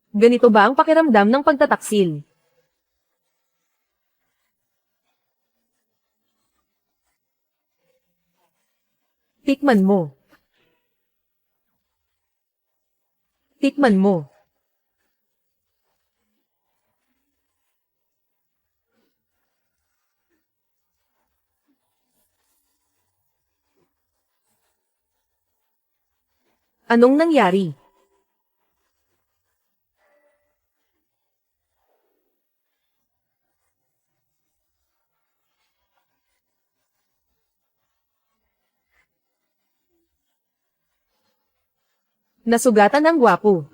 Ganito ba ang pakiramdam ng pagtataksil? Tikman mo. Tikman mo. Anong nangyari? Nasugatan ang gwapo.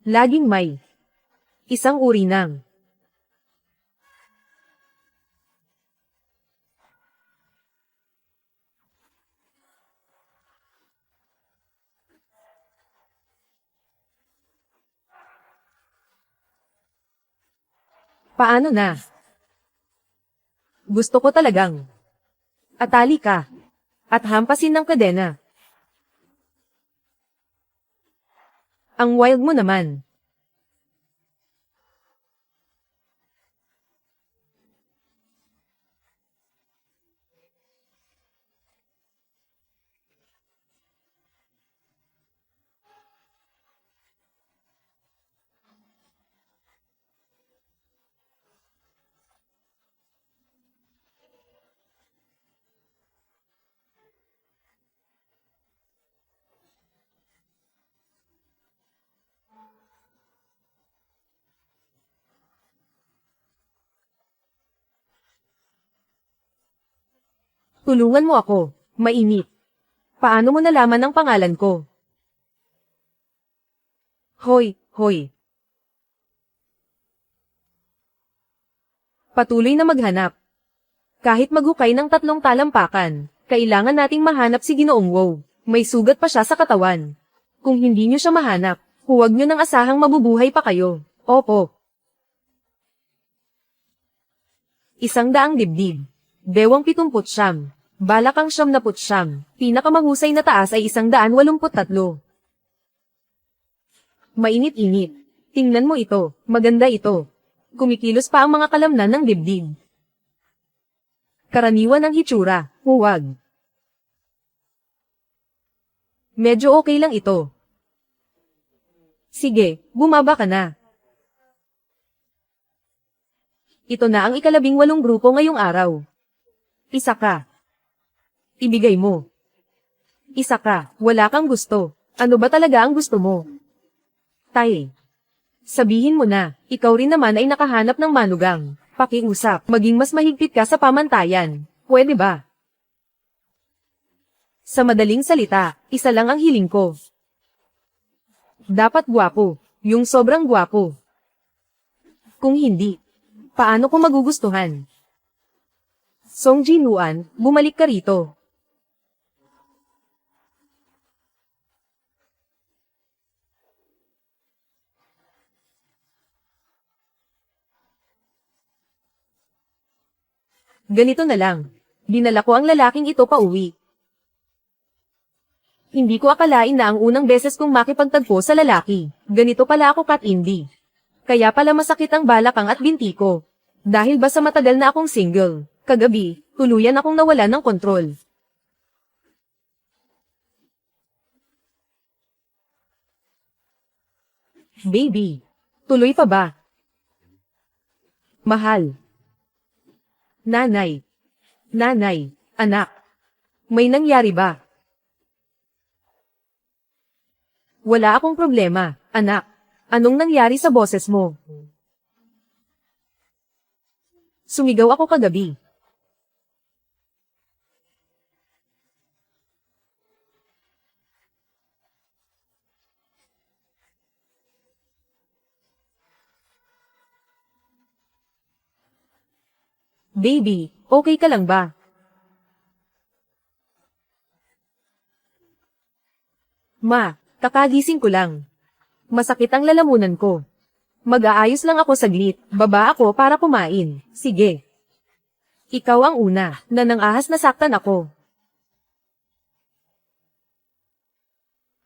Laging may isang uri ng paano na? Gusto ko talagang atali ka at hampasin ng kadena. Ang wild mo naman. Tulungan mo ako, mainit. Paano mo nalaman ang pangalan ko? Hoy, hoy. Patuloy na maghanap. Kahit maghukay ng 3 talampakan, kailangan nating mahanap si Ginoong Wow. May sugat pa siya sa katawan. Kung hindi niyo siya mahanap, huwag niyo nang asahang mabubuhay pa kayo. Opo. 100 dibdib. Bewang 79. Balakang 79. Pinakamahusay na taas ay 183. Mainit-init. Tingnan mo ito, maganda ito. Kumikilos pa ang mga kalamnan ng dibdib. Karaniwan ang hitsura, huwag. Medyo okay lang ito. Sige, bumaba ka na. Ito na ang 18 grupo ngayong araw. Isa ka. Ibigay mo. Isa ka, wala kang gusto. Ano ba talaga ang gusto mo? Tay. Sabihin mo na, ikaw rin naman ay nakahanap ng manugang. Pakiusap, maging mas mahigpit ka sa pamantayan. Pwede ba? Sa madaling salita, isa lang ang hiling ko. Dapat gwapo, yung sobrang gwapo. Kung hindi, paano ko magugustuhan? Song Jinuan, bumalik ka rito. Ganito na lang. Dinala ko ang lalaking ito pauwi. Hindi ko akalain na ang unang beses kong makipagtagpo sa lalaki. Ganito pala ako katindi. Kaya pala masakit ang balakang at binti ko. Dahil ba sa matagal na akong single, kagabi, tuluyan akong nawala ng kontrol. Baby, tuloy pa ba? Mahal. Nanay. Nanay, anak. May nangyari ba? Wala akong problema, anak. Anong nangyari sa boses mo? Sumigaw ako kagabi. Baby, okay ka lang ba? Ma, kakagising ko lang. Masakit ang lalamunan ko. Mag-aayos lang ako saglit, baba ako para kumain. Sige. Ikaw ang una, na nang ahas nasaktan ako.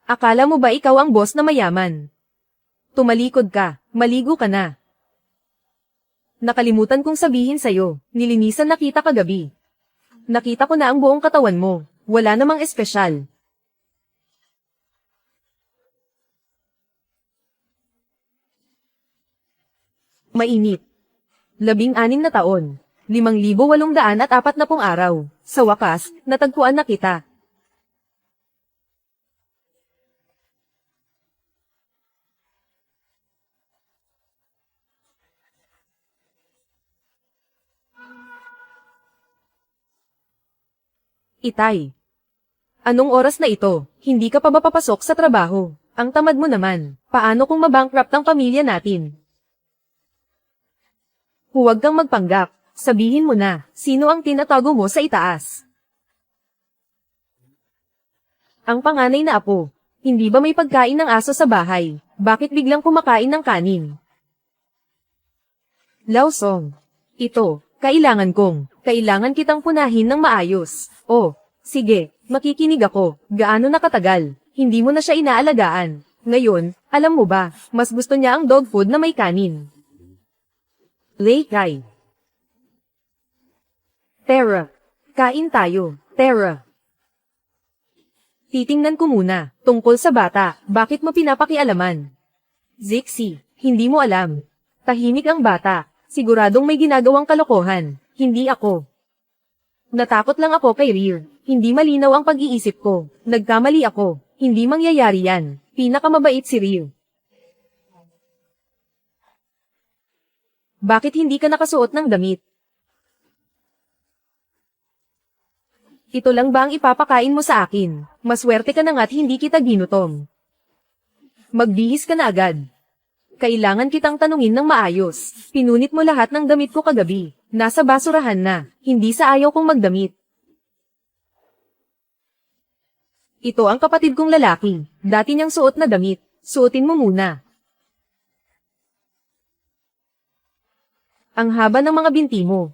Akala mo ba ikaw ang boss na mayaman? Tumalikod ka, maligo ka na. Nakalimutan kong sabihin sa'yo, nilinisan na kita kagabi. Nakita ko na ang buong katawan mo, wala namang espesyal. Mainit. 16 na taon. 5,840 araw. Sa wakas, natagpuan na kita. Itay. Anong oras na ito? Hindi ka pa ba papasok sa trabaho? Ang tamad mo naman. Paano kung mabankrupt ang pamilya natin? Huwag kang magpanggap. Sabihin mo na, sino ang tinatago mo sa itaas? Ang panganay na apo. Hindi ba may pagkain ng aso sa bahay? Bakit biglang kumakain ng kanin? Lawsong. Ito, kailangan kitang punahin ng maayos. Oh, sige, makikinig ako. Gaano na katagal? Hindi mo na siya inaalagaan. Ngayon, alam mo ba, mas gusto niya ang dog food na may kanin. Leikay. Tara. Kain tayo, Tara. Titingnan ko muna, tungkol sa bata, bakit mo pinapakialaman? Zixi, hindi mo alam. Tahimik ang bata, siguradong may ginagawang kalokohan, hindi ako. Natakot lang ako kay Rear, hindi malinaw ang pag-iisip ko, nagkamali ako, hindi mangyayari yan, pinakamabait si Rear. Bakit hindi ka nakasuot ng damit? Ito lang ba ang ipapakain mo sa akin? Maswerte ka na nga't hindi kita ginutom. Magbihis ka na agad. Kailangan kitang tanungin ng maayos. Pinunit mo lahat ng damit ko kagabi. Nasa basurahan na, hindi sa ayaw kong magdamit. Ito ang kapatid kong lalaki. Dati niyang suot na damit. Suotin mo muna. Ang haba ng mga binti mo.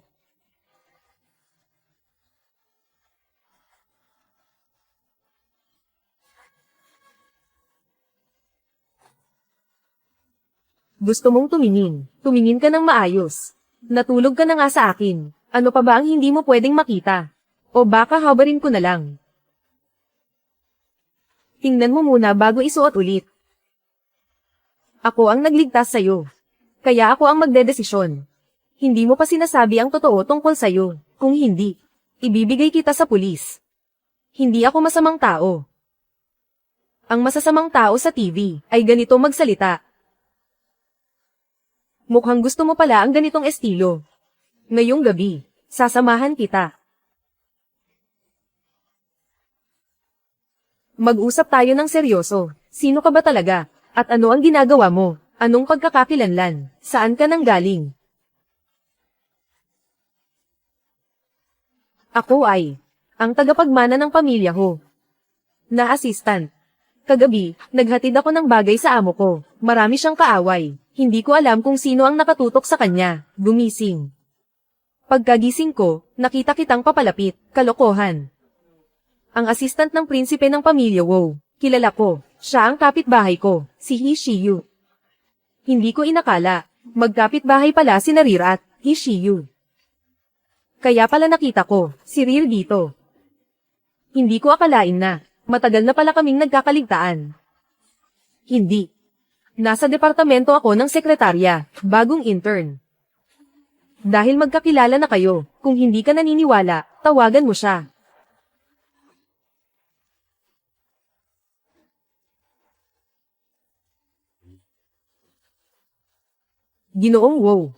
Gusto mong tumingin. Tumingin ka ng maayos. Natulog ka na nga sa akin. Ano pa ba ang hindi mo pwedeng makita? O baka habarin ko na lang. Tingnan mo muna bago isuot ulit. Ako ang nagligtas sa'yo. Kaya ako ang magdedesisyon. Hindi mo pa sinasabi ang totoo tungkol sa'yo. Kung hindi, ibibigay kita sa pulis. Hindi ako masamang tao. Ang masasamang tao sa TV ay ganito magsalita. Mukhang gusto mo pala ang ganitong estilo. Ngayong gabi, sasamahan kita. Mag-usap tayo ng seryoso. Sino ka ba talaga? At ano ang ginagawa mo? Anong pagkakakilanlan? Saan ka nang galing? Ako ay ang tagapagmana ng pamilya ko. Na assistant. Kagabi, naghatid ako ng bagay sa amo ko. Marami siyang kaaway. Hindi ko alam kung sino ang nakatutok sa kanya. Gumising. Pagkagising ko, nakita kitang papalapit. Kalokohan. Ang assistant ng prinsipe ng pamilya Wow. Kilala ko. Siya ang kapitbahay ko, si Hishiyu. Hindi ko inakala. Magkapitbahay pala si Narir at Hishiyu. Kaya pala nakita ko, si Rir dito. Hindi ko akalain na, matagal na pala kaming nagkakaligtaan. Hindi. Nasa departamento ako ng sekretarya, bagong intern. Dahil magkakilala na kayo, kung hindi ka naniniwala, tawagan mo siya. Ginoong Wow.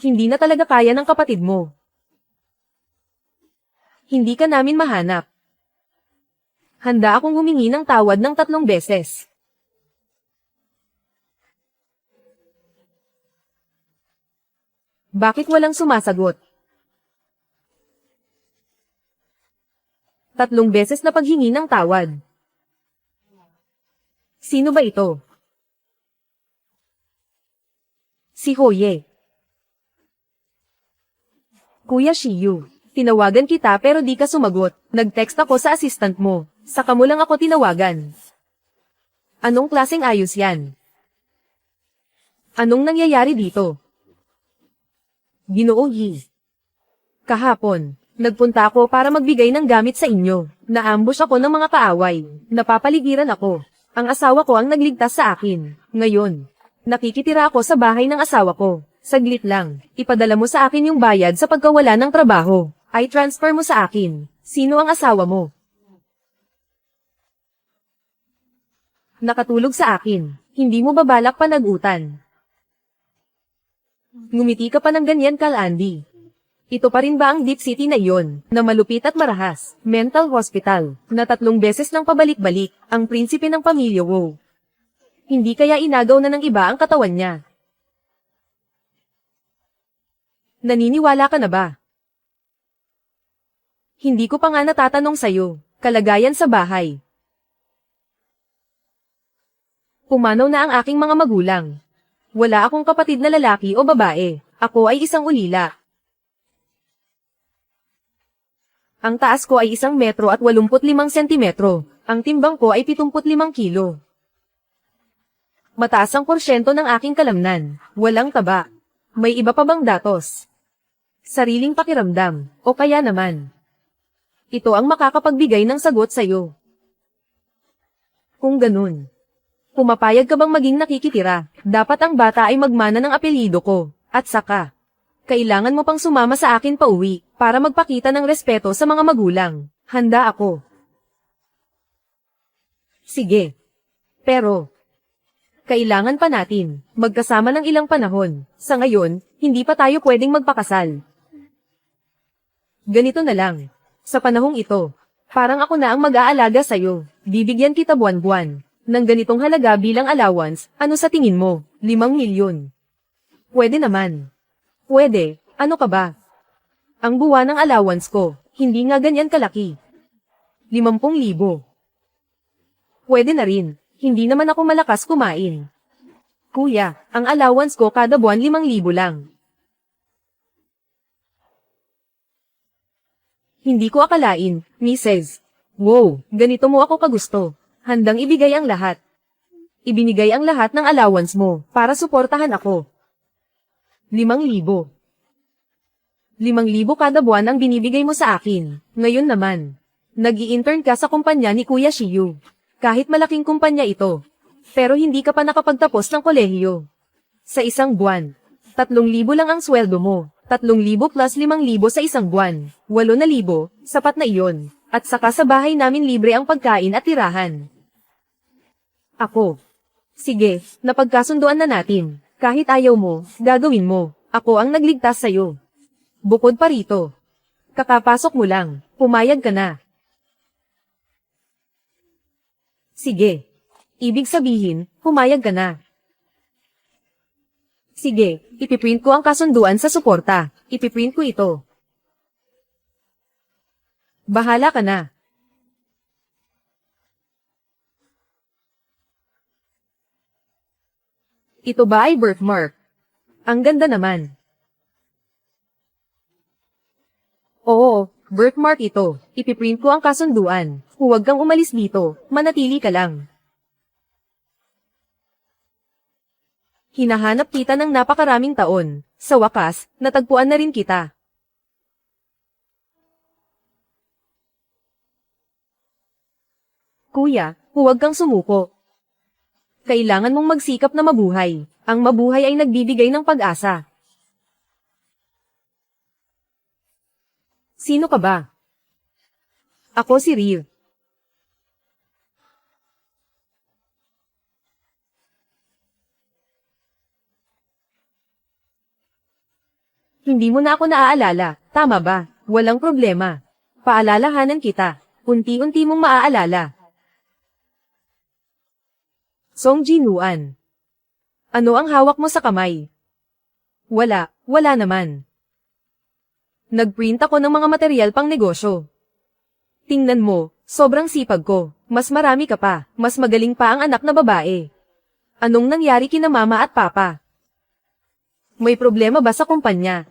Hindi na talaga kaya ng kapatid mo. Hindi ka namin mahanap. Handa akong humingi ng tawad ng 3 beses. Bakit walang sumasagot? 3 beses na paghingi ng tawad. Sino ba ito? Si Hoye. Kuya Shiyu, tinawagan kita pero di ka sumagot. Nag-text ako sa assistant mo. Saka mo lang ako tinawagan. Anong klaseng ayos yan? Anong nangyayari dito? Ginoo Yi. Kahapon, nagpunta ako para magbigay ng gamit sa inyo. Naambush ako ng mga kaaway. Napapaligiran ako. Ang asawa ko ang nagligtas sa akin. Ngayon, nakikitira ako sa bahay ng asawa ko. Saglit lang, ipadala mo sa akin yung bayad sa pagkawala ng trabaho. Ay transfer mo sa akin. Sino ang asawa mo? Nakatulog sa akin. Hindi mo babalak panagutan. Ngumiti ka pa ng ganyan, Kal Andy. Ito pa rin ba ang Deep City na iyon, na malupit at marahas, mental hospital, na 3 beses nang pabalik-balik, ang prinsipe ng pamilya Wu? Hindi kaya inagaw na ng iba ang katawan niya? Naniniwala ka na ba? Hindi ko pa nga natatanong sa'yo, kalagayan sa bahay. Pumanaw na ang aking mga magulang. Wala akong kapatid na lalaki o babae, ako ay isang ulila. Ang taas ko ay 1 metro at 85 sentimetro, ang timbang ko ay 75 kilo. Mataas ang porsyento ng aking kalamnan, walang taba. May iba pa bang datos? Sariling pakiramdam, o kaya naman. Ito ang makakapagbigay ng sagot sa'yo. Kung ganun, pumapayag ka bang maging nakikitira? Dapat ang bata ay magmana ng apelyido ko, at saka, kailangan mo pang sumama sa akin pauwi, para magpakita ng respeto sa mga magulang. Handa ako. Sige. Pero, kailangan pa natin, magkasama ng ilang panahon. Sa ngayon, hindi pa tayo pwedeng magpakasal. Ganito na lang. Sa panahong ito, parang ako na ang mag-aalaga sa'yo. Bibigyan kita buwan-buwan. Ng ganitong halaga bilang allowance, ano sa tingin mo? 5 milyon. Pwede naman. Pwede, ano ka ba? Ang buwan ng allowance ko, hindi nga ganyan kalaki. 50,000. Pwede na rin, hindi naman ako malakas kumain. Kuya, ang allowance ko kada buwan 5,000 lang. Hindi ko akalain, Mrs. Wow, ganito mo ako kagusto. Handang ibigay ang lahat. Ibinigay ang lahat ng allowance mo, para suportahan ako. 5,000. 5,000 kada buwan ang binibigay mo sa akin. Ngayon naman, nag-i-intern ka sa kumpanya ni Kuya Shiyu. Kahit malaking kumpanya ito. Pero hindi ka pa nakapagtapos ng kolehiyo. Sa isang buwan, 3,000 lang ang sweldo mo. 3,000 plus 5,000 sa isang buwan. 8,000, sapat na iyon. At saka sa bahay namin libre ang pagkain at tirahan. Ako. Sige, napagkasunduan na natin. Kahit ayaw mo, gagawin mo. Ako ang nagligtas sa'yo. Bukod pa rito. Kakapasok mo lang, pumayag ka na. Sige. Ibig sabihin, pumayag ka na. Sige, ipiprint ko ang kasunduan sa suporta. Ipiprint ko ito. Bahala ka na. Ito ba ay birthmark? Ang ganda naman. Oo, birthmark ito. Ipiprint ko ang kasunduan. Huwag kang umalis dito, manatili ka lang. Hinahanap kita ng napakaraming taon. Sa wakas, natagpuan na rin kita. Kuya, huwag kang sumuko. Kailangan mong magsikap na mabuhay. Ang mabuhay ay nagbibigay ng pag-asa. Sino ka ba? Ako si Riv. Hindi mo na ako naaalala, tama ba? Walang problema. Paalalahanan kita. Unti-unti mong maaalala. Song Jinuan. Ano ang hawak mo sa kamay? Wala naman. Nagprint ako ng mga materyal pang negosyo. Tingnan mo, sobrang sipag ko. Mas marami ka pa, mas magaling pa ang anak na babae. Anong nangyari kina mama at papa? May problema ba sa kumpanya?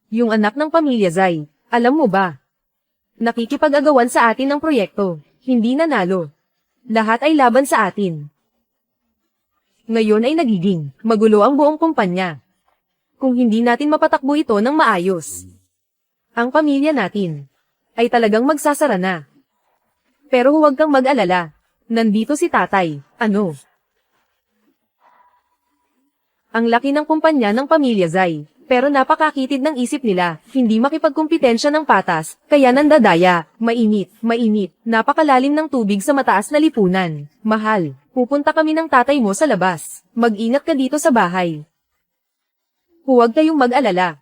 Yung anak ng pamilya Zai, alam mo ba? Nakikipag-agawan sa atin ng proyekto, hindi nanalo. Lahat ay laban sa atin. Ngayon ay nagiging magulo ang buong kumpanya. Kung hindi natin mapatakbo ito ng maayos, ang pamilya natin ay talagang magsasara na. Pero huwag kang mag-alala, nandito si tatay, ano? Ang laki ng kumpanya ng pamilya Zai. Pero napakakitid ng isip nila, hindi makipagkumpetensya ng patas, kaya nandadaya, mainit, napakalalim ng tubig sa mataas na lipunan. Mahal, pupunta kami ng tatay mo sa labas. Mag-ingat ka dito sa bahay. Huwag kayong mag-alala.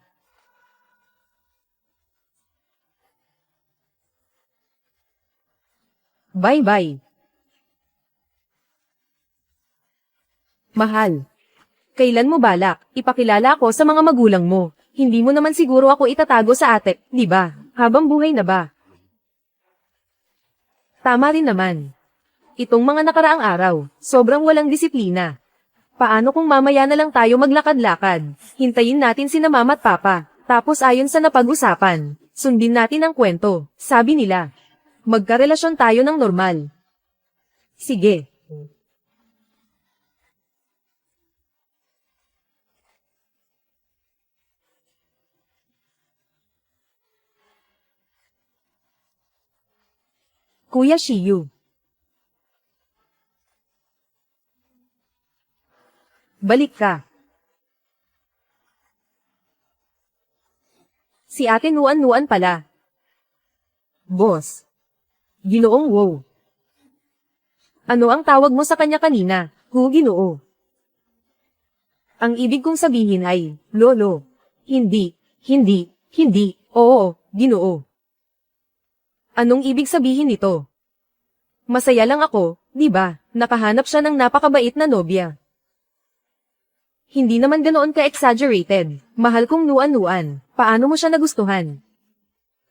Bye-bye. Mahal. Kailan mo balak, ipakilala ako sa mga magulang mo. Hindi mo naman siguro ako itatago sa ate, di ba? Habang buhay na ba? Tama rin naman. Itong mga nakaraang araw, sobrang walang disiplina. Paano kung mamaya na lang tayo maglakad-lakad? Hintayin natin sina mama at papa. Tapos ayon sa napag-usapan, sundin natin ang kwento. Sabi nila, magkarelasyon tayo ng normal. Sige. Kuya Shiyu. Balik ka. Si Ate Nuan-Nuan pala. Boss. Ginoong wow. Ano ang tawag mo sa kanya kanina? Ginoo. Ang ibig kong sabihin ay, Lolo. Hindi, oo, Ginoo. Anong ibig sabihin nito? Masaya lang ako, di ba? Nakahanap siya ng napakabait na nobya. Hindi naman ganoon ka-exaggerated. Mahal kong Nuan-Nuan. Paano mo siya nagustuhan?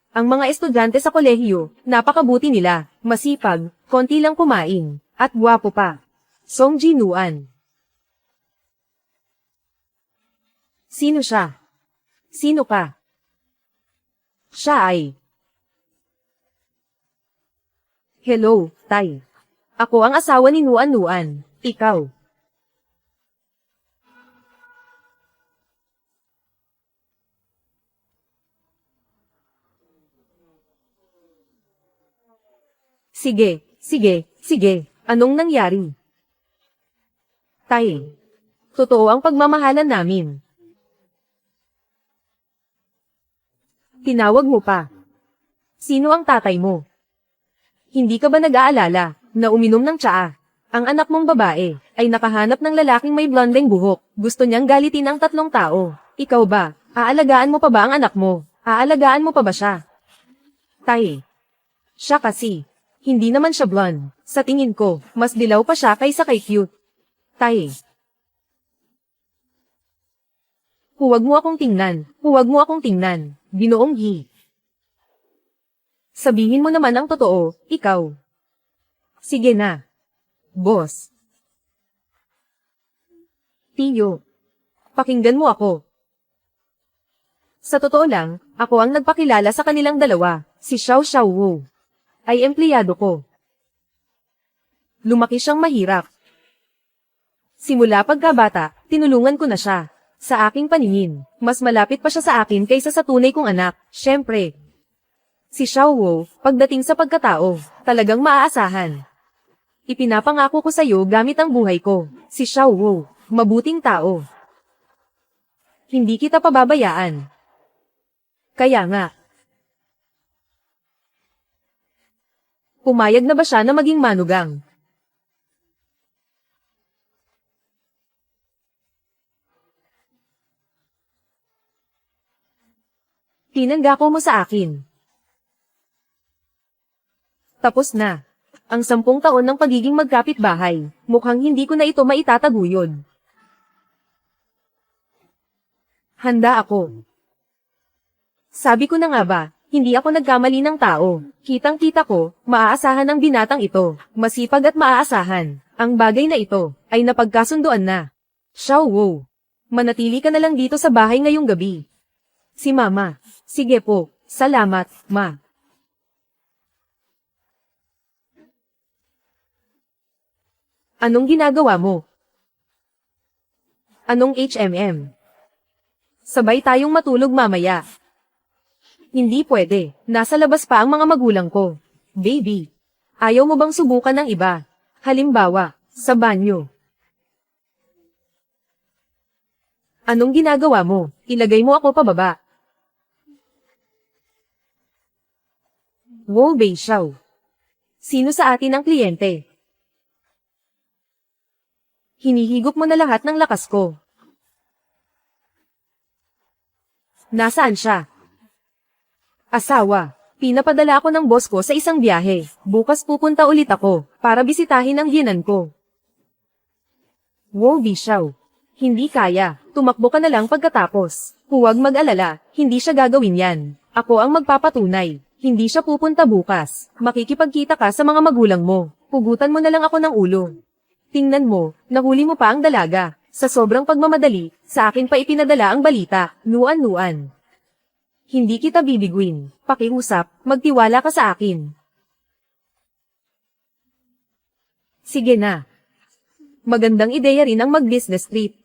Ang mga estudyante sa kolehiyo, napakabuti nila, masipag, konti lang kumain, at gwapo pa. Song Ji-Nuan. Sino siya? Sino ka? Siya ay... Hello, Tay. Ako ang asawa ni Nuan-Nuan. Ikaw. Sige. Anong nangyari? Tay. Totoo ang pagmamahalan namin. Tinawag mo pa. Sino ang tatay mo? Hindi ka ba nag-aalala na uminom ng tsaa? Ang anak mong babae ay nakahanap ng lalaking may blondeng buhok. Gusto niyang galitin ang 3 tao. Ikaw ba? Aalagaan mo pa ba ang anak mo? Aalagaan mo pa ba siya? Tay. Siya kasi. Hindi naman siya blonde. Sa tingin ko, mas dilaw pa siya kaysa kay cute. Tay. Huwag mo akong tingnan. Ginoong Yi. Sabihin mo naman ang totoo, ikaw. Sige na. Boss. Tiyo. Pakinggan mo ako. Sa totoo lang, ako ang nagpakilala sa kanilang dalawa, si Xiao Xiaowu. Ay empleyado ko. Lumaki siyang mahirap. Simula pagkabata, tinulungan ko na siya. Sa aking paningin, mas malapit pa siya sa akin kaysa sa tunay kong anak, syempre. Si Xiaowu, pagdating sa pagkatao, talagang maaasahan. Ipinapangako ko sa'yo gamit ang buhay ko, si Xiaowu, mabuting tao. Hindi kita pababayaan. Kaya nga. Pumayag na ba siya na maging manugang? Tinanggako mo sa akin. Tapos na. Ang 10 taon ng pagiging magkapitbahay, mukhang hindi ko na ito maitataguyod. Handa ako. Sabi ko na nga ba, hindi ako nagkamali ng tao. Kitang-kita ko, maaasahan ang binatang ito. Masipag at maaasahan. Ang bagay na ito ay napagkasunduan na. Xiao Wu, manatili ka na lang dito sa bahay ngayong gabi. Si Mama, sige po, salamat, Ma. Anong ginagawa mo? Anong HMM? Sabay tayong matulog mamaya. Hindi pwede, nasa labas pa ang mga magulang ko. Baby, ayaw mo bang subukan ng iba? Halimbawa, sa banyo. Anong ginagawa mo? Ilagay mo ako pababa. Wow, Beishao. Sino sa atin ang kliyente? Hinihigop mo na lahat ng lakas ko. Nasaan siya? Asawa, pinapadala ako ng boss ko sa isang biyahe. Bukas pupunta ulit ako, para bisitahin ang biyenan ko. Wow, Beishao. Hindi kaya, tumakbo ka na lang pagkatapos. Huwag mag-alala, hindi siya gagawin yan. Ako ang magpapatunay. Hindi siya pupunta bukas. Makikipagkita ka sa mga magulang mo. Pugutan mo na lang ako ng ulo. Tingnan mo, nahuli mo pa ang dalaga. Sa sobrang pagmamadali, sa akin pa ipinadala ang balita, nuan-nuan. Hindi kita bibiguin. Pakiusap, magtiwala ka sa akin. Sige na. Magandang ideya rin ang mag-business trip.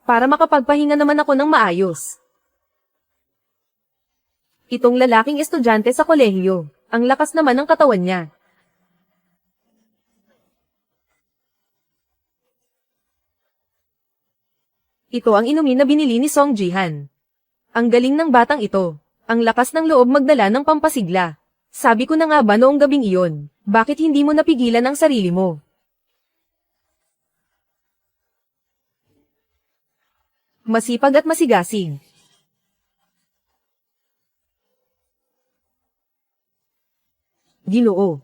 Para makapagpahinga naman ako ng maayos. Itong lalaking estudyante sa kolehiyo, ang lakas naman ng katawan niya. Ito ang inumin na binili ni Song Jihan. Ang galing ng batang ito. Ang lakas ng loob magdala ng pampasigla. Sabi ko na nga ba noong gabing iyon, bakit hindi mo napigilan ang sarili mo? Masipag at masigasig. Ginoo.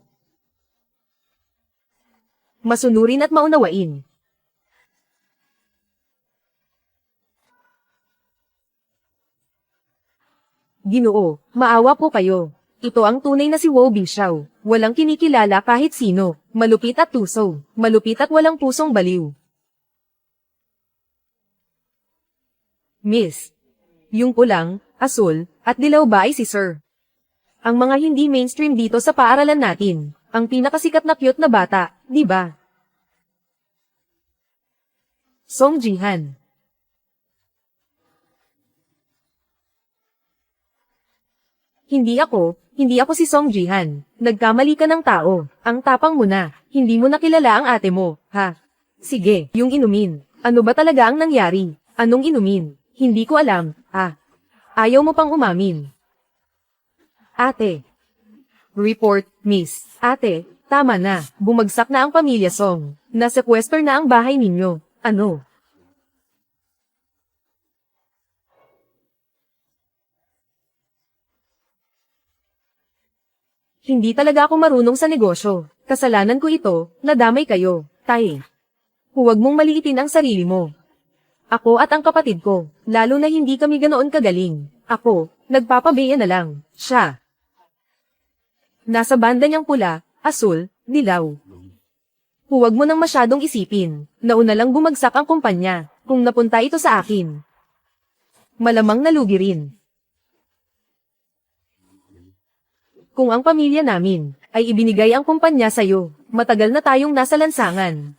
Masunurin at maunawain. Ginoo, maawa po kayo. Ito ang tunay na si Wu Bixiao. Walang kinikilala kahit sino. Malupit at tuso. Malupit at walang pusong baliw. Miss. Yung pulang, asul, at dilaw ba ay si Sir? Ang mga hindi mainstream dito sa paaralan natin. Ang pinakasikat na cute na bata, di ba? Song Jihan. Hindi ako si Song Jihan. Nagkamali ka ng tao. Ang tapang mo na. Hindi mo nakilala ang ate mo, ha? Sige, yung inumin. Ano ba talaga ang nangyari? Anong inumin? Hindi ko alam, Ayaw mo pang umamin. Ate. Report, miss. Ate, tama na. Bumagsak na ang pamilya Song. Nasequester na ang bahay ninyo. Ano? Hindi talaga ako marunong sa negosyo. Kasalanan ko ito, nadamay kayo, tay. Huwag mong maliitin ang sarili mo. Ako at ang kapatid ko, lalo na hindi kami ganoon kagaling. Ako, nagpapabeya na lang, siya. Nasa banda niyang pula, asul, dilaw. Huwag mo nang masyadong isipin, nauna lang bumagsak ang kumpanya, kung napunta ito sa akin. Malamang nalugi rin. Kung ang pamilya namin ay ibinigay ang kumpanya sa'yo, matagal na tayong nasa lansangan.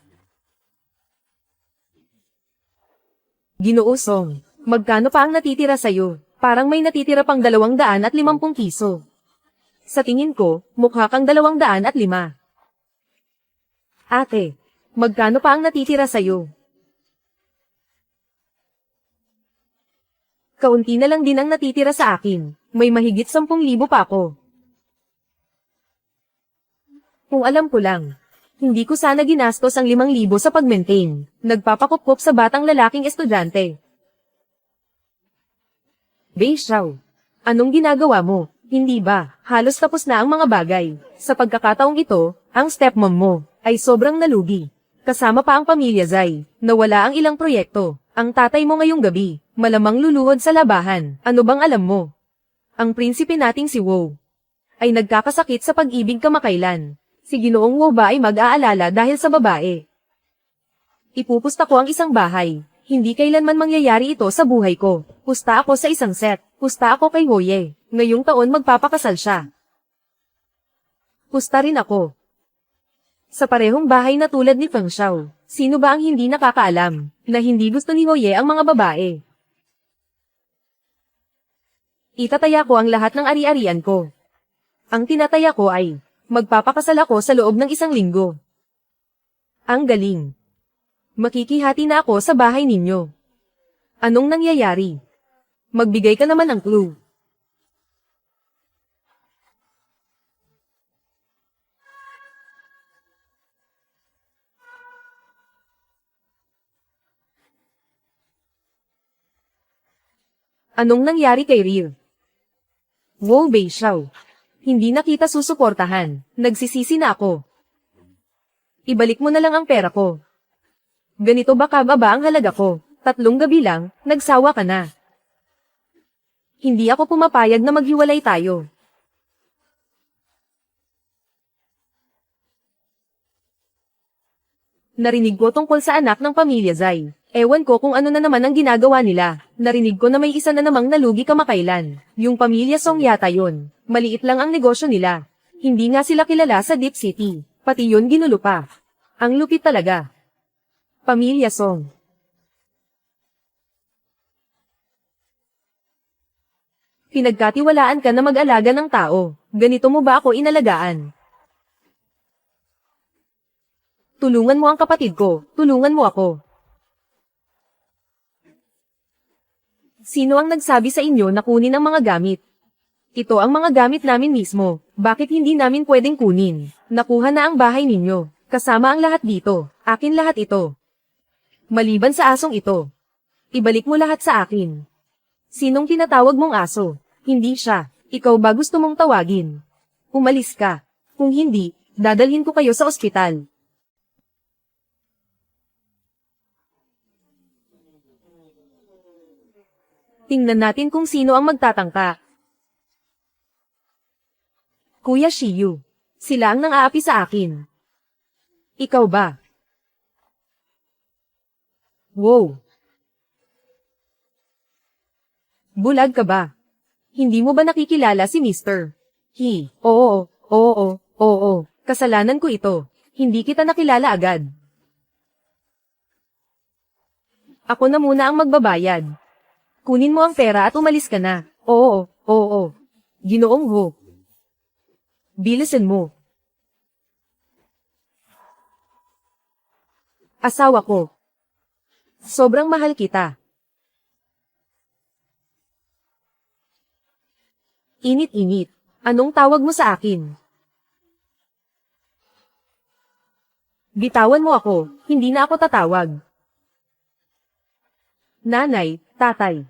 Ginoo Song, magkano pa ang natitira sa'yo? Parang may natitira pang 250 piso. Sa tingin ko, mukha kang 205. Ate, magkano pa ang natitira sa'yo? Kaunti na lang din ang natitira sa akin, may mahigit 10,000 pa ako. Kung alam ko lang, hindi ko sana ginastos ang 5,000 sa pag-maintain. Nagpapakupkop sa batang lalaking estudyante. Beishao, anong ginagawa mo? Hindi ba, halos tapos na ang mga bagay. Sa pagkakataong ito, ang stepmom mo ay sobrang nalugi. Kasama pa ang pamilya Zai, nawala ang ilang proyekto. Ang tatay mo ngayong gabi, malamang luluhod sa labahan. Ano bang alam mo? Ang prinsipe nating si Wu ay nagkakasakit sa pag-ibig kamakailan. Si Ginoong Wu ba ay mag-aalala dahil sa babae? Ipupusta ko ang isang bahay. Hindi kailanman mangyayari ito sa buhay ko. Pusta ako sa isang set. Pusta ako kay Hoye. Ngayong taon magpapakasal siya. Pusta rin ako. Sa parehong bahay na tulad ni Feng Xiao. Sino ba ang hindi nakakaalam na hindi gusto ni Hoye ang mga babae? Itataya ko ang lahat ng ari-arian ko. Ang tinataya ko ay, magpapakasal ako sa loob ng 1 linggo. Ang galing. Makikihati na ako sa bahay ninyo. Anong nangyayari? Magbigay ka naman ng clue. Anong nangyari kay Rir? Wu Beixiao. Hindi na kita susuportahan. Nagsisisi na ako. Ibalik mo na lang ang pera ko. Ganito ba kababa ang halaga ko? 3 gabi lang, nagsawa ka na. Hindi ako pumapayag na maghiwalay tayo. Narinig ko tungkol sa anak ng pamilya Zai. Ewan ko kung ano na naman ang ginagawa nila. Narinig ko na may isa na namang nalugi kamakailan. Yung pamilya Song yata yun. Maliit lang ang negosyo nila. Hindi nga sila kilala sa Deep City. Pati yun ginulo pa. Ang lupit talaga. Pamilya Song. Pinagkatiwalaan ka na mag-alaga ng tao. Ganito mo ba ako inalagaan? Tulungan mo ang kapatid ko. Tulungan mo ako. Sino ang nagsabi sa inyo na kunin ang mga gamit? Ito ang mga gamit namin mismo. Bakit hindi namin pwedeng kunin? Nakuha na ang bahay ninyo. Kasama ang lahat dito. Akin lahat ito. Maliban sa asong ito. Ibalik mo lahat sa akin. Sinong tinatawag mong aso? Hindi siya. Ikaw ba gusto mong tawagin? Umalis ka. Kung hindi, dadalhin ko kayo sa ospital. Tingnan natin kung sino ang magtatangka. Kuya Shiyu. Sila ang nang-aapi sa akin. Ikaw ba? Wow. Bulag ka ba? Hindi mo ba nakikilala si Mr. He? Oo. Kasalanan ko ito. Hindi kita nakilala agad. Ako na muna ang magbabayad. Kunin mo ang pera at umalis ka na. Oo. Ginoong Ho. Bilisan mo. Asawa ko. Sobrang mahal kita. Init-init. Anong tawag mo sa akin? Bitawan mo ako, hindi na ako tatawag. Nanay, tatay.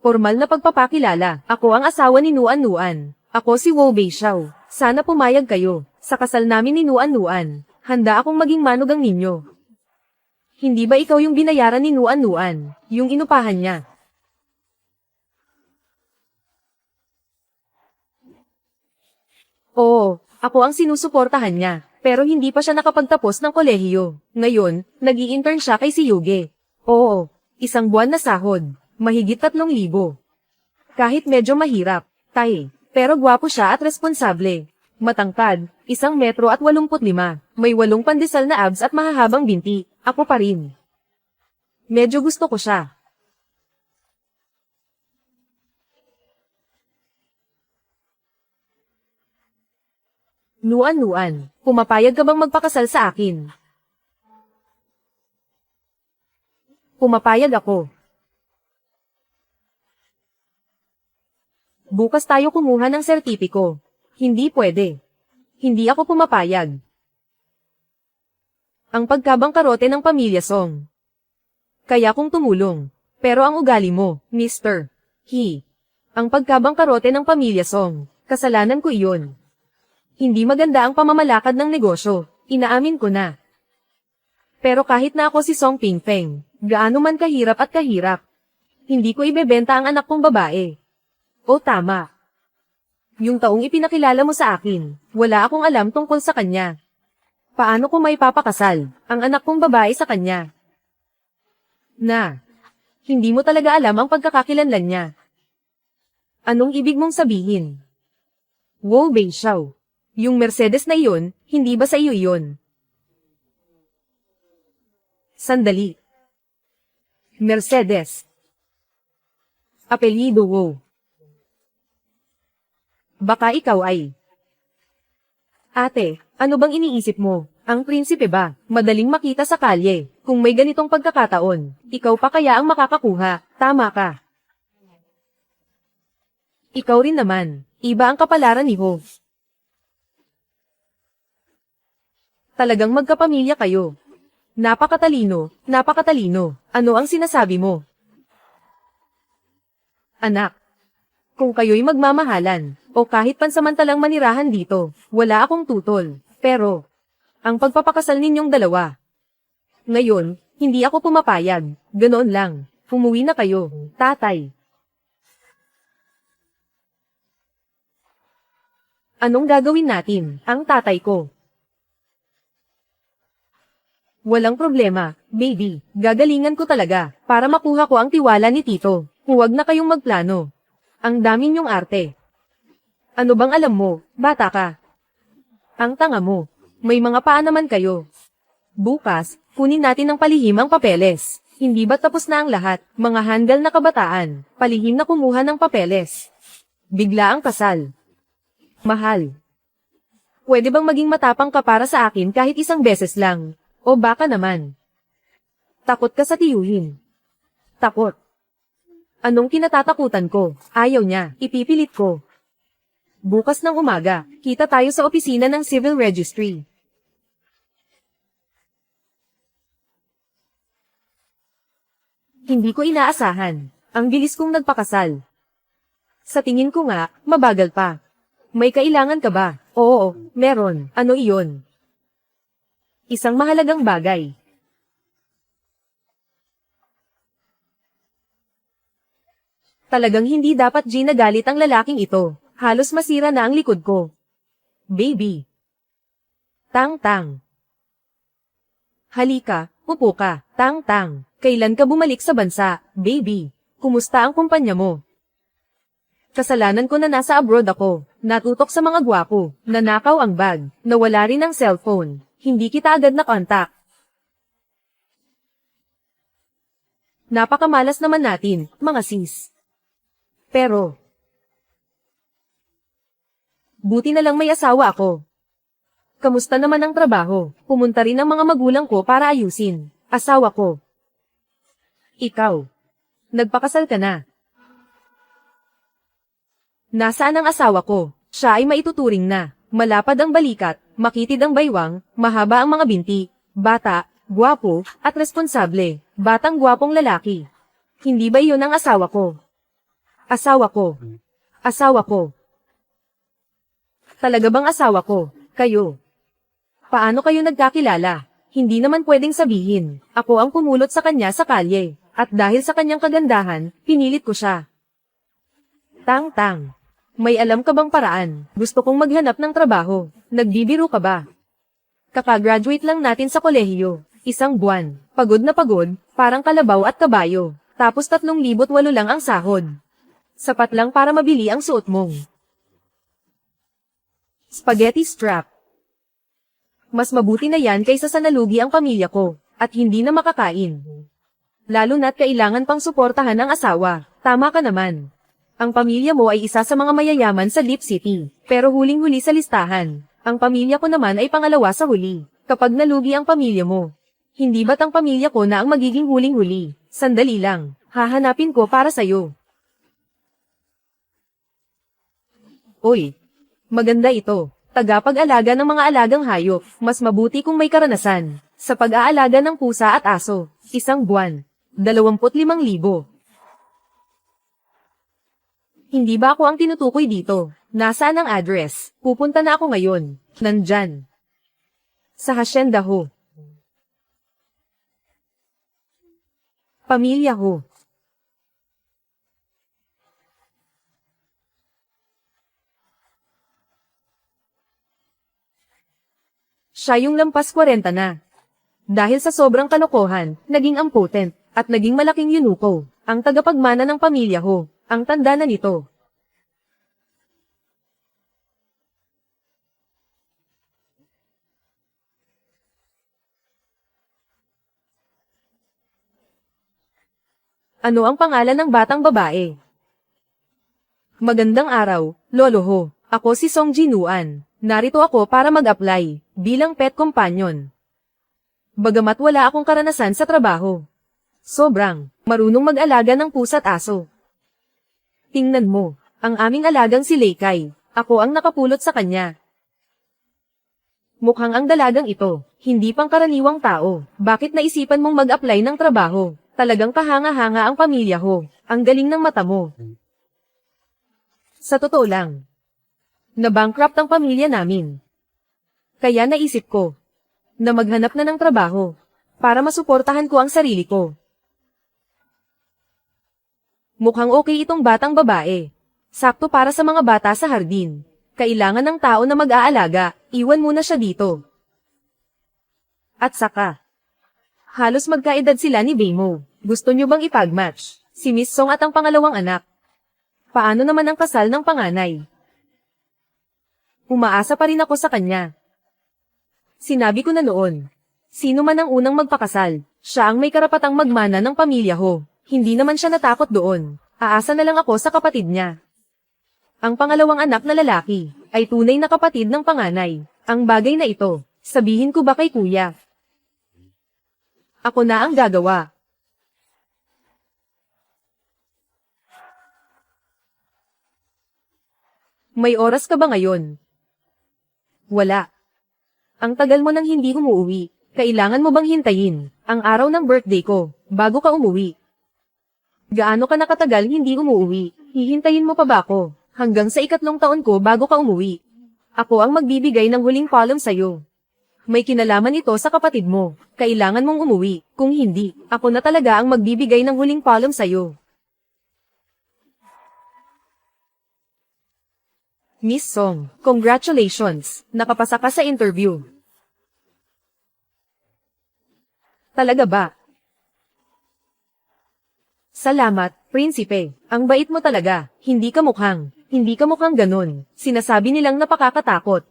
Formal na pagpapakilala, ako ang asawa ni Nuan. Ako si Wu Beixiao. Sana pumayag kayo. Sa kasal namin ni Nuan, handa akong maging manugang ninyo. Hindi ba ikaw yung binayaran ni Nuan, yung inupahan niya? Oo, ako ang sinusuportahan niya, pero hindi pa siya nakapagtapos ng kolehiyo. Ngayon, nag-i-intern siya kay si Yuge. Oo, 1 buwan na sahod, mahigit 3,000. Kahit medyo mahirap, pero gwapo siya at responsable. Matangkad, 1 metro at 85, may 8 pandesal na abs at mahahabang binti, ako pa rin. Medyo gusto ko siya. Nuan, pumapayag ka bang magpakasal sa akin? Pumapayag ako. Bukas tayo kumuha ng sertipiko. Hindi pwede. Hindi ako pumapayag. Ang pagkabangkarote ng pamilya Song. Kaya kung tumulong. Pero ang ugali mo, Mr. He. Ang pagkabangkarote ng pamilya Song. Kasalanan ko iyon. Hindi maganda ang pamamalakad ng negosyo, inaamin ko na. Pero kahit na ako si Song Pingfeng, gaano man kahirap at kahirap, hindi ko ibebenta ang anak kong babae. O tama. Yung taong ipinakilala mo sa akin, wala akong alam tungkol sa kanya. Paano ko may papakasal ang anak kong babae sa kanya? Hindi mo talaga alam ang pagkakakilanlan niya. Anong ibig mong sabihin? Wu Beixiao. Yung Mercedes na iyon, hindi ba sa iyo iyon? Sandali. Mercedes. Apelyido Wu. Baka ikaw ay. Ate, ano bang iniisip mo? Ang prinsipe ba, madaling makita sa kalye? Kung may ganitong pagkakataon, ikaw pa kaya ang makakakuha, tama ka. Ikaw rin naman, iba ang kapalaran ni Ho. Talagang magkapamilya kayo. Napakatalino, napakatalino. Ano ang sinasabi mo? Anak, kung kayo'y magmamahalan, o kahit pansamantalang manirahan dito, wala akong tutol. Pero, ang pagpapakasal ninyong dalawa. Ngayon, hindi ako pumapayag. Ganoon lang. Umuwi na kayo, tatay. Anong gagawin natin, ang tatay ko? Walang problema, baby. Gagalingan ko talaga, para makuha ko ang tiwala ni Tito. Huwag na kayong magplano. Ang dami niyong arte. Ano bang alam mo, bata ka? Ang tanga mo. May mga paa naman kayo. Bukas, kunin natin ng palihim ang papeles. Hindi ba tapos na ang lahat, mga handal na kabataan, palihim na kumuha ng papeles. Bigla ang kasal. Mahal. Pwede bang maging matapang ka para sa akin kahit isang beses lang? O baka naman. Takot ka sa tiyuhin. Takot. Anong kinatatakutan ko? Ayaw niya, ipipilit ko. Bukas ng umaga, kita tayo sa opisina ng Civil Registry. Hindi ko inaasahan. Ang bilis kong nagpakasal. Sa tingin ko nga, mabagal pa. May kailangan ka ba? Oo, meron. Ano iyon? Isang mahalagang bagay. Talagang hindi dapat ginagalit ang lalaking ito. Halos masira na ang likod ko. Baby. Tang-tang. Halika, upo ka. Tang-tang. Kailan ka bumalik sa bansa, baby? Kumusta ang kumpanya mo? Kasalanan ko na nasa abroad ako. Natutok sa mga gwapo. Nanakaw ang bag. Nawala rin ang cellphone. Hindi kita agad na-contact. Napakamalas naman natin, mga sis. Pero, buti na lang may asawa ako. Kamusta naman ang trabaho? Pumunta rin ang mga magulang ko para ayusin. Asawa ko. Ikaw. Nagpakasal ka na. Nasaan ang asawa ko? Siya ay maituturing na. Malapad ang balikat, makitid ang baywang, mahaba ang mga binti, bata, gwapo, at responsable. Batang gwapong lalaki. Hindi ba iyon ang asawa ko? Asawa ko. Asawa ko. Talaga bang asawa ko? Kayo. Paano kayo nagkakilala? Hindi naman pwedeng sabihin. Ako ang pumulot sa kanya sa kalye. At dahil sa kanyang kagandahan, pinilit ko siya. Tang-tang. May alam ka bang paraan? Gusto kong maghanap ng trabaho. Nagbibiro ka ba? Kakagraduate lang natin sa kolehiyo. Isang buwan. Pagod na pagod, parang kalabaw at kabayo. Tapos 3,800 lang ang sahod. Sapat lang para mabili ang suot mong spaghetti strap. Mas mabuti na yan kaysa sa nalugi ang pamilya ko, at hindi na makakain. Lalo na't kailangan pang suportahan ang asawa. Tama ka naman. Ang pamilya mo ay isa sa mga mayayaman sa Lip City, pero huling-huli sa listahan. Ang pamilya ko naman ay pangalawa sa huli. Kapag nalugi ang pamilya mo, hindi ba't ang pamilya ko na ang magiging huling-huli? Sandali lang, hahanapin ko para sa'yo. Uy, maganda ito. Tagapag-alaga ng mga alagang hayop. Mas mabuti kung may karanasan. Sa pag-aalaga ng pusa at aso, isang buwan. 25,000. Hindi ba ako ang tinutukoy dito? Nasaan ang address? Pupunta na ako ngayon. Nandyan. Sa hacienda ho. Pamilya ho. Siya yung lampas 40 na. Dahil sa sobrang kalokohan, naging impotent, at naging malaking yunuko, ang tagapagmana ng pamilya ho, ang tanda na nito. Ano ang pangalan ng batang babae? Magandang araw, Lolo Ho. Ako si Song Jinuan. Narito ako para mag-apply, bilang pet companion. Bagamat wala akong karanasan sa trabaho. Sobrang marunong mag-alaga ng pusa't aso. Tingnan mo, ang aming alagang si Leikay. Ako ang nakapulot sa kanya. Mukhang ang dalagang ito, hindi pangkaraniwang tao. Bakit naisipan mong mag-apply ng trabaho? Talagang kahanga-hanga ang pamilya ho. Ang galing ng mata mo. Sa totoo lang, na-bankrupt ang pamilya namin. Kaya naisip ko, na maghanap na ng trabaho, para masuportahan ko ang sarili ko. Mukhang okay itong batang babae. Sakto para sa mga bata sa hardin. Kailangan ng tao na mag-aalaga, iwan muna siya dito. At saka, halos magkaedad sila ni Baymo. Gusto nyo bang ipag-match? Si Miss Song at ang pangalawang anak. Paano naman ang kasal ng panganay? Umaasa pa rin ako sa kanya. Sinabi ko na noon, sino man ang unang magpakasal, siya ang may karapatang magmana ng pamilya ho. Hindi naman siya natakot doon. Aasa na lang ako sa kapatid niya. Ang pangalawang anak na lalaki, ay tunay na kapatid ng panganay. Ang bagay na ito, sabihin ko ba kay kuya? Ako na ang gagawa. May oras ka ba ngayon? Wala. Ang tagal mo nang hindi umuwi. Kailangan mo bang hintayin ang araw ng birthday ko bago ka umuwi? Gaano ka nakatagal hindi umuwi? Hihintayin mo pa ba ako hanggang sa 3 taon ko bago ka umuwi? Ako ang magbibigay ng huling palom sa'yo. May kinalaman ito sa kapatid mo. Kailangan mong umuwi. Kung hindi, ako na talaga ang magbibigay ng huling palom sa'yo. Miss Song, congratulations! Nakapasa ka sa interview. Talaga ba? Salamat, prinsipe. Ang bait mo talaga. Hindi ka mukhang ganun. Sinasabi nilang napakakatakot.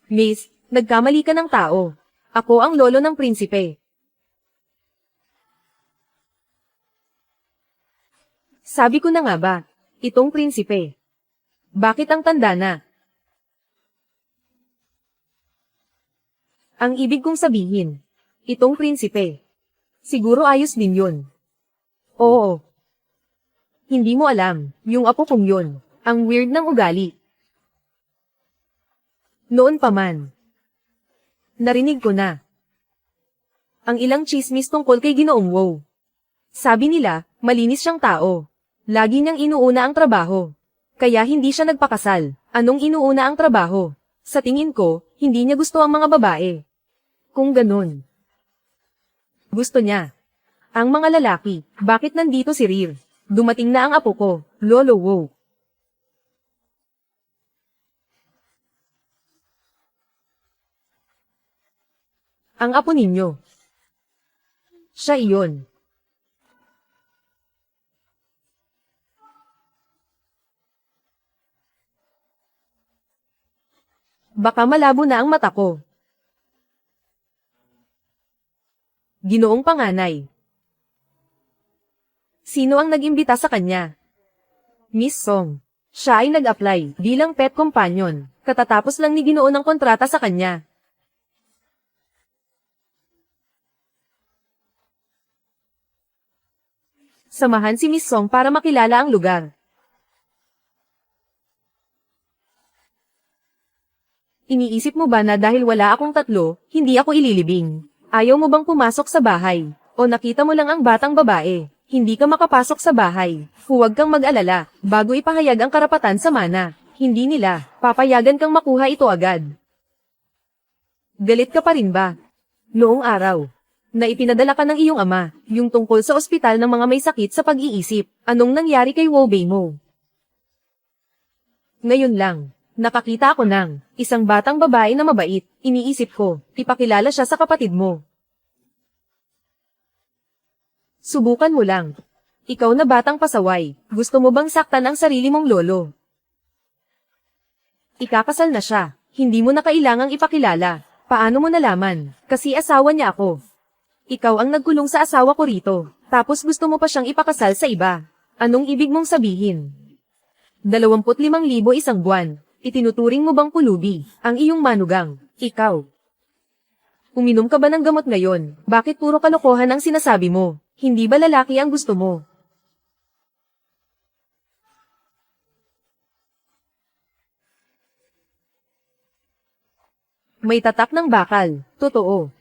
Miss, nagkamali ka ng tao. Ako ang lolo ng prinsipe. Sabi ko na nga ba, itong prinsipe. Bakit ang tanda na? Ang ibig kong sabihin, itong prinsipe. Siguro ayos din yun. Oo. Hindi mo alam, yung apo kong yun, ang weird ng ugali. Noon pa man. Narinig ko na. Ang ilang chismis tungkol kay Ginoong Wow. Sabi nila, malinis siyang tao. Lagi niyang inuuna ang trabaho. Kaya hindi siya nagpakasal. Anong inuuna ang trabaho? Sa tingin ko, hindi niya gusto ang mga babae. Kung ganun. Gusto niya. Ang mga lalaki, bakit nandito si Rir? Dumating na ang apo ko, Lolo Wow. Ang apo ninyo. Siya iyon. Baka malabo na ang mata ko. Ginoong panganay. Sino ang nag-imbita sa kanya? Miss Song. Siya ay nag-apply bilang pet companion. Katatapos lang ni Ginoo ng kontrata sa kanya. Samahan si Miss Song para makilala ang lugar. Iniisip mo ba na dahil wala akong tatlo, hindi ako ililibing? Ayaw mo bang pumasok sa bahay? O nakita mo lang ang batang babae? Hindi ka makapasok sa bahay. Huwag kang mag-alala, bago ipahayag ang karapatan sa mana. Hindi nila, papayagan kang makuha ito agad. Galit ka pa rin ba? Noong araw, na ipinadala ka ng iyong ama, yung tungkol sa ospital ng mga may sakit sa pag-iisip, anong nangyari kay Wo Bei Mo? Ngayon lang, Nakakita ako ng isang batang babae na mabait. Iniisip ko, ipakilala siya sa kapatid mo. Subukan mo lang. Ikaw na batang pasaway, gusto mo bang saktan ang sarili mong lolo? Ikakasal na siya, hindi mo na kailangang ipakilala. Paano mo nalaman? Kasi asawa niya ako. Ikaw ang nagkulong sa asawa ko rito, tapos gusto mo pa siyang ipakasal sa iba. Anong ibig mong sabihin? 25,000 isang buwan. Itinuturing mo bang pulubi ang iyong manugang? Ikaw. Uminom ka ba ng gamot ngayon? Bakit puro kalokohan ang sinasabi mo? Hindi ba lalaki ang gusto mo? May tatak ng bakal. Totoo.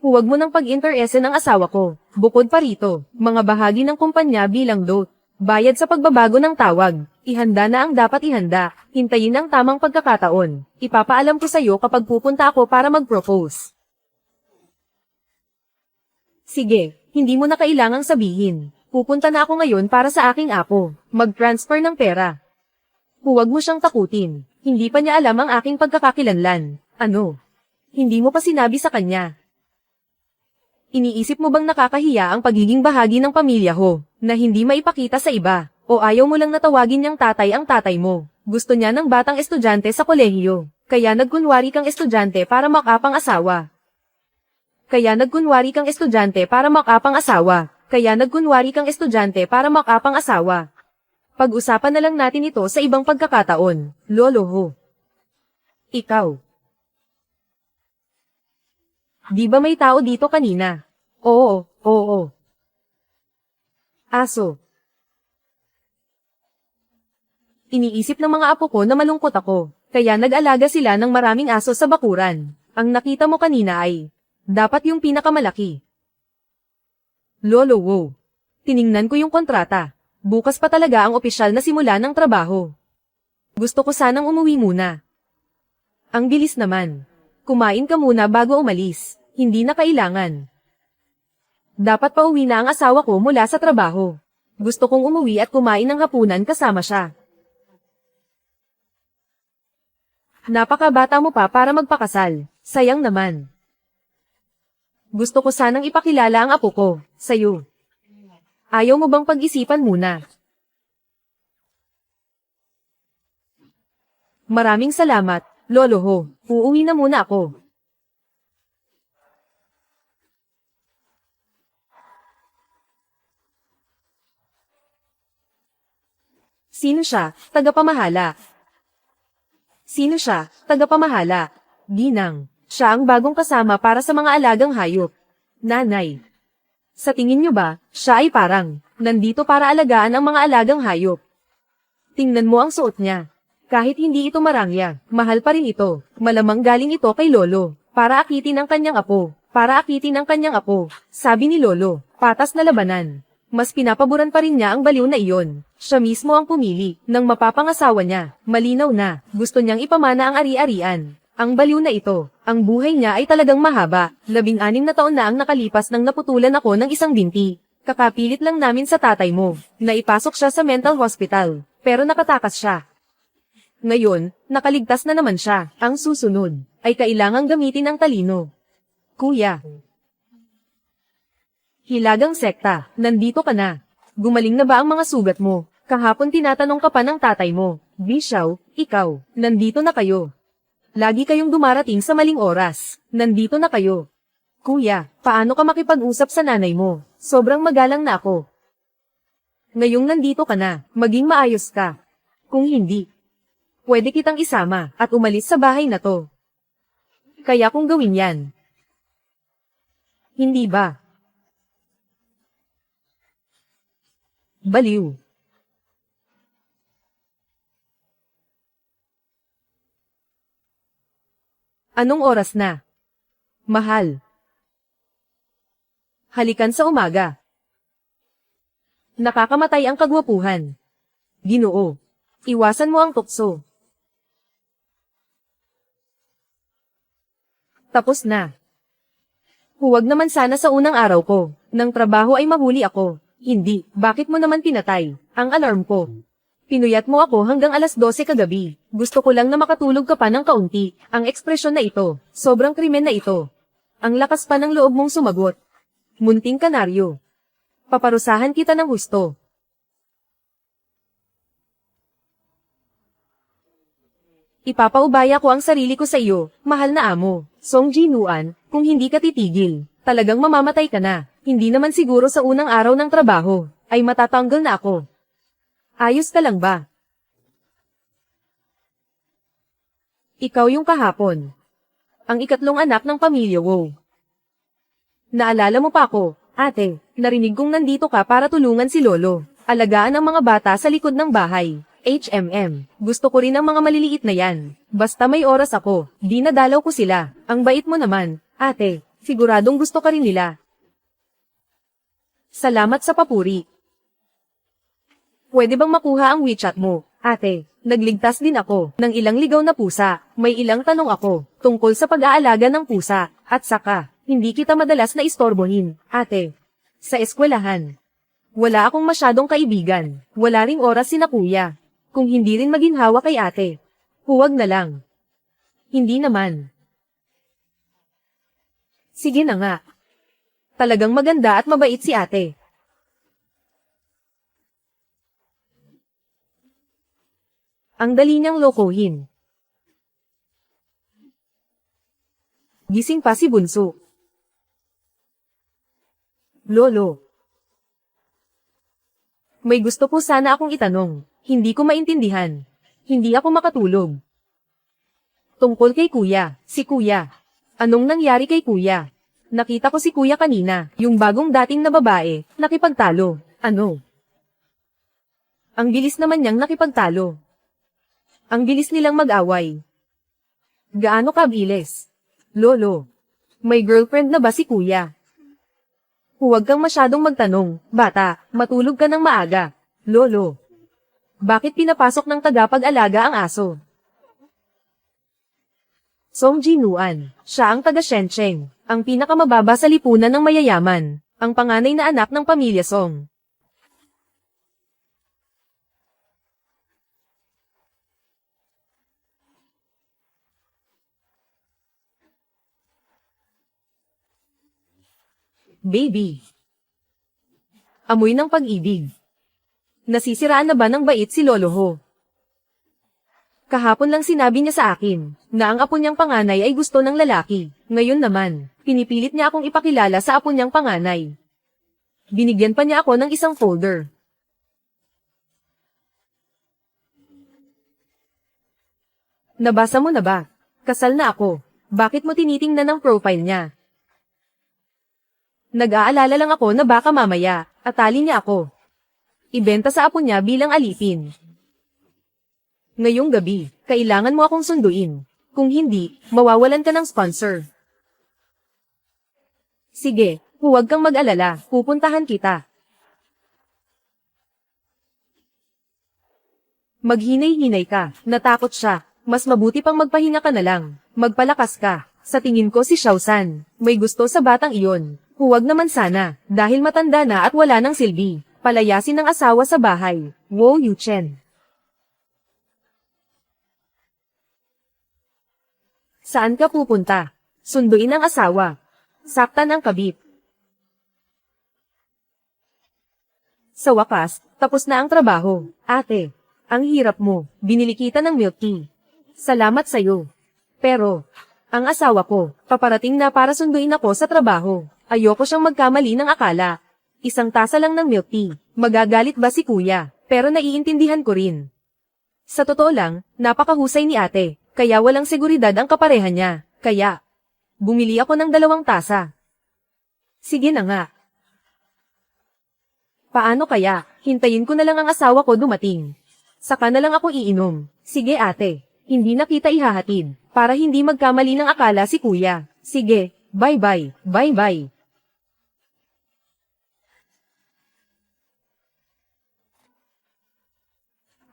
Huwag mo nang pag-interese ng asawa ko. Bukod pa rito, mga bahagi ng kumpanya bilang dote. Bayad sa pagbabago ng tawag. Ihanda na ang dapat ihanda. Hintayin ang tamang pagkakataon. Ipapaalam ko sa iyo kapag pupunta ako para mag-propose. Sige, hindi mo na kailangang sabihin. Pupunta na ako ngayon para sa aking apo. Mag-transfer ng pera. Huwag mo siyang takutin. Hindi pa niya alam ang aking pagkakakilanlan. Ano? Hindi mo pa sinabi sa kanya. Iniisip mo bang nakakahiya ang pagiging bahagi ng pamilya ho, na hindi maipakita sa iba, o ayaw mo lang natawagin niyang tatay ang tatay mo? Gusto niya ng batang estudyante sa kolehiyo, kaya nagkunwari kang estudyante para makapang asawa. Kaya nagkunwari kang estudyante para makapang asawa. Kaya nagkunwari kang estudyante para makapang asawa. Pag-usapan na lang natin ito sa ibang pagkakataon, lolo ho. Ikaw. Di ba may tao dito kanina? Oo, oo. Aso. Iniisip ng mga apo ko na malungkot ako, kaya nag-alaga sila ng maraming aso sa bakuran. Ang nakita mo kanina ay, dapat yung pinakamalaki. Lolo, wow. Tiningnan ko yung kontrata. Bukas pa talaga ang opisyal na simula ng trabaho. Gusto ko sanang umuwi muna. Ang bilis naman. Kumain ka muna bago umalis. Hindi na kailangan. Dapat pauwi na ang asawa ko mula sa trabaho. Gusto kong umuwi at kumain ng hapunan kasama siya. Napakabata mo pa para magpakasal. Sayang naman. Gusto ko sanang ipakilala ang apo ko, sa'yo. Ayaw mo bang pag-isipan muna? Maraming salamat, lolo ho. Uuwi na muna ako. Sino siya? Tagapamahala. Sino siya? Tagapamahala. Ginang. Siya ang bagong kasama para sa mga alagang hayop. Nanay. Sa tingin niyo ba, siya ay parang, nandito para alagaan ang mga alagang hayop. Tingnan mo ang suot niya. Kahit hindi ito marangya, mahal pa rin ito. Malamang galing ito kay lolo, para akitin ang kanyang apo. Para akitin ang kanyang apo. Sabi ni lolo, patas na labanan. Mas pinapaboran pa rin niya ang baliw na iyon. Siya mismo ang pumili, nang mapapangasawa niya. Malinaw na, gusto niyang ipamana ang ari-arian. Ang baliw na ito, ang buhay niya ay talagang mahaba. 16 na taon na ang nakalipas nang naputulan ako ng isang binti. Kakapilit lang namin sa tatay mo, na ipasok siya sa mental hospital, pero nakatakas siya. Ngayon, nakaligtas na naman siya. Ang susunod, ay kailangang gamitin ang talino. Kuya. Hilagang sekta, nandito ka na. Gumaling na ba ang mga sugat mo? Kahapon tinatanong ka pa ng tatay mo. Bishaw, ikaw, nandito na kayo. Lagi kayong dumarating sa maling oras. Nandito na kayo. Kuya, paano ka makipag-usap sa nanay mo? Sobrang magalang na ako. Ngayong nandito ka na, maging maayos ka. Kung hindi, pwede kitang isama at umalis sa bahay na to. Kaya kung gawin yan. Hindi ba? Baliw. Anong oras na? Mahal. Halikan sa umaga. Nakakamatay ang kagwapuhan. Ginoo. Iwasan mo ang tukso. Tapos na. Huwag naman sana sa unang araw ko, ng trabaho ay mahuli ako. Hindi, bakit mo naman pinatay ang alarm ko? Pinuyat mo ako hanggang alas 12 kagabi. Gusto ko lang na makatulog ka pa ng kaunti. Ang ekspresyon na ito, sobrang krimen na ito. Ang lakas pa ng loob mong sumagot. Munting kanaryo. Paparusahan kita ng husto. Ipapaubaya ko ang sarili ko sa iyo, mahal na amo. Song Jinuan, kung hindi ka titigil, talagang mamamatay ka na. Hindi naman siguro sa unang araw ng trabaho, ay matatanggal na ako. Ayos ka lang ba? Ikaw yung kahapon. Ang ikatlong anak ng pamilya Wu. Naalala mo pa ako, ate, narinig kong nandito ka para tulungan si Lolo. Alagaan ang mga bata sa likod ng bahay. Gusto ko rin ang mga maliliit na yan. Basta may oras ako, di nadalaw ko sila. Ang bait mo naman, ate, siguradong gusto ka rin nila. Salamat sa papuri. Pwede bang makuha ang WeChat mo, ate? Nagligtas din ako ng ilang ligaw na pusa. May ilang tanong ako tungkol sa pag-aalaga ng pusa. At saka, hindi kita madalas na istorbohin, ate. Sa eskwelahan. Wala akong masyadong kaibigan. Wala ring oras sina kuya. Kung hindi rin maginhawa kay ate. Huwag na lang. Hindi naman. Sige na nga. Talagang maganda at mabait si ate. Ang dali niyang lokohin. Gising pa si Bunso. Lolo. May gusto po sana akong itanong. Hindi ko maintindihan. Hindi ako makatulog. Tungkol kay kuya, si kuya. Anong nangyari kay kuya? Nakita ko si kuya kanina, yung bagong dating na babae, nakipagtalo. Ano? Ang bilis naman niyang nakipagtalo. Ang bilis nilang mag-away. Gaano kabilis? Lolo, may girlfriend na ba si kuya? Huwag kang masyadong magtanong, bata, matulog ka ng maaga. Lolo, bakit pinapasok ng tagapag-alaga ang aso? Song Jinuan, siya ang taga-Shencheng, ang pinakamababa sa lipunan ng mayayaman, ang panganay na anak ng pamilya Song. Baby. Amoy ng pag-ibig. Nasisiraan na ba ng bait si Lolo Ho? Kahapon lang sinabi niya sa akin, na ang apo niyang panganay ay gusto ng lalaki. Ngayon naman, pinipilit niya akong ipakilala sa apo niyang panganay. Binigyan pa niya ako ng isang folder. Nabasa mo na ba? Kasal na ako. Bakit mo tinitingnan ang profile niya? Nag-aalala lang ako na baka mamaya, atalin niya ako. Ibenta sa apo niya bilang alipin. Ngayong gabi, kailangan mo akong sunduin. Kung hindi, mawawalan ka ng sponsor. Sige, huwag kang mag-alala, pupuntahan kita. Maghinay-hinay ka, natakot siya. Mas mabuti pang magpahinga ka na lang. Magpalakas ka. Sa tingin ko si Xiaosan, may gusto sa batang iyon. Huwag naman sana, dahil matanda na at wala ng silbi. Palayasin ng asawa sa bahay. Wo Yuchen. Saan ka pupunta? Sunduin ang asawa. Saktan ang kabit. Sa wakas, tapos na ang trabaho. Ate, ang hirap mo. Binili kita ng milk tea. Salamat sa'yo. Pero, ang asawa ko, paparating na para sunduin ako sa trabaho. Ayoko siyang magkamali ng akala. Isang tasa lang ng milk tea. Magagalit ba si kuya? Pero naiintindihan ko rin. Sa totoo lang, napakahusay ni ate. Kaya walang seguridad ang kapareha niya. Kaya, bumili ako ng 2 tasa. Sige na nga. Paano kaya? Hintayin ko na lang ang asawa ko dumating. Saka na lang ako iinom. Sige ate, hindi na kita ihahatid. Para hindi magkamali ng akala si kuya. Sige, bye-bye, bye-bye.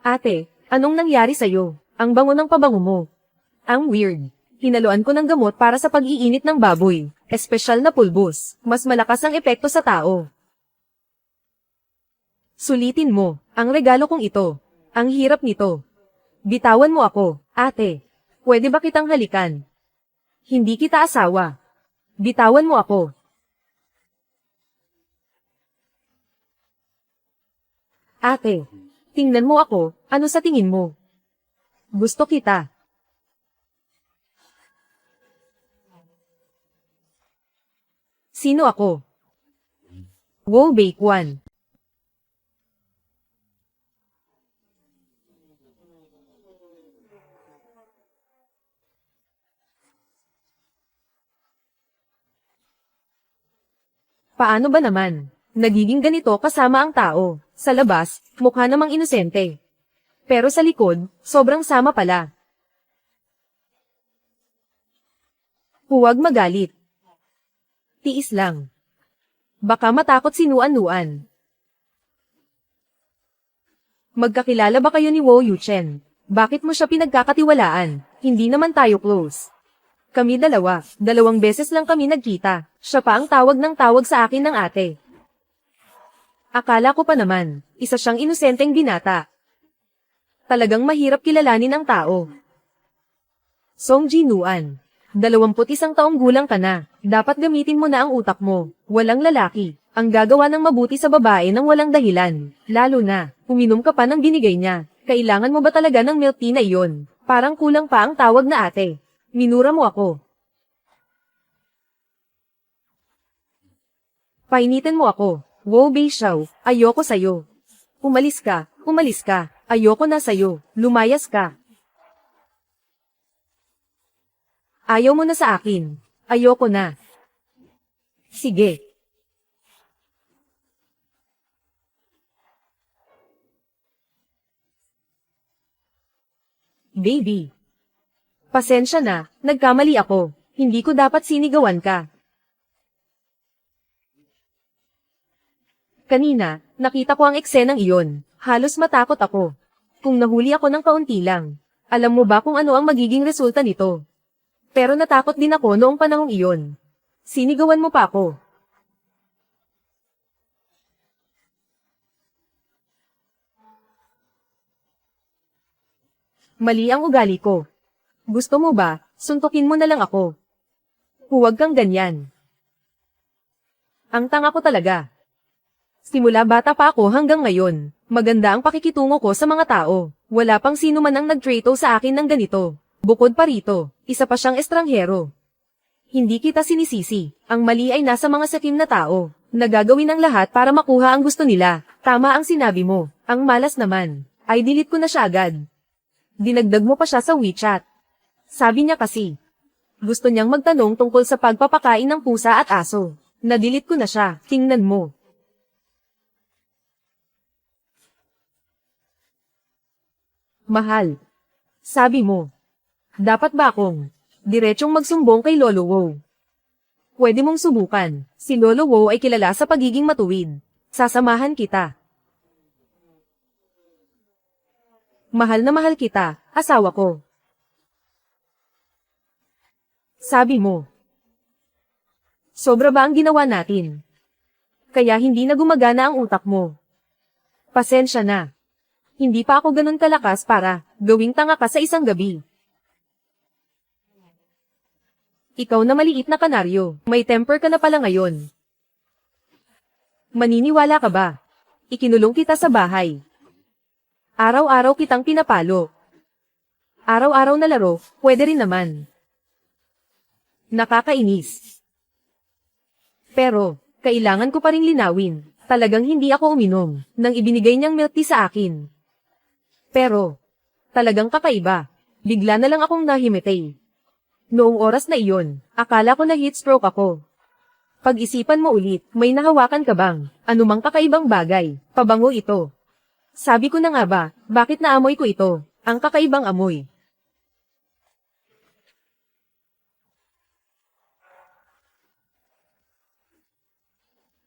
Ate, anong nangyari sa'yo? Ang bango ng pabango mo. Ang weird. Hinaluan ko ng gamot para sa pag-iinit ng baboy. Espesyal na pulbos. Mas malakas ang epekto sa tao. Sulitin mo, ang regalo kong ito. Ang hirap nito. Bitawan mo ako, ate. Pwede ba kitang halikan? Hindi kita asawa. Bitawan mo ako. Ate, tingnan mo ako, ano sa tingin mo? Gusto kita. Sino ako? Wow Baekwan. Paano ba naman? Nagiging ganito kasama ang tao. Sa labas, mukha namang inosente. Pero sa likod, sobrang sama pala. Huwag magalit. Tiis lang. Baka matakot si Nuan-Nuan. Magkakilala ba kayo ni Wo Yuchen? Bakit mo siya pinagkakatiwalaan? Hindi naman tayo close. Kami dalawa, 2 beses lang kami nagkita. Siya pa ang tawag ng tawag sa akin ng ate. Akala ko pa naman, isa siyang inosenteng binata. Talagang mahirap kilalanin ang tao. Song Ji-Nuan, 21 taong gulang ka na. Dapat gamitin mo na ang utak mo. Walang lalaki ang gagawa ng mabuti sa babae nang walang dahilan. Lalo na, uminom ka pa ng binigay niya. Kailangan mo ba talaga ng milk tea na iyon? Parang kulang pa ang tawag na ate. Minura mo ako. Painitin mo ako. Wow Beishaw, ayoko sayo. Umalis ka, ayoko na sayo, lumayas ka. Ayaw mo na sa akin, ayoko na. Sige. Baby. Pasensya na, nagkamali ako, hindi ko dapat sinigawan ka. Kanina, nakita ko ang eksenang iyon. Halos matakot ako. Kung nahuli ako ng kaunti lang. Alam mo ba kung ano ang magiging resulta nito? Pero natakot din ako noong panahong iyon. Sinigawan mo pa ako. Mali ang ugali ko. Gusto mo ba, suntukin mo na lang ako. Huwag kang ganyan. Ang tanga ko talaga. Simula bata pa ako hanggang ngayon, maganda ang pakikitungo ko sa mga tao. Wala pang sino man ang nagtrato sa akin ng ganito. Bukod pa rito, isa pa siyang estranghero. Hindi kita sinisisi, ang mali ay nasa mga sakim na tao. Nagagawin ang lahat para makuha ang gusto nila. Tama ang sinabi mo, ang malas naman. Ay delete ko na siya agad. Dinagdag mo pa siya sa WeChat. Sabi niya kasi, gusto niyang magtanong tungkol sa pagpapakain ng pusa at aso. Nadelete ko na siya, tingnan mo. Mahal. Sabi mo. Dapat ba akong diretsong magsumbong kay Lolo Wo? Pwede mong subukan. Si Lolo Wo ay kilala sa pagiging matuwid. Sasamahan kita. Mahal na mahal kita, asawa ko. Sabi mo. Sobra ba ang ginawa natin? Kaya hindi na gumagana ang utak mo. Pasensya na. Hindi pa ako ganun kalakas para gawing tanga ka sa isang gabi. Ikaw na maliit na kanaryo, may temper ka na pala ngayon. Maniniwala ka ba? Ikinulong kita sa bahay. Araw-araw kitang pinapalo. Araw-araw na laro, pwede rin naman. Nakakainis. Pero, kailangan ko pa ring linawin. Talagang hindi ako uminom nang ibinigay niyang milk tea sa akin. Pero, talagang kakaiba. Bigla na lang akong nahimitay. Noong oras na iyon, akala ko na heat stroke ako. Pag-isipan mo ulit, may nahawakan ka bang anumang kakaibang bagay? Pabango ito. Sabi ko na nga ba, bakit naamoy ko ito? Ang kakaibang amoy.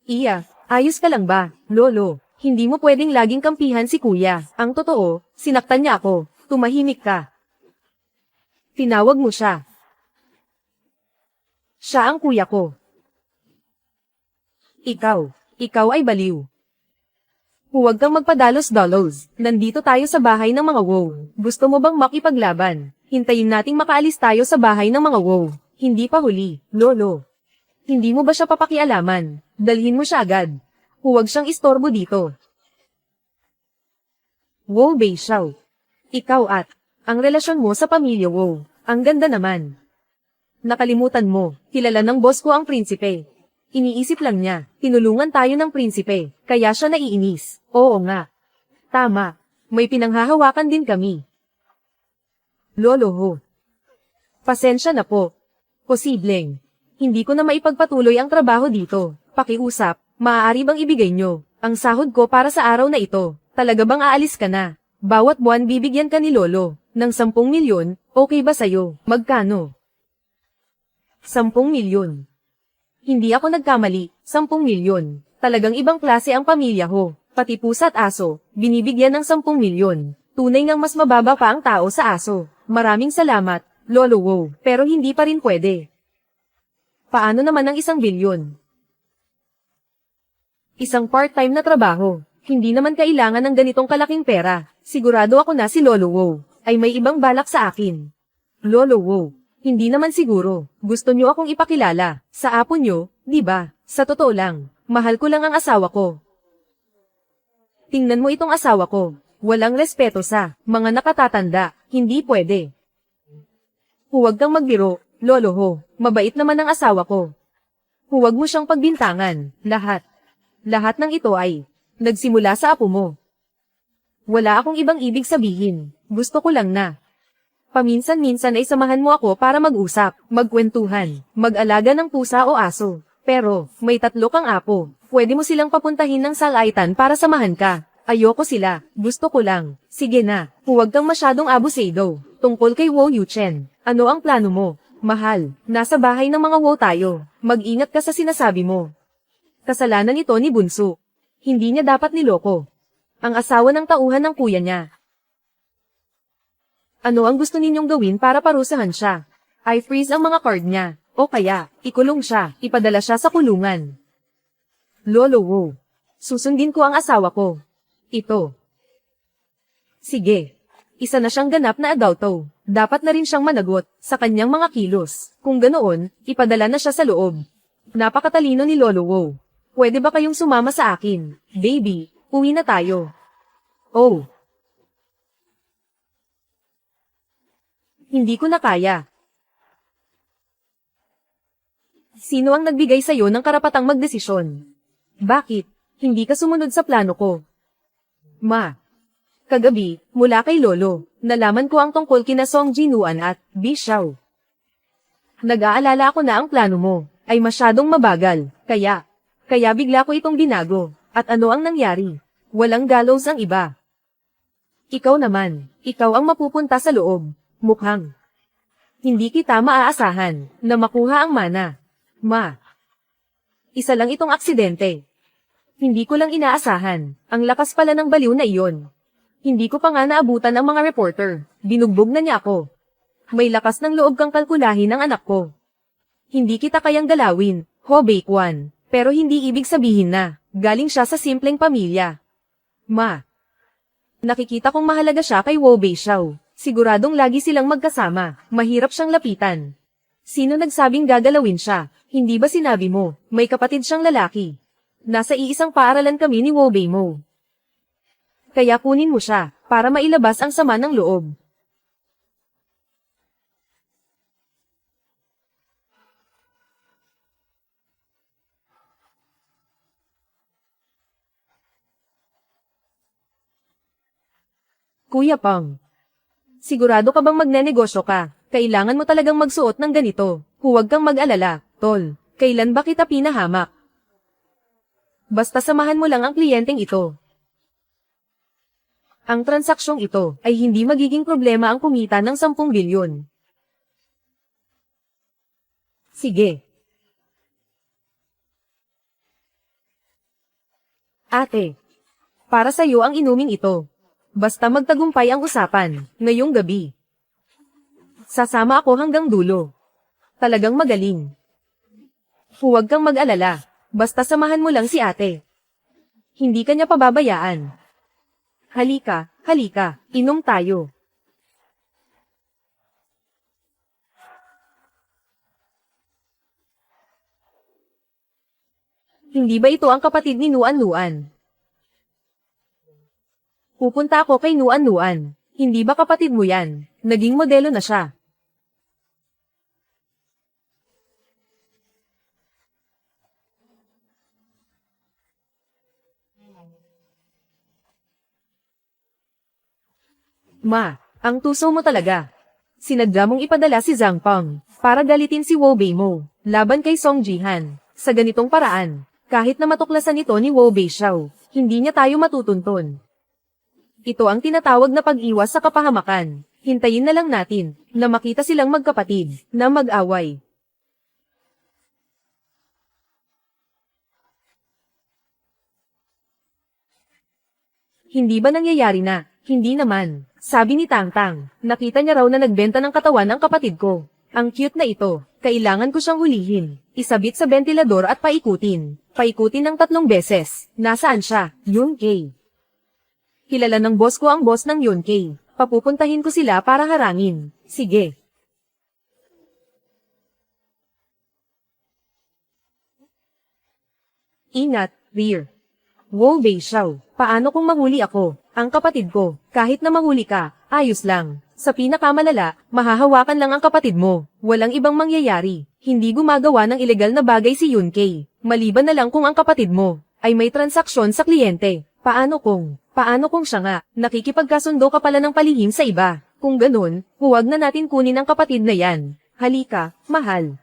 Iya, ayos ka lang ba, Lolo? Hindi mo pwedeng laging kampihan si kuya. Ang totoo, sinaktan niya ako. Tumahimik ka. Tinawag mo siya. Siya ang kuya ko. Ikaw ay baliw. Huwag kang magpadalos-dalos. Nandito tayo sa bahay ng mga WoW. Gusto mo bang makipaglaban? Hintayin nating makaalis tayo sa bahay ng mga WoW. Hindi pa huli, Lolo. Hindi mo ba siya papakialaman? Dalhin mo siya agad. Huwag siyang istorbo dito. WoW Beishao. Ikaw at ang relasyon mo sa pamilya WoW. Ang ganda naman. Nakalimutan mo, kilala ng boss ko ang prinsipe. Iniisip lang niya, tinulungan tayo ng prinsipe, kaya siya naiinis. Oo nga. Tama, may pinanghahawakan din kami. Lolo ho. Pasensya na po. Posibleng. Hindi ko na maipagpatuloy ang trabaho dito. Pakiusap, maaari bang ibigay nyo ang sahod ko para sa araw na ito? Talaga bang aalis ka na? Bawat buwan bibigyan ka ni Lolo ng 10 milyon, okay ba sayo? Magkano? 10 milyon. Hindi ako nagkamali, 10 milyon. Talagang ibang klase ang pamilya ho. Pati pusa at aso, binibigyan ng 10 milyon. Tunay ngang mas mababa pa ang tao sa aso. Maraming salamat, Lolo WoW, pero hindi pa rin pwede. Paano naman ang 1 bilyon? Isang part-time na trabaho. Hindi naman kailangan ng ganitong kalaking pera. Sigurado ako na si Lolo WoW ay may ibang balak sa akin. Lolo WoW. Hindi naman siguro. Gusto nyo akong ipakilala sa apo nyo, di ba? Sa totoo lang, mahal ko lang ang asawa ko. Tingnan mo itong asawa ko. Walang respeto sa mga nakatatanda. Hindi pwede. Huwag kang magbiro, Lolo ho. Mabait naman ang asawa ko. Huwag mo siyang pagbintangan. Lahat ng ito ay nagsimula sa apo mo. Wala akong ibang ibig sabihin. Gusto ko lang na paminsan-minsan ay samahan mo ako para mag-usap, magkwentuhan, mag-alaga ng pusa o aso. Pero, may 3 kang apo. Pwede mo silang papuntahin ng Salaitan para samahan ka. Ayoko sila. Gusto ko lang. Sige na. Huwag kang masyadong abusado. Tungkol kay Wo Yuchen. Ano ang plano mo? Mahal, nasa bahay ng mga WoW tayo. Mag-ingat ka sa sinasabi mo. Kasalanan ito ni Bunso. Hindi niya dapat niloko ang asawa ng tauhan ng kuya niya. Ano ang gusto ninyong gawin para parusahan siya? I-freeze ang mga card niya, o kaya, ikulong siya, ipadala siya sa kulungan. Lolo WoW. Susundin ko ang asawa ko. Ito. Sige. Isa na siyang ganap na adulto. Dapat na rin siyang managot sa kanyang mga kilos. Kung ganoon, ipadala na siya sa loob. Napakatalino ni Lolo WoW. Pwede ba kayong sumama sa akin? Baby, uwi na tayo. Oh. Hindi ko na kaya. Sino ang nagbigay sa'yo ng karapatang magdesisyon? Bakit? Hindi ka sumunod sa plano ko. Ma. Kagabi, mula kay Lolo, nalaman ko ang tungkol kina Song Jinuan at Bishao. Nag-aalala ako na ang plano mo ay masyadong mabagal, kaya bigla ko itong binago. At ano ang nangyari? Walang gallows ang iba. Ikaw naman, ikaw ang mapupunta sa loob. Mukhang hindi kita maaasahan na makuha ang mana. Ma. Isa lang itong aksidente. Hindi ko lang inaasahan. Ang lakas pala ng baliw na iyon. Hindi ko pa nga naabutan ang mga reporter. Binugbog na niya ako. May lakas ng loob kang kalkulahin ang anak ko. Hindi kita kayang galawin, Ho Baekwan. Pero hindi ibig sabihin na galing siya sa simpleng pamilya. Ma. Nakikita kong mahalaga siya kay Wo Beishao. Siguradong lagi silang magkasama. Mahirap siyang lapitan. Sino nagsabing gagalawin siya? Hindi ba sinabi mo, may kapatid siyang lalaki? Nasa iisang paaralan kami ni Wo Beimo. Kaya kunin mo siya, para mailabas ang sama ng loob. Kuya Pang. Sigurado ka bang magnenegosyo ka? Kailangan mo talagang magsuot ng ganito. Huwag kang mag-alala, tol. Kailan ba kita pinahamak? Basta samahan mo lang ang kliyenteng ito. Ang transaksyong ito ay hindi magiging problema ang kumita ng 10 bilyon. Sige. Ate. Para sa iyo ang inuming ito. Basta magtagumpay ang usapan, ngayong gabi. Sasama ako hanggang dulo. Talagang magaling. Huwag kang mag-alala, basta samahan mo lang si ate. Hindi ka niya pababayaan. Halika, halika, inom tayo. Hindi ba ito ang kapatid ni Nuan-Nuan? Pupunta ako kay Nuan-Nuan. Hindi ba kapatid mo yan? Naging modelo na siya. Ma, ang tuso mo talaga. Sinadya mong ipadala si Zhang Peng para galitin si Wo Bei mo laban kay Song Jihan. Sa ganitong paraan, kahit na matuklasan ito ni Wo Bei Xiao, hindi niya tayo matutunton. Ito ang tinatawag na pag-iwas sa kapahamakan. Hintayin na lang natin na makita silang magkapatid na mag-away. Hindi ba nangyayari na? Hindi naman. Sabi ni Tang Tang, nakita niya raw na nagbenta ng katawan ng kapatid ko. Ang cute na ito, kailangan ko siyang hulihin. Isabit sa bentilador at paikutin. Paikutin ng 3 beses. Nasaan siya? Yun Kay. Kilala ng boss ko ang boss ng Yun Kay. Papupuntahin ko sila para harangin. Sige. Ingat, Rear. Wo Bei Xiao, paano kung mahuli ako? Ang kapatid ko, kahit na mahuli ka, ayos lang. Sa pinakamalala, mahahawakan lang ang kapatid mo. Walang ibang mangyayari. Hindi gumagawa ng ilegal na bagay si Yun Kay. Maliban na lang kung ang kapatid mo ay may transaksyon sa kliyente. Paano kung siya nga, nakikipagkasundo ka pala ng palihim sa iba? Kung ganun, huwag na natin kunin ang kapatid na yan. Halika, mahal.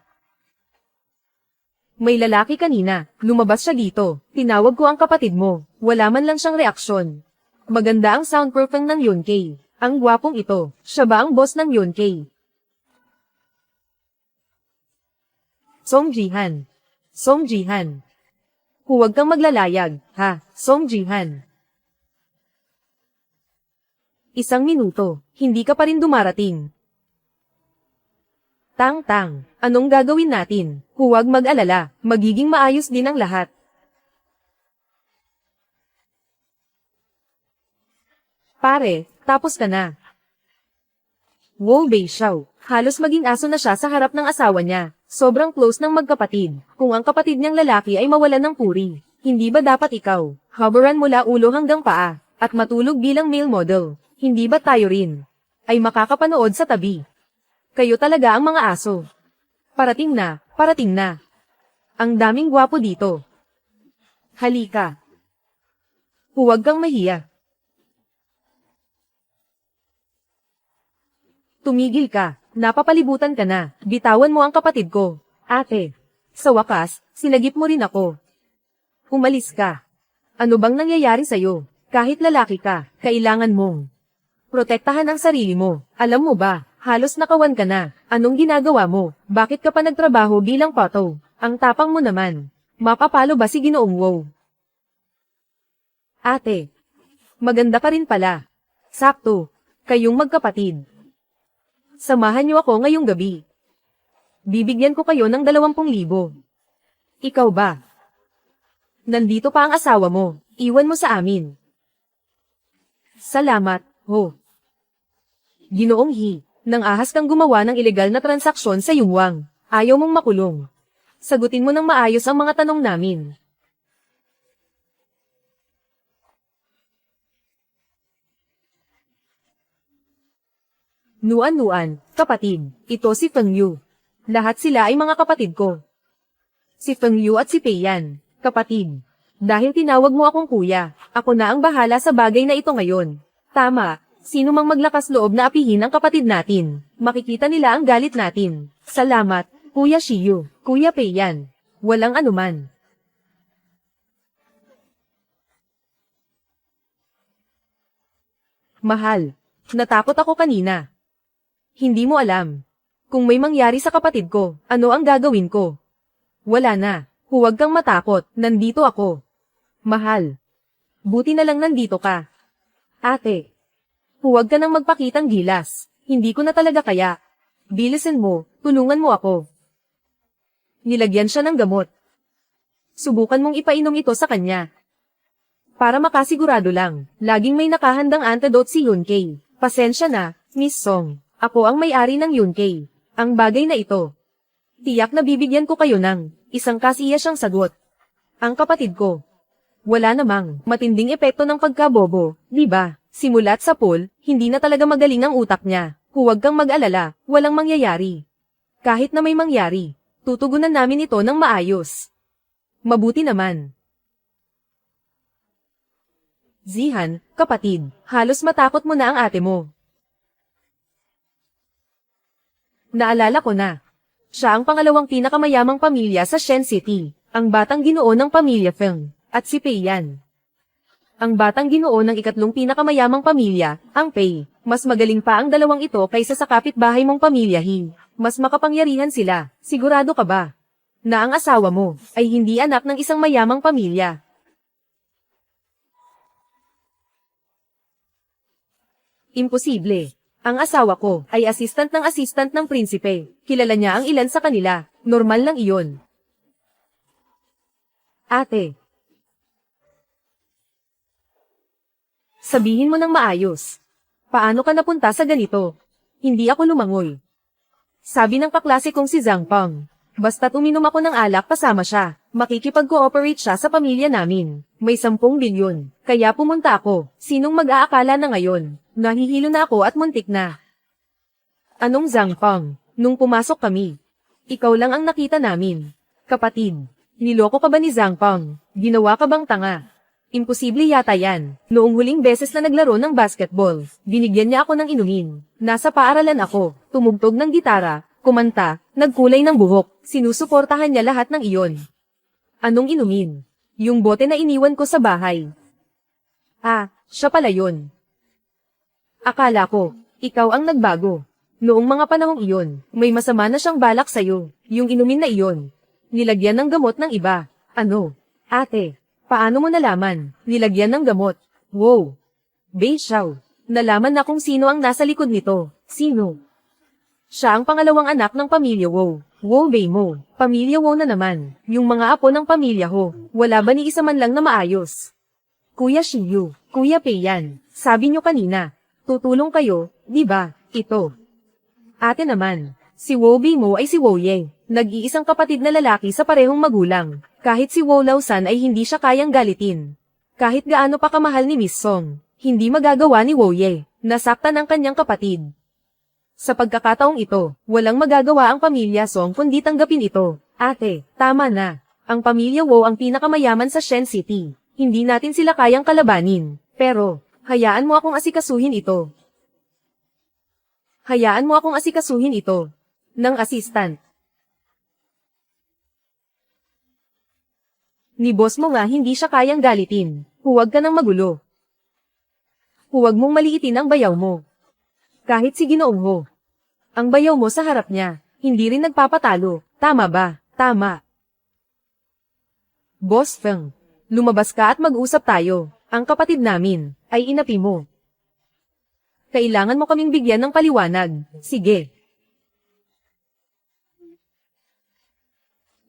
May lalaki kanina, lumabas siya dito. Tinawag ko ang kapatid mo. Wala man lang siyang reaksyon. Maganda ang soundproofing ng Yun Kay. Ang gwapong ito. Siya ba ang boss ng Yun Kay? Song Jihan. Song Jihan. Huwag kang maglalayag, ha, Song Jihan. 1 minuto, hindi ka pa rin dumarating. Tang Tang, anong gagawin natin? Huwag mag-alala, magiging maayos din ang lahat. Pare, tapos ka na. Wo Bei Xiao, halos maging aso na siya sa harap ng asawa niya. Sobrang close ng magkapatid. Kung ang kapatid niyang lalaki ay mawalan ng puri, hindi ba dapat ikaw, hoveran mula ulo hanggang paa, at matulog bilang male model? Hindi ba tayo rin ay makakapanood sa tabi? Kayo talaga ang mga aso. Parating na, parating na. Ang daming gwapo dito. Halika. Huwag kang mahiya. Tumigil ka, napapalibutan ka na, bitawan mo ang kapatid ko. Ate, sa wakas, sinagip mo rin ako. Umalis ka. Ano bang nangyayari sa'yo? Kahit lalaki ka, kailangan mong protektahan ang sarili mo. Alam mo ba, halos nakawan ka na. Anong ginagawa mo? Bakit ka pa nagtrabaho bilang pato? Ang tapang mo naman. Mapapalo ba si Ginoong Wow? Ate, maganda ka rin pala. Sakto, kayong magkapatid. Samahan niyo ako ngayong gabi. Bibigyan ko kayo ng 20,000. Ikaw ba? Nandito pa ang asawa mo. Iwan mo sa amin. Salamat, ho. Ginoong He, nang ahas kang gumawa ng ilegal na transaksyon sa Yungwang. Ayaw mong makulong. Sagutin mo ng maayos ang mga tanong namin. Nuan-Nuan, kapatid. Ito si Feng Yu. Lahat sila ay mga kapatid ko. Si Feng Yu at si Pei Yan, kapatid. Dahil tinawag mo akong kuya, ako na ang bahala sa bagay na ito ngayon. Tama, sino mang maglakas loob na apihin ang kapatid natin. Makikita nila ang galit natin. Salamat, Kuya Shiyu, Kuya Pei Yan. Walang anuman. Mahal, natakot ako kanina. Hindi mo alam. Kung may mangyari sa kapatid ko, ano ang gagawin ko? Wala na. Huwag kang matakot, nandito ako. Mahal. Buti na lang nandito ka. Ate. Huwag ka nang magpakitang gilas. Hindi ko na talaga kaya. Bilisan mo, tulungan mo ako. Nilagyan siya ng gamot. Subukan mong ipainom ito sa kanya. Para makasigurado lang, laging may nakahandang antidote si Yunkei. Pasensya na, Miss Song. Ako ang may-ari ng Yunkei. Ang bagay na ito. Tiyak na bibigyan ko kayo ng isang kasiya siyang sagot. Ang kapatid ko. Wala namang matinding epekto ng pagkabobo, di ba? Simulat sa pool, hindi na talaga magaling ang utak niya. Huwag kang mag-alala, walang mangyayari. Kahit na may mangyari, tutugunan namin ito ng maayos. Mabuti naman. Zihan, kapatid, halos matakot mo na ang ate mo. Naalala ko na. Siya ang pangalawang pinakamayamang pamilya sa Shen City, ang batang ginoo ng pamilya Feng, at si Pei yan. Ang batang ginoo ng ikatlong pinakamayamang pamilya, ang Pei, mas magaling pa ang dalawang ito kaysa sa kapitbahay mong pamilya He. Mas makapangyarihan sila, sigurado ka ba? Na ang asawa mo ay hindi anak ng isang mayamang pamilya. Imposible. Ang asawa ko ay assistant ng prinsipe. Kilala niya ang ilan sa kanila. Normal lang iyon. Ate. Sabihin mo ng maayos. Paano ka napunta sa ganito? Hindi ako lumangoy. Sabi ng kaklase kong si Zhang Peng. Basta't uminom ako ng alak kasama siya, makikipag-cooperate siya sa pamilya namin. May 10 bilyon. Kaya pumunta ako. Sinong mag-aakala na ngayon? Nahihilo na ako at muntik na. Anong Zhang Peng? Nung pumasok kami. Ikaw lang ang nakita namin. Kapatid, niloko ka ba ni Zhang Peng? Ginawa ka bang tanga? Imposible yata yan. Noong huling beses na naglaro ng basketball, binigyan niya ako ng inumin. Nasa paaralan ako, tumugtog ng gitara, kumanta, nagkulay ng buhok, sinusuportahan niya lahat ng iyon. Anong inumin? Yung bote na iniwan ko sa bahay. Ah, siya pala yun. Akala ko, ikaw ang nagbago. Noong mga panahong iyon, may masama na siyang balak sa'yo, yung inumin na iyon. Nilagyan ng gamot ng iba. Ano? Ate, paano mo nalaman? Nilagyan ng gamot. Wow! Bei Xiao, nalaman na kung sino ang nasa likod nito. Sino? Siya ang pangalawang anak ng pamilya Wu. Wu Bei mo. Pamilya Wu na naman. Yung mga apo ng pamilya Ho. Wala ba ni isa man lang na maayos? Kuya Shiyu, Kuya Pei yan. Sabi nyo kanina. Tutulong kayo, di ba? Ito. Ate naman. Si Wu Bei mo ay si Wu Ye. Nag-iisang kapatid na lalaki sa parehong magulang. Kahit si Wu Laosan ay hindi siya kayang galitin. Kahit gaano pa kamahal ni Miss Song, hindi magagawa ni Wu Ye. Nasaktan ang kanyang kapatid. Sa pagkakataong ito, walang magagawa ang pamilya Song kundi tanggapin ito. Ate, tama na. Ang pamilya Wu ang pinakamayaman sa Shen City. Hindi natin sila kayang kalabanin. Pero, hayaan mo akong asikasuhin ito. Hayaan mo akong asikasuhin ito. Ng assistant. Ni boss mo nga hindi siya kayang galitin. Huwag ka nang magulo. Huwag mong maliitin ang bayaw mo. Kahit si Ginoong Ho. Ang bayaw mo sa harap niya, hindi rin nagpapatalo. Tama ba? Tama. Boss Feng, lumabas ka at mag-usap tayo. Ang kapatid namin, ay inapi mo. Kailangan mo kaming bigyan ng paliwanag. Sige.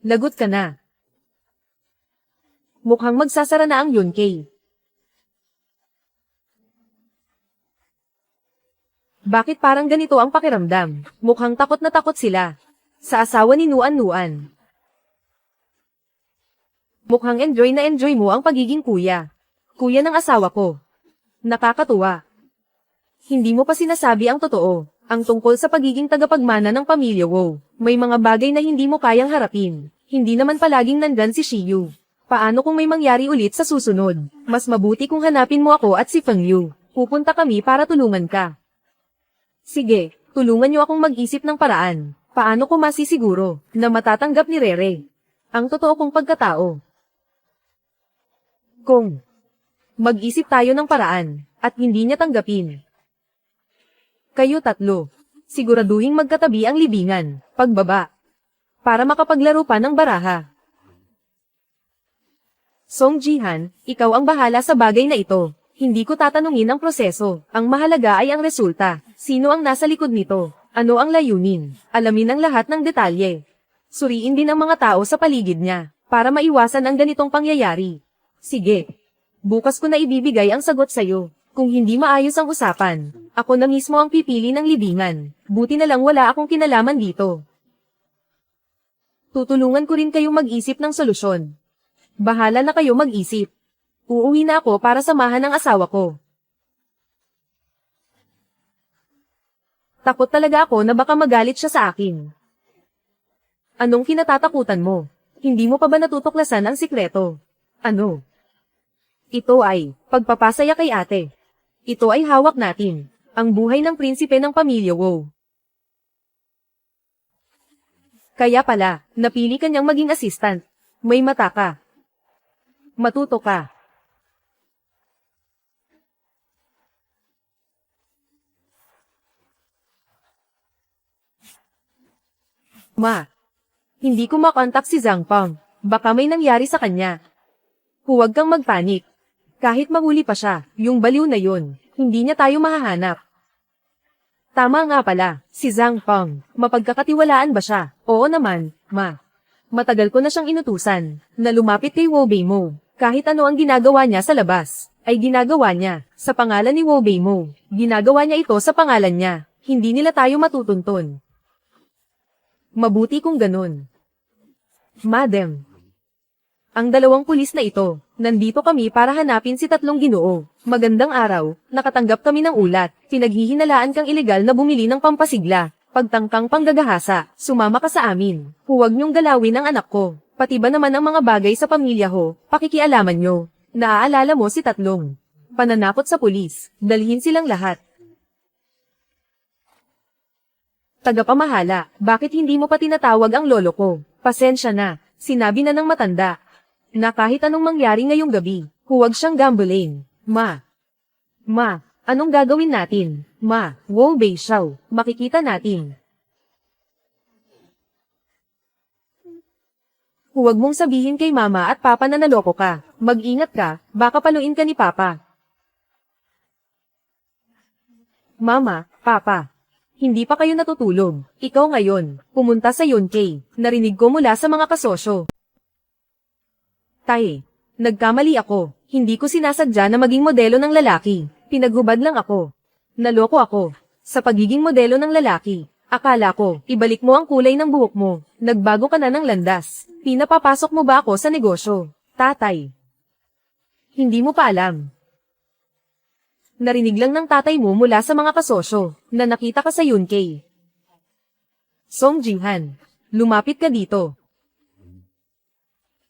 Lagot ka na. Mukhang magsasara na ang Yunkei. Bakit parang ganito ang pakiramdam? Mukhang takot na takot sila. Sa asawa ni Nuan. Mukhang enjoy na enjoy mo ang pagiging kuya. Kuya ng asawa ko. Nakakatuwa. Hindi mo pa sinasabi ang totoo. Ang tungkol sa pagiging tagapagmana ng pamilya Wu. May mga bagay na hindi mo kayang harapin. Hindi naman palaging nandyan si Shiyu. Paano kung may mangyari ulit sa susunod? Mas mabuti kung hanapin mo ako at si Feng Yu. Pupunta kami para tulungan ka. Sige, tulungan niyo akong mag-isip ng paraan. Paano ko masisiguro na matatanggap ni Rere ang totoo kong pagkatao? Kung mag-isip tayo ng paraan at hindi niya tanggapin. Kayo tatlo, siguraduhing magkatabi ang libingan, pagbaba, para makapaglaro pa ng baraha. Song Jihan, ikaw ang bahala sa bagay na ito. Hindi ko tatanungin ang proseso. Ang mahalaga ay ang resulta. Sino ang nasa likod nito? Ano ang layunin? Alamin ang lahat ng detalye. Suriin din ang mga tao sa paligid niya, para maiwasan ang ganitong pangyayari. Sige. Bukas ko na ibibigay ang sagot sa'yo. Kung hindi maayos ang usapan, ako na mismo ang pipili ng libingan. Buti na lang wala akong kinalaman dito. Tutulungan ko rin kayo mag-isip ng solusyon. Bahala na kayo mag-isip. Uuwi na ako para samahan ang asawa ko. Takot talaga ako na baka magalit siya sa akin. Anong kinatatakutan mo? Hindi mo pa ba natutuklasan ang sikreto? Ano? Ito ay pagpapasaya kay ate. Ito ay hawak natin. Ang buhay ng prinsipe ng pamilya Wu. Kaya pala, napili ka niyang maging assistant. May mata ka. Matuto ka. Ma, hindi ko makontak si Zhang Peng. Baka may nangyari sa kanya. Huwag kang magpanik. Kahit mahuli pa siya, yung baliw na yun, hindi niya tayo mahahanap. Tama nga pala, si Zhang Peng, mapagkakatiwalaan ba siya? Oo naman, ma. Matagal ko na siyang inutusan, na lumapit kay Wu Beimo. Kahit ano ang ginagawa niya sa labas, ay ginagawa niya, sa pangalan ni Wu Beimo. Ginagawa niya ito sa pangalan niya, hindi nila tayo matutuntun. Mabuti kung ganun. Madam. Ang dalawang pulis na ito, nandito kami para hanapin si tatlong ginoo. Magandang araw, nakatanggap kami ng ulat, pinaghihinalaan kang ilegal na bumili ng pampasigla. Pagtangkang panggagahasa, sumama ka sa amin. Huwag niyong galawin ang anak ko. Pati ba naman ang mga bagay sa pamilya ho, pakikialaman niyo. Naaalala mo si tatlong. Pananakot sa pulis, dalhin silang lahat. Tagapamahala, bakit hindi mo pa tinatawag ang lolo ko? Pasensya na, sinabi na ng matanda. Na kahit anong mangyari ngayong gabi, huwag siyang gambling. Ma, anong gagawin natin? Ma, Wu Beishao, makikita natin. Huwag mong sabihin kay mama at papa na naloko ka. Mag-ingat ka, baka paluin ka ni papa. Mama, papa, hindi pa kayo natutulog. Ikaw ngayon, pumunta sa Yunkai. Narinig ko mula sa mga kasosyo. Tay, nagkamali ako. Hindi ko sinasadya na maging modelo ng lalaki. Pinaghubad lang ako. Naloko ako. Sa pagiging modelo ng lalaki, akala ko, ibalik mo ang kulay ng buhok mo. Nagbago ka na ng landas. Pinapapasok mo ba ako sa negosyo? Tatay. Hindi mo pa alam. Narinig lang ng tatay mo mula sa mga kasosyo, na nakita ka sa Yunkai. Song Jinghan, lumapit ka dito.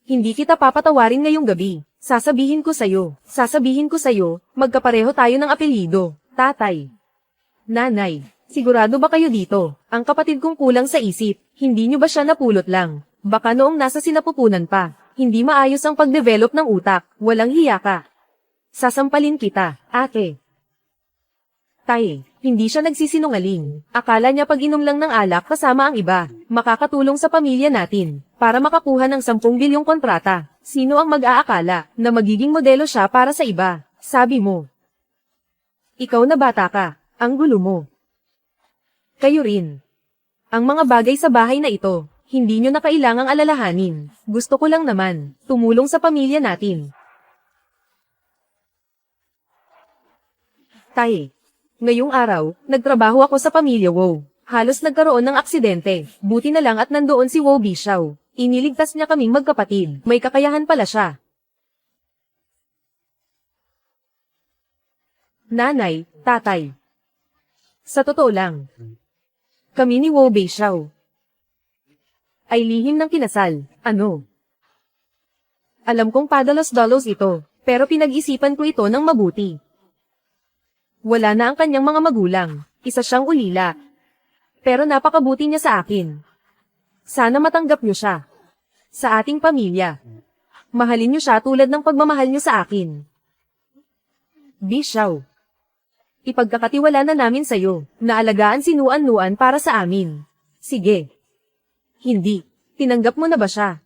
Hindi kita papatawarin ngayong gabi. Sasabihin ko sa'yo, magkapareho tayo ng apelyido, tatay. Nanay, sigurado ba kayo dito? Ang kapatid kong kulang sa isip, hindi nyo ba siya napulot lang? Baka noong nasa sinapupunan pa, hindi maayos ang pagdevelop ng utak, walang hiya ka. Sasampalin kita, ate. Tay, hindi siya nagsisinungaling. Akala niya pag inom lang ng alak kasama ang iba, makakatulong sa pamilya natin, para makakuha ng 10 bilyong kontrata. Sino ang mag-aakala na magiging modelo siya para sa iba? Sabi mo. Ikaw na bata ka, ang gulo mo. Kayo rin. Ang mga bagay sa bahay na ito, hindi nyo na kailangang alalahanin. Gusto ko lang naman, tumulong sa pamilya natin. Tay. Ngayong araw, nagtrabaho ako sa pamilya Wu. Halos nagkaroon ng aksidente. Buti na lang at nandoon si Wu Beishao. Iniligtas niya kaming magkapatid. May kakayahan pala siya. Nanay, tatay. Sa totoo lang, kami ni Wu Beishao ay lihim ng kinasal. Ano? Alam kong padalos-dalos ito, pero pinag-isipan ko ito ng mabuti. Wala na ang kanyang mga magulang, isa siyang ulila. Pero napakabuti niya sa akin. Sana matanggap niyo siya. Sa ating pamilya. Mahalin niyo siya tulad ng pagmamahal niyo sa akin. Beishao. Ipagkakatiwala na namin sa'yo, na alagaan si Nuan para sa amin. Sige. Hindi. Tinanggap mo na ba siya?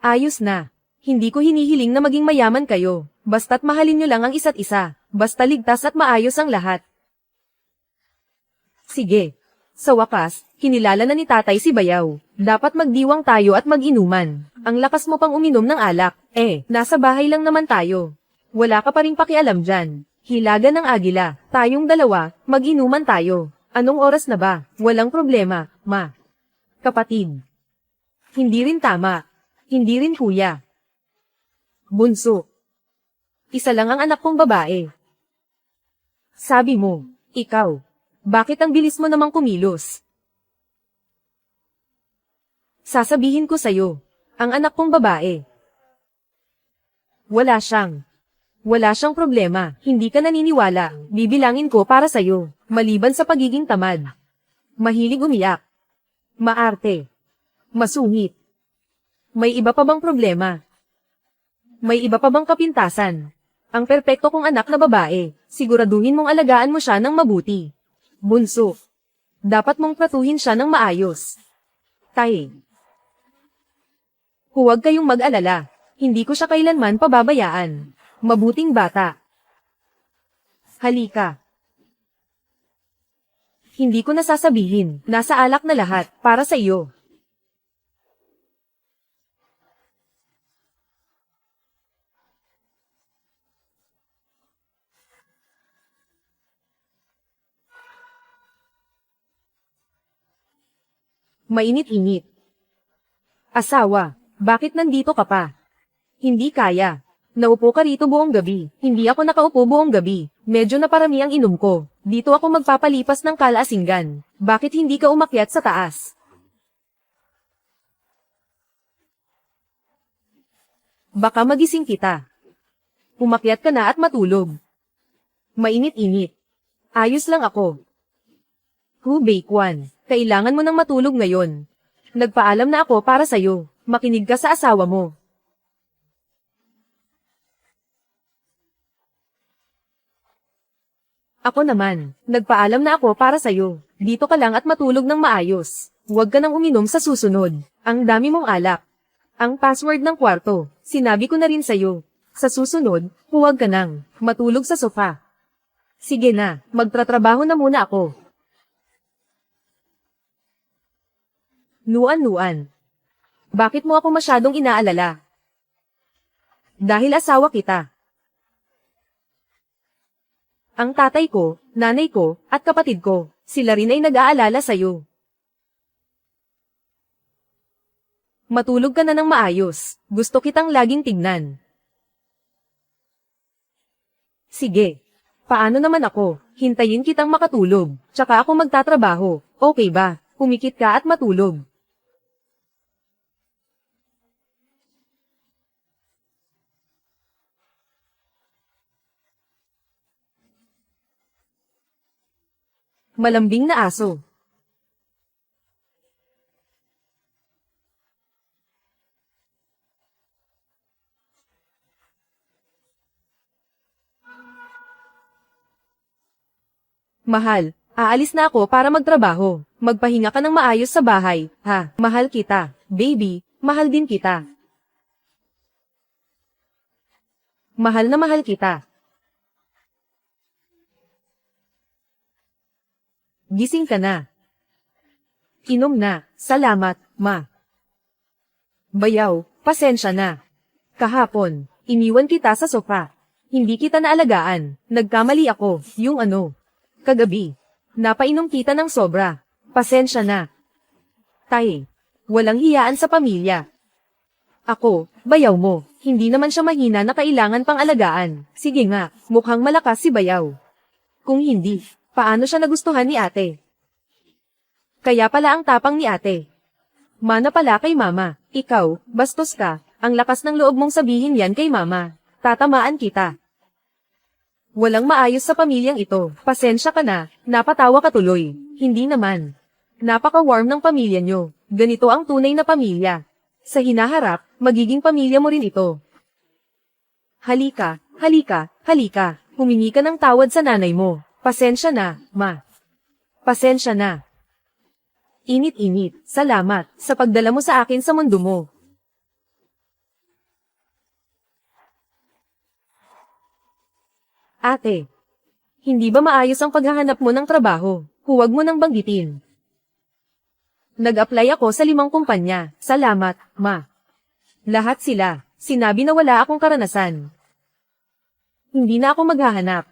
Ayos na. Hindi ko hinihiling na maging mayaman kayo. Basta't mahalin nyo lang ang isa't isa. Basta ligtas at maayos ang lahat. Sige. Sa wakas, kinilala na ni tatay si Bayaw. Dapat magdiwang tayo at mag-inuman. Ang lakas mo pang uminom ng alak. Nasa bahay lang naman tayo. Wala ka pa ring pakialam dyan. Hilaga ng agila. Tayong dalawa, mag-inuman tayo. Anong oras na ba? Walang problema, ma. Kapatid. Hindi rin tama. Hindi rin kuya. Bunso. Isa lang ang anak kong babae. Sabi mo, ikaw. Bakit ang bilis mo namang kumilos? Sasabihin ko sa'yo, ang anak kong babae. Wala siyang problema, hindi ka naniniwala, bibilangin ko para sa'yo, maliban sa pagiging tamad. Mahilig umiyak. Maarte. Masungit. May iba pa bang problema? May iba pa bang kapintasan? Ang perpekto kong anak na babae, siguraduhin mong alagaan mo siya ng mabuti. Bunso. Dapat mong tratuhin siya ng maayos. Tay. Huwag kayong mag-alala. Hindi ko siya kailanman pababayaan. Mabuting bata. Halika. Hindi ko nasasabihin. Nasa alak na lahat, para sa iyo. Mainit-init. Asawa, bakit nandito ka pa? Hindi kaya. Naupo ka rito buong gabi. Hindi ako nakaupo buong gabi. Medyo naparami ang inom ko. Dito ako magpapalipas ng kalaasinggan. Bakit hindi ka umakyat sa taas? Baka magising kita. Umakyat ka na at matulog. Mainit-init. Ayos lang ako. Bakwan, kailangan mo nang matulog ngayon. Nagpaalam na ako para sa'yo. Makinig ka sa asawa mo. Ako naman, nagpaalam na ako para sa'yo. Dito ka lang at matulog ng maayos. Huwag ka nang uminom sa susunod. Ang dami mong alak. Ang password ng kwarto, sinabi ko na rin sa'yo. Sa susunod, huwag ka nang matulog sa sofa. Sige na, magtratrabaho na muna ako. Nuan-nuan. Bakit mo ako masyadong inaalala? Dahil asawa kita. Ang tatay ko, nanay ko, at kapatid ko, sila rin ay nag-aalala sa'yo. Matulog ka na ng maayos, gusto kitang laging tignan. Sige. Paano naman ako? Hintayin kitang makatulog, tsaka ako magtatrabaho, okay ba? Pumikit ka at matulog. Malambing na aso. Mahal, aalis na ako para magtrabaho. Magpahinga ka ng maayos sa bahay, ha? Mahal kita, baby, mahal din kita. Mahal na mahal kita. Gising ka na. Inom na, salamat, ma. Bayaw, pasensya na. Kahapon, iniwan kita sa sofa. Hindi kita naalagaan, nagkamali ako, yung ano. Kagabi, napainom kita ng sobra. Pasensya na. Tay, walang hiyaan sa pamilya. Ako, bayaw mo, hindi naman siya mahina na kailangan pang alagaan. Sige nga, mukhang malakas si bayaw. Kung hindi, paano siya nagustuhan ni ate? Kaya pala ang tapang ni ate. Mana pala kay mama, ikaw, bastos ka, ang lakas ng loob mong sabihin yan kay mama. Tatamaan kita. Walang maayos sa pamilyang ito. Pasensya ka na, napatawa ka tuloy. Hindi naman. Napaka-warm ng pamilya nyo. Ganito ang tunay na pamilya. Sa hinaharap, magiging pamilya mo rin ito. Halika, halika, halika. Humingi ka ng tawad sa nanay mo. Pasensya na, ma. Pasensya na. Init-init, salamat sa pagdala mo sa akin sa mundo mo. Ate, hindi ba maayos ang paghahanap mo ng trabaho? Huwag mo nang banggitin. Nag-apply ako sa 5 kumpanya. Salamat, ma. Lahat sila. Sinabi na wala akong karanasan. Hindi na ako maghahanap.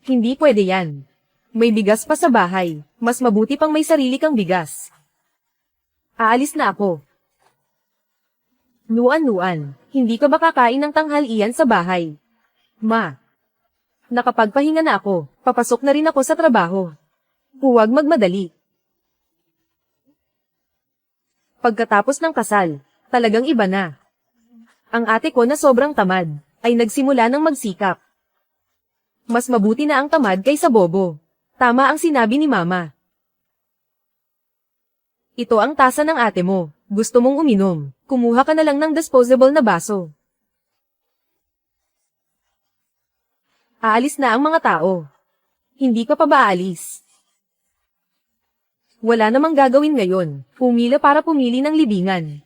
Hindi pwede yan. May bigas pa sa bahay. Mas mabuti pang may sarili kang bigas. Aalis na ako. Nuan-nuan, hindi ka ba kakain ng tanghalian sa bahay? Ma. Nakapagpahinga na ako. Papasok na rin ako sa trabaho. Huwag magmadali. Pagkatapos ng kasal, talagang iba na. Ang ate ko na sobrang tamad, ay nagsimula ng magsikap. Mas mabuti na ang tamad kaysa bobo. Tama ang sinabi ni mama. Ito ang tasa ng ate mo. Gusto mong uminom, kumuha ka na lang ng disposable na baso. Aalis na ang mga tao. Hindi ka pa ba aalis? Wala namang gagawin ngayon, pumila para pumili ng libingan.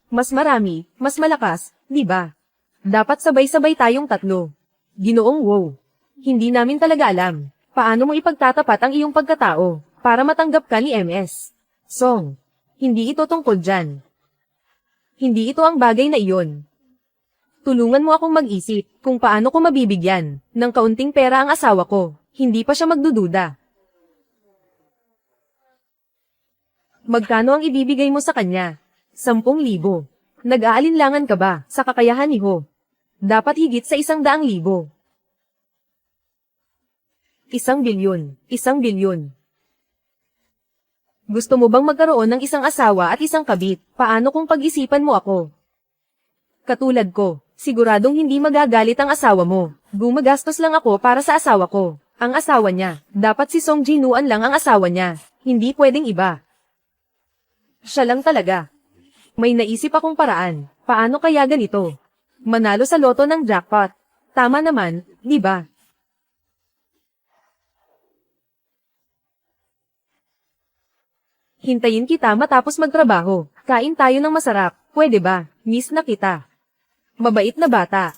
Mas marami, mas malakas, di ba? Dapat sabay-sabay tayong tatlo. Ginoong wow. Hindi namin talaga alam, paano mo ipagtatapat ang iyong pagkatao, para matanggap ka ni MS. Song, hindi ito tungkol dyan. Hindi ito ang bagay na iyon. Tulungan mo akong mag-isip, kung paano ko mabibigyan, ng kaunting pera ang asawa ko, hindi pa siya magdududa. Magkano ang ibibigay mo sa kanya? 10,000. Nag-aalinlangan ka ba sa kakayahan ni Ho? Dapat higit sa 100,000. 1 bilyon. 1 bilyon. Gusto mo bang magkaroon ng isang asawa at isang kabit? Paano kung pag-isipan mo ako? Katulad ko, siguradong hindi magagalit ang asawa mo. Gumagastos lang ako para sa asawa ko. Ang asawa niya, dapat si Song Jinuan lang ang asawa niya. Hindi pwedeng iba. Siya lang talaga. May naisip akong paraan. Paano kaya ganito? Manalo sa loto ng jackpot. Tama naman, di ba? Hintayin kita matapos magtrabaho. Kain tayo ng masarap. Pwede ba? Miss na kita. Mabait na bata.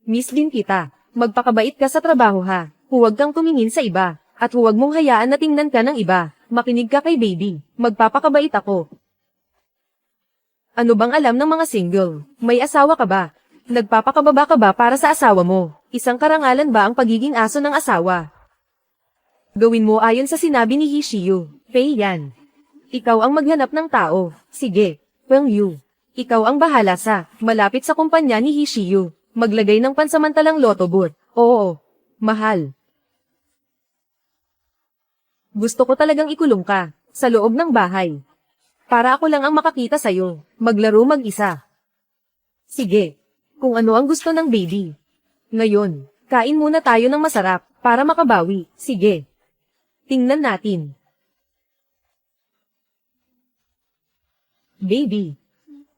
Miss din kita. Magpakabait ka sa trabaho ha. Huwag kang tumingin sa iba. At huwag mong hayaan na tingnan ka ng iba. Makinig ka kay baby. Magpapakabait ako. Ano bang alam ng mga single? May asawa ka ba? Nagpapakababa ka ba para sa asawa mo? Isang karangalan ba ang pagiging aso ng asawa? Gawin mo ayon sa sinabi ni Hishiyu. Pei yan. Ikaw ang maghanap ng tao. Sige, Peng Yu. Ikaw ang bahala sa malapit sa kumpanya ni Hishiyu. Maglagay ng pansamantalang loto booth. Oo, mahal. Gusto ko talagang ikulong ka sa loob ng bahay. Para ako lang ang makakita sa'yo. Maglaro mag-isa. Sige, kung ano ang gusto ng baby. Ngayon, kain muna tayo ng masarap para makabawi. Sige. Tingnan natin. Baby,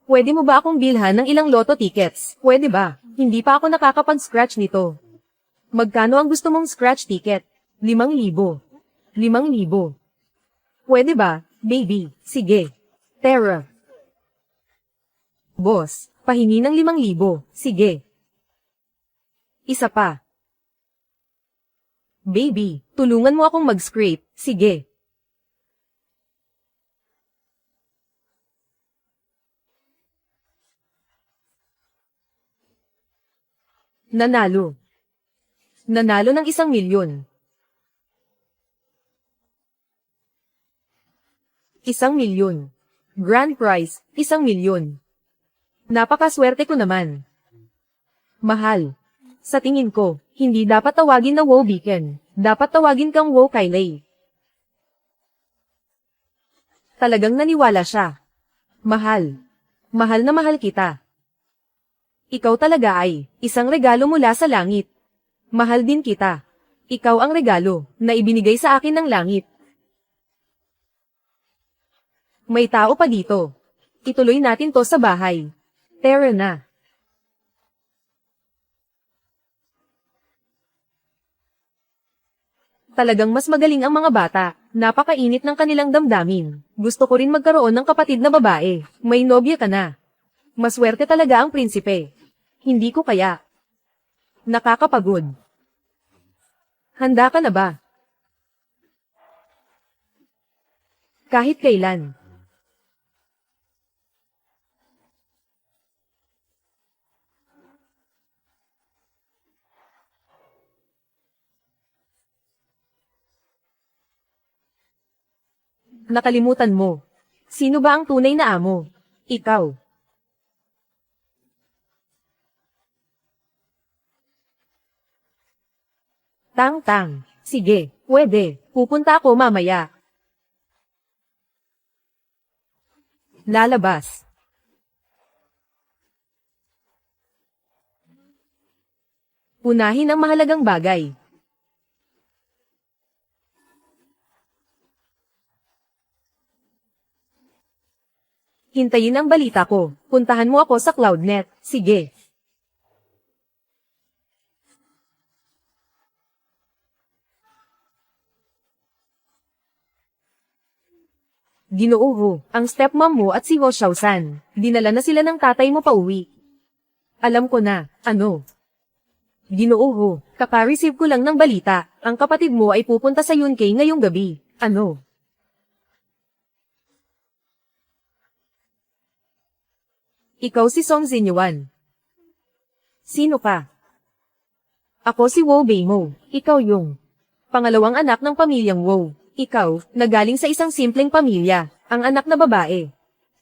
pwede mo ba akong bilhan ng ilang loto tickets? Pwede ba? Hindi pa ako nakakapag-scratch nito. Magkano ang gusto mong scratch ticket? 5,000. 5,000. Pwede ba, baby? Sige. Tara. Boss, pahingi ng 5,000. Sige. Isa pa. Baby, tulungan mo akong mag-scrape. Sige. Nanalo. Nanalo ng 1,000,000. 1,000,000. Grand prize, 1,000,000. Napakaswerte ko naman. Mahal. Sa tingin ko, hindi dapat tawagin na Wow Beacon. Dapat tawagin kang Wow Kailay. Talagang naniwala siya. Mahal. Mahal na mahal kita. Ikaw talaga ay isang regalo mula sa langit. Mahal din kita. Ikaw ang regalo na ibinigay sa akin ng langit. May tao pa dito. Ituloy natin to sa bahay. Tara na. Talagang mas magaling ang mga bata. Napakainit ng kanilang damdamin. Gusto ko rin magkaroon ng kapatid na babae. May nobya ka na. Maswerte talaga ang prinsipe. Hindi ko kaya. Nakakapagod. Handa ka na ba? Kahit kailan. Nakalimutan mo. Sino ba ang tunay na amo? Ikaw. Tang-tang. Sige, pwede. Pupunta ako mamaya. Lalabas. Unahin ang mahalagang bagay. Hintayin ang balita ko. Puntahan mo ako sa CloudNet. Sige. Ginoo, ang stepmom mo at si Ho Xiaosan. Dinala na sila ng tatay mo pauwi. Alam ko na, ano? Ginoo, kaka-receive ko lang ng balita. Ang kapatid mo ay pupunta sa Yunkai ngayong gabi. Ano? Ikaw si Song Zinyuan. Sino ka? Ako si Wu Beimo. Ikaw yung pangalawang anak ng pamilyang Wu. Ikaw, nagaling sa isang simpleng pamilya, ang anak na babae.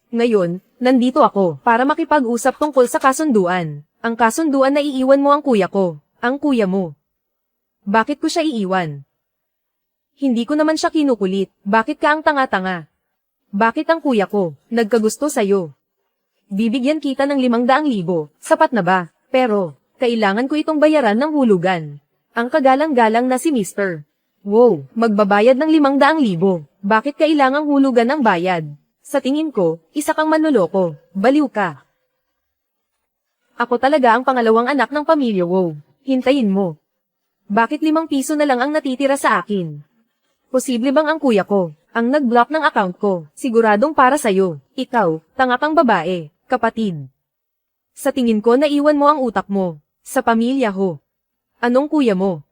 Ngayon, nandito ako para makipag-usap tungkol sa kasunduan. Ang kasunduan na iiwan mo ang kuya ko, ang kuya mo. Bakit ko siya iiwan? Hindi ko naman siya kinukulit. Bakit ka ang tanga-tanga? Bakit ang kuya ko, nagkagusto sa'yo? Bibigyan kita ng 500,000, sapat na ba? Pero, kailangan ko itong bayaran ng hulugan. Ang kagalang-galang na si Mr. Wow, magbabayad ng 500,000. Bakit kailangang hulugan ang bayad? Sa tingin ko, isa kang manloloko, baliw ka. Ako talaga ang pangalawang anak ng pamilya Wow. Hintayin mo. Bakit 5 piso na lang ang natitira sa akin? Posible bang ang kuya ko, ang nag-block ng account ko, siguradong para sa'yo, ikaw, tanga kang babae, kapatid. Sa tingin ko naiwan mo ang utak mo, sa pamilya ho. Anong kuya mo?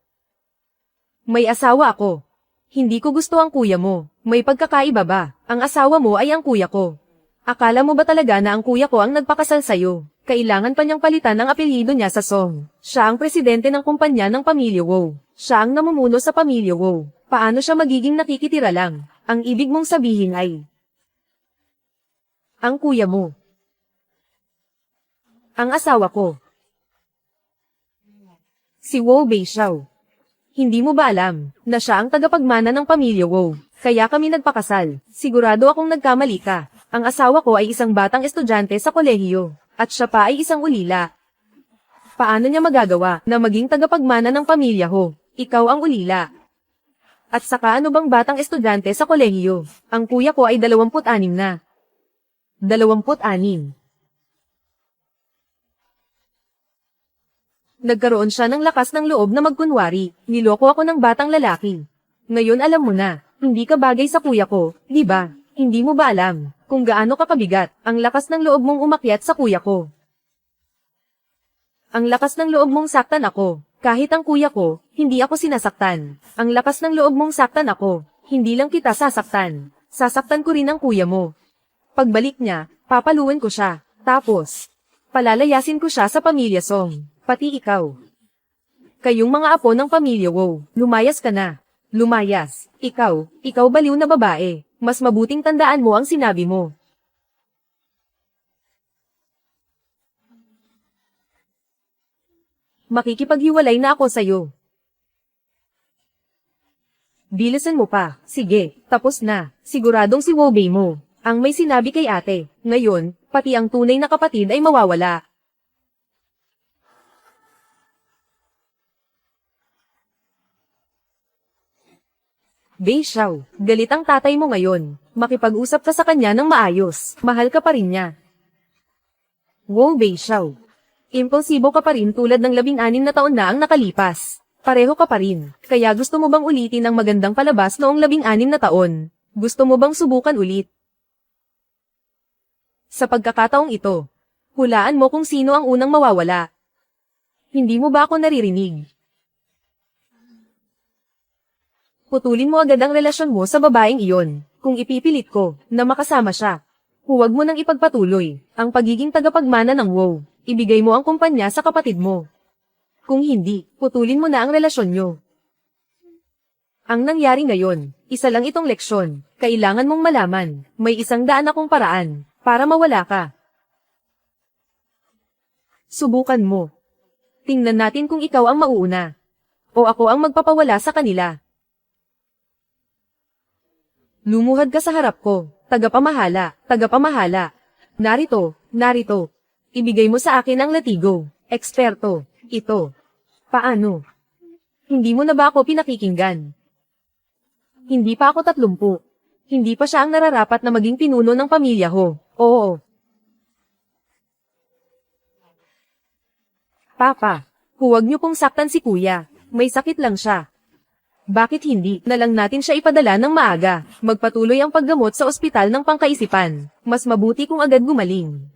May asawa ako. Hindi ko gusto ang kuya mo, may pagkakaiba ba, ang asawa mo ay ang kuya ko. Akala mo ba talaga na ang kuya ko ang nagpakasal sa'yo? Kailangan pa niyang palitan ang apelyido niya sa Song. Siya ang presidente ng kumpanya ng pamilya Wow. Siya ang namumuno sa pamilya Wow. Paano siya magiging nakikitira lang? Ang ibig mong sabihin ay ang kuya mo. Ang asawa ko. Si Wu Beixiao. Hindi mo ba alam na siya ang tagapagmana ng pamilya Wu? Kaya kami nagpakasal. Sigurado akong nagkamali ka. Ang asawa ko ay isang batang estudyante sa kolehiyo. At siya pa ay isang ulila. Paano niya magagawa na maging tagapagmana ng pamilya Ho? Ikaw ang ulila. At saka ano bang batang estudyante sa kolehiyo? Ang kuya ko ay 26 na. 26. Nagkaroon siya ng lakas ng loob na magkunwari, niloko ako ng batang lalaki. Ngayon alam mo na, hindi ka bagay sa kuya ko, di ba? Hindi mo ba alam kung gaano ka kabigat ang lakas ng loob mong umakyat sa kuya ko? Ang lakas ng loob mong saktan ako, kahit ang kuya ko, hindi ako sinasaktan. Ang lakas ng loob mong saktan ako, hindi lang kita sasaktan. Sasaktan ko rin ang kuya mo. Pagbalik niya, papaluin ko siya, tapos, palalayasin ko siya sa pamilya Song. Pati ikaw. Kayong mga apo ng pamilya Wow, lumayas ka na. Lumayas. Ikaw baliw na babae. Mas mabuting tandaan mo ang sinabi mo. Makikipaghiwalay na ako sa'yo. Bilisan mo pa. Sige, tapos na. Siguradong si Wu Beimo ang may sinabi kay ate. Ngayon, pati ang tunay na kapatid ay mawawala. Beixiao, galit ang tatay mo ngayon. Makipag-usap ka sa kanya ng maayos. Mahal ka pa rin niya. Wu Beixiao. Impulsibo ka pa rin tulad ng 16 na taon na ang nakalipas. Pareho ka pa rin. Kaya gusto mo bang ulitin ang magandang palabas noong 16 na taon? Gusto mo bang subukan ulit? Sa pagkakataong ito, hulaan mo kung sino ang unang mawawala. Hindi mo ba ako naririnig? Putulin mo agad ang relasyon mo sa babaeng iyon. Kung ipipilit ko na makasama siya, huwag mo nang ipagpatuloy ang pagiging tagapagmana ng WoW. Ibigay mo ang kumpanya sa kapatid mo. Kung hindi, putulin mo na ang relasyon nyo. Ang nangyari ngayon, isa lang itong leksyon. Kailangan mong malaman, may 100 akong paraan para mawala ka. Subukan mo. Tingnan natin kung ikaw ang mauuna. O ako ang magpapawala sa kanila. Lumuhad ka sa harap ko, tagapamahala, tagapamahala. Narito, narito. Ibigay mo sa akin ang latigo, eksperto, ito. Paano? Hindi mo na ba ako pinakikinggan? Hindi pa ako 30. Hindi pa siya ang nararapat na maging pinuno ng pamilya ko. Oo. Papa, huwag niyo pong saktan si kuya. May sakit lang siya. Bakit hindi na lang natin siya ipadala ng maaga? Magpatuloy ang paggamot sa ospital ng pangkaisipan. Mas mabuti kung agad gumaling.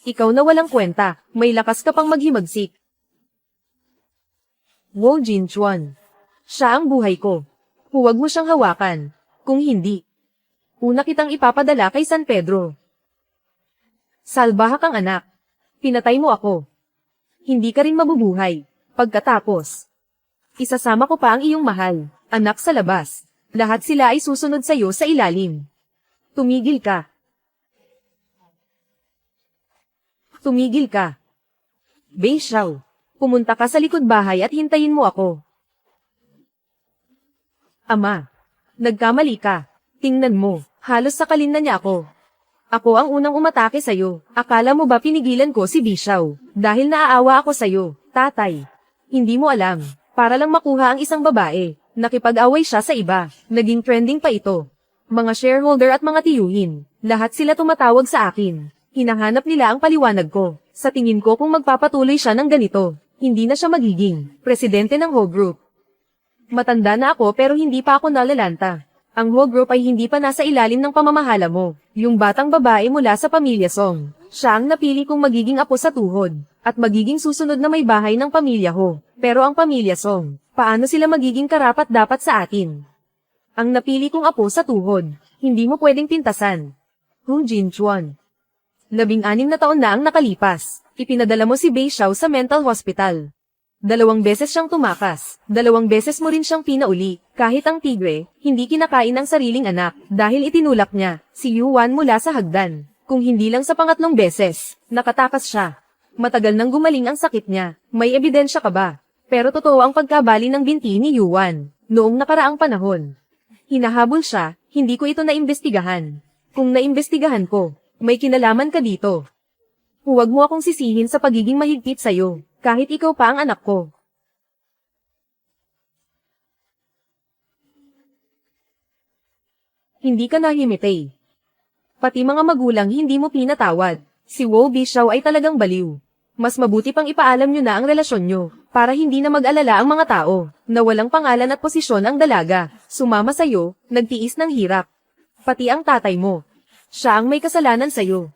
Ikaw na walang kwenta, may lakas ka pang maghimagsik. Wo Jinchuan. Siya ang buhay ko. Huwag mo siyang hawakan. Kung hindi, una kitang ipapadala kay San Pedro. Salbaha kang anak. Pinatay mo ako. Hindi ka rin mabubuhay. Pagkatapos, isasama ko pa ang iyong mahal, anak sa labas. Lahat sila ay susunod sa iyo sa ilalim. Tumigil ka. Tumigil ka. Bei Xiao, pumunta ka sa likod bahay at hintayin mo ako. Ama, nagkamali ka. Tingnan mo, halos sakalin na niya ako. Ako ang unang umatake sa'yo. Akala mo ba pinigilan ko si Bishaw? Dahil naaawa ako sa'yo, tatay. Hindi mo alam, para lang makuha ang isang babae. Nakipag-away siya sa iba. Naging trending pa ito. Mga shareholder at mga tiyuhin, lahat sila tumatawag sa akin. Hinahanap nila ang paliwanag ko. Sa tingin ko kung magpapatuloy siya ng ganito, hindi na siya magiging presidente ng Ho Group. Matanda na ako pero hindi pa ako nalalanta. Ang Ho Group ay hindi pa nasa ilalim ng pamamahala mo. Yung batang babae mula sa pamilya Song. Siya ang napili kong magiging apo sa tuhod, at magiging susunod na may bahay ng pamilya Ho. Pero ang pamilya Song, paano sila magiging karapat-dapat sa atin? Ang napili kong apo sa tuhod, hindi mo pwedeng pintasan. Hu Jinchuan. 16 na taon na ang nakalipas. Ipinadala mo si Bei Xiao sa mental hospital. 2 beses siyang tumakas, 2 beses mo rin siyang pinauli. Kahit ang tigre, hindi kinakain ang sariling anak, dahil itinulak niya si Yuan mula sa hagdan. Kung hindi lang sa pangatlong beses, nakatakas siya. Matagal nang gumaling ang sakit niya, may ebidensya ka ba? Pero totoo ang pagkabali ng binti ni Yuan, noong nakaraang panahon. Hinahabol siya, hindi ko ito naimbestigahan. Kung naimbestigahan ko, may kinalaman ka dito. Huwag mo akong sisihin sa pagiging mahigpit sa'yo. Kahit ikaw pa ang anak ko. Hindi ka nahimitay. Pati mga magulang hindi mo pinatawad. Si Wo Bishaw ay talagang baliw. Mas mabuti pang ipaalam nyo na ang relasyon nyo, para hindi na mag-alala ang mga tao, na walang pangalan at posisyon ang dalaga, sumama sa'yo, nagtiis ng hirap. Pati ang tatay mo. Siya ang may kasalanan sa'yo.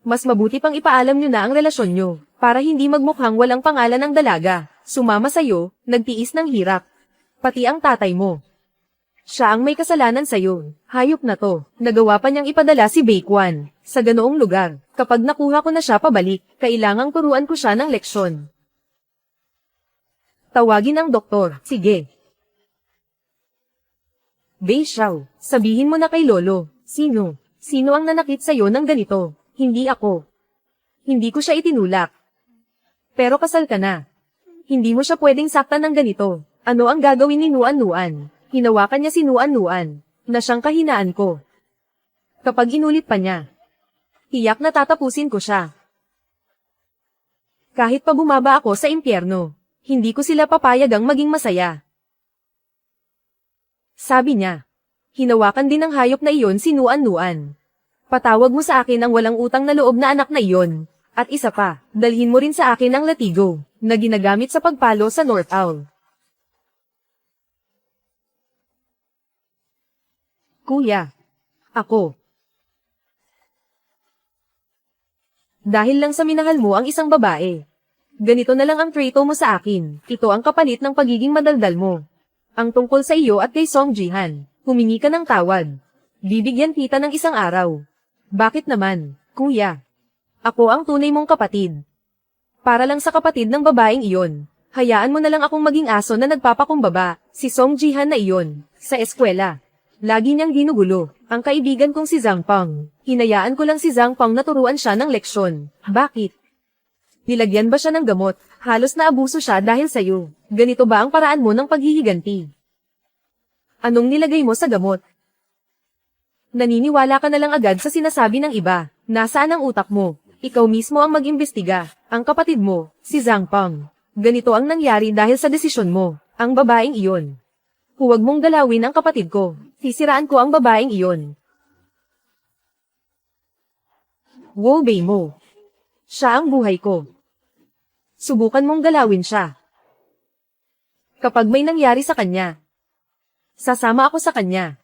Mas mabuti pang ipaalam nyo na ang relasyon nyo, para hindi magmukhang walang pangalan ng dalaga, sumama sa'yo, nagtiis ng hirap. Pati ang tatay mo. Siya ang may kasalanan sa'yo. Hayop na to. Nagawa pa niyang ipadala si Baekwan sa ganoong lugar. Kapag nakuha ko na siya pabalik, kailangang turuan ko siya ng leksyon. Tawagin ang doktor. Sige. Bei Xiao, sabihin mo na kay Lolo. Sino? Sino ang nanakit sa'yo ng ganito? Hindi ako. Hindi ko siya itinulak. Pero kasal ka na. Hindi mo siya pwedeng saktan ng ganito. Ano ang gagawin ni Nuan-Nuan? Hinawakan niya si Nuan-Nuan, na siyang kahinaan ko. Kapag inulit pa niya, tiyak na tatapusin ko siya. Kahit pa bumaba ako sa impyerno, hindi ko sila papayagang maging masaya. Sabi niya, hinawakan din ng hayop na iyon si Nuan-Nuan. Patawag mo sa akin ang walang utang na loob na anak na iyon. At isa pa, dalhin mo rin sa akin ang latigo, na ginagamit sa pagpalo sa North Owl. Kuya. Ako. Dahil lang sa minahal mo ang isang babae. Ganito na lang ang trato mo sa akin. Ito ang kapalit ng pagiging madaldal mo. Ang tungkol sa iyo at kay Song Jihan, humingi ka ng tawad. Bibigyan kita ng isang araw. Bakit naman, kuya? Ako ang tunay mong kapatid. Para lang sa kapatid ng babaeng iyon, hayaan mo na lang akong maging aso na nagpapakumbaba, si Song Jihan na iyon, sa eskwela. Lagi niyang ginugulo, ang kaibigan kong si Zhang Peng. Hinayaan ko lang si Zhang Peng na turuan siya ng leksyon. Bakit? Nilagyan ba siya ng gamot? Halos na abuso siya dahil sa'yo. Ganito ba ang paraan mo ng paghihiganti? Anong nilagay mo sa gamot? Naniniwala ka na lang agad sa sinasabi ng iba. Nasaan ang utak mo? Ikaw mismo ang mag-imbestiga. Ang kapatid mo, si Zhang Peng. Ganito ang nangyari dahil sa desisyon mo, ang babaeng iyon. Huwag mong galawin ang kapatid ko. Sisiraan ko ang babaeng iyon. Wolbay mo. Siya ang buhay ko. Subukan mong galawin siya. Kapag may nangyari sa kanya, sasama ako sa kanya.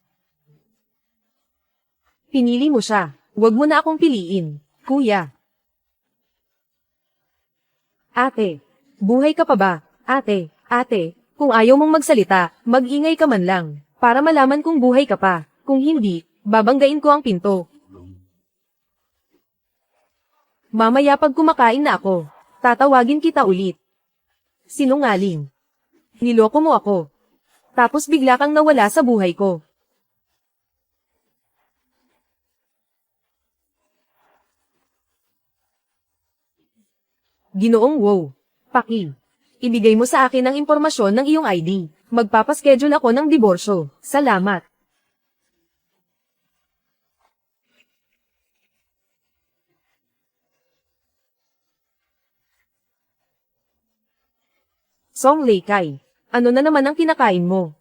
Pinili mo siya. Huwag mo na akong piliin, kuya. Ate, buhay ka pa ba? Ate, kung ayaw mong magsalita, mag-ingay ka man lang, para malaman kung buhay ka pa. Kung hindi, babanggain ko ang pinto. Mamaya pag kumakain na ako, tatawagin kita ulit. Sinungaling. Niloko mo ako. Tapos bigla kang nawala sa buhay ko. Ginoong Wow. Paki. Ibigay mo sa akin ang impormasyon ng iyong ID. Magpapaschedule ako ng diborsyo. Salamat. Song Leikay. Ano na naman ang kinakain mo?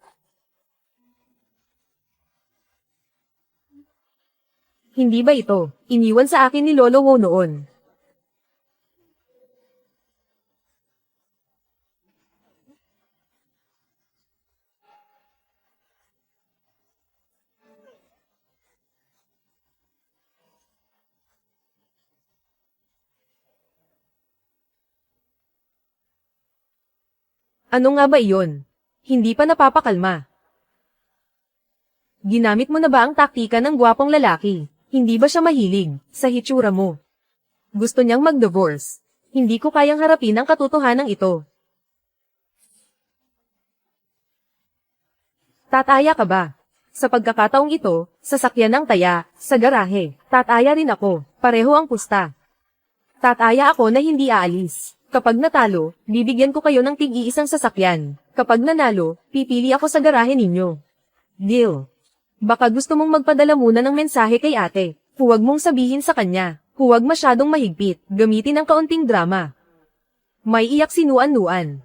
Hindi ba ito? Iniwan sa akin ni Lolo Wo noon. Ano nga ba iyon? Hindi pa napapakalma. Ginamit mo na ba ang taktika ng gwapong lalaki? Hindi ba siya mahilig sa hitsura mo? Gusto niyang mag-divorce. Hindi ko kayang harapin ang katotohanan ito. Tataya ka ba? Sa pagkakataong ito, sasakyan ng taya, sa garahe. Tataya rin ako, pareho ang pusta. Tataya ako na hindi aalis. Kapag natalo, bibigyan ko kayo ng tig-iisang sasakyan. Kapag nanalo, pipili ako sa garahe ninyo. Deal. Baka gusto mong magpadala muna ng mensahe kay ate. Huwag mong sabihin sa kanya. Huwag masyadong mahigpit. Gamitin ang kaunting drama. May iyak si Nuan.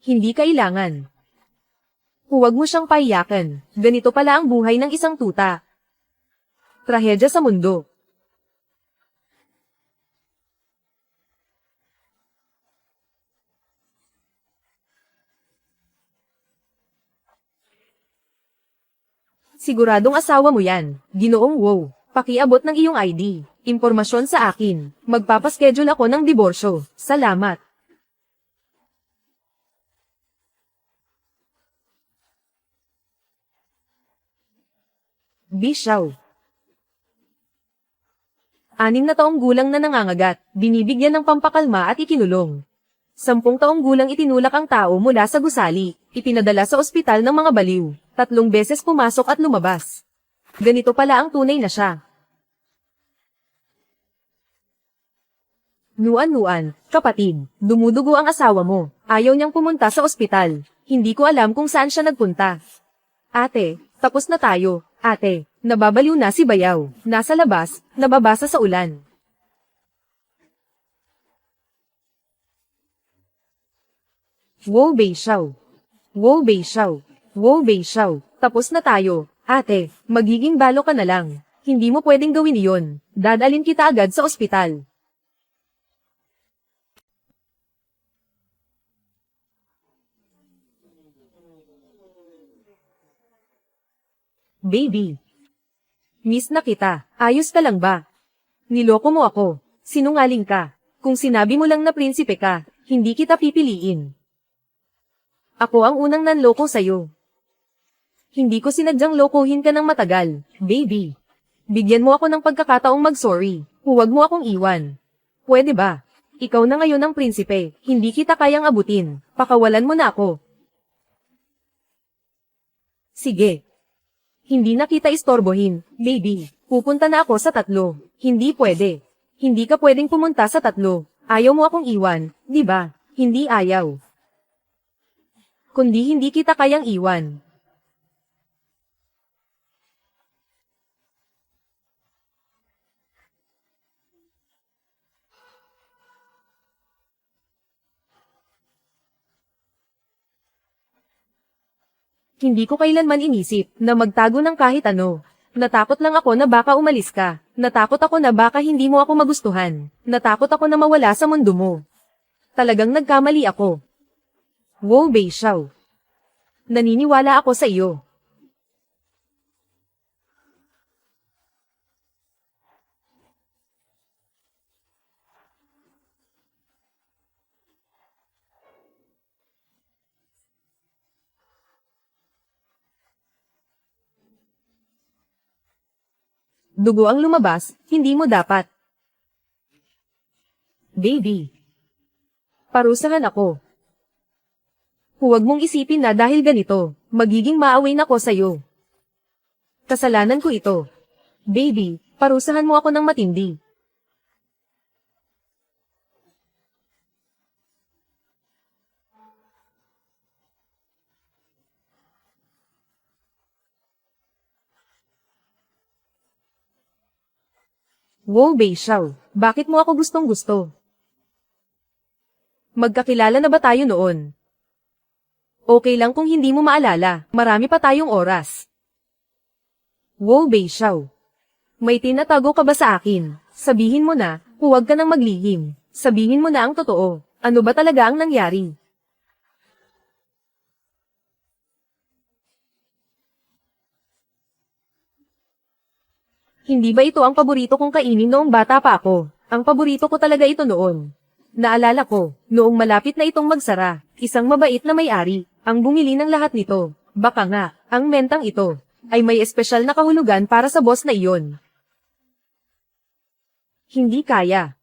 Hindi kailangan. Huwag mo siyang paiyakan. Ganito pala ang buhay ng isang tuta. Trahedya sa mundo. Siguradong asawa mo yan, Ginoong Wow. Pakiabot ng iyong ID. Impormasyon sa akin. Magpapaschedule ako ng diborsyo. Salamat. Bishaw. 6 na taong gulang na nangangagat, binibigyan ng pampakalma at ikinulong. 10 taong gulang itinulak ang tao mula sa gusali, ipinadala sa ospital ng mga baliw. 3 beses pumasok at lumabas. Ganito pala ang tunay na siya. Nuan, kapatid, dumudugo ang asawa mo. Ayaw niyang pumunta sa ospital. Hindi ko alam kung saan siya nagpunta. Ate, tapos na tayo. Ate, nababaliw na si Bayaw. Nasa labas, nababasa sa ulan. Wolbay Xiao. Tapos na tayo. Ate, magiging balo ka na lang. Hindi mo pwedeng gawin iyon. Dadalhin kita agad sa ospital. Baby. Miss na kita. Ayos ka lang ba? Niloko mo ako. Sinungaling ka. Kung sinabi mo lang na prinsipe ka, hindi kita pipiliin. Ako ang unang nanloko sa'yo. Hindi ko sinadyang lokohin ka ng matagal, baby. Bigyan mo ako ng pagkakataong mag-sorry. Huwag mo akong iwan. Pwede ba? Ikaw na ngayon ang prinsipe. Hindi kita kayang abutin. Pakawalan mo na ako. Sige. Hindi na kita istorbohin, baby. Pupunta na ako sa 3. Hindi pwede. Hindi ka pwedeng pumunta sa 3. Ayaw mo akong iwan, di ba? Hindi ayaw. Kundi hindi kita kayang iwan. Hindi ko kailanman inisip na magtago ng kahit ano. Natakot lang ako na baka umalis ka. Natakot ako na baka hindi mo ako magustuhan. Natakot ako na mawala sa mundo mo. Talagang nagkamali ako. Wow, Beishaw. Naniniwala ako sa iyo. Dugo ang lumabas, hindi mo dapat. Baby. Parusahan ako. Huwag mong isipin na dahil ganito, magiging maaway na ko sa'yo. Kasalanan ko ito. Baby, parusahan mo ako ng matindi. Wow, Beishaw, bakit mo ako gustong-gusto? Magkakilala na ba tayo noon? Okay lang kung hindi mo maalala, marami pa tayong oras. Wow, Beishaw. May tinatago ka ba sa akin? Sabihin mo na, huwag ka nang maglihim. Sabihin mo na ang totoo. Ano ba talaga ang nangyari? Hindi ba ito ang paborito kong kainin noong bata pa ako? Ang paborito ko talaga ito noon. Naalala ko, noong malapit na itong magsara, isang mabait na may-ari, ang bumili ng lahat nito. Baka nga, ang mentang ito, ay may espesyal na kahulugan para sa boss na iyon. Hindi kaya.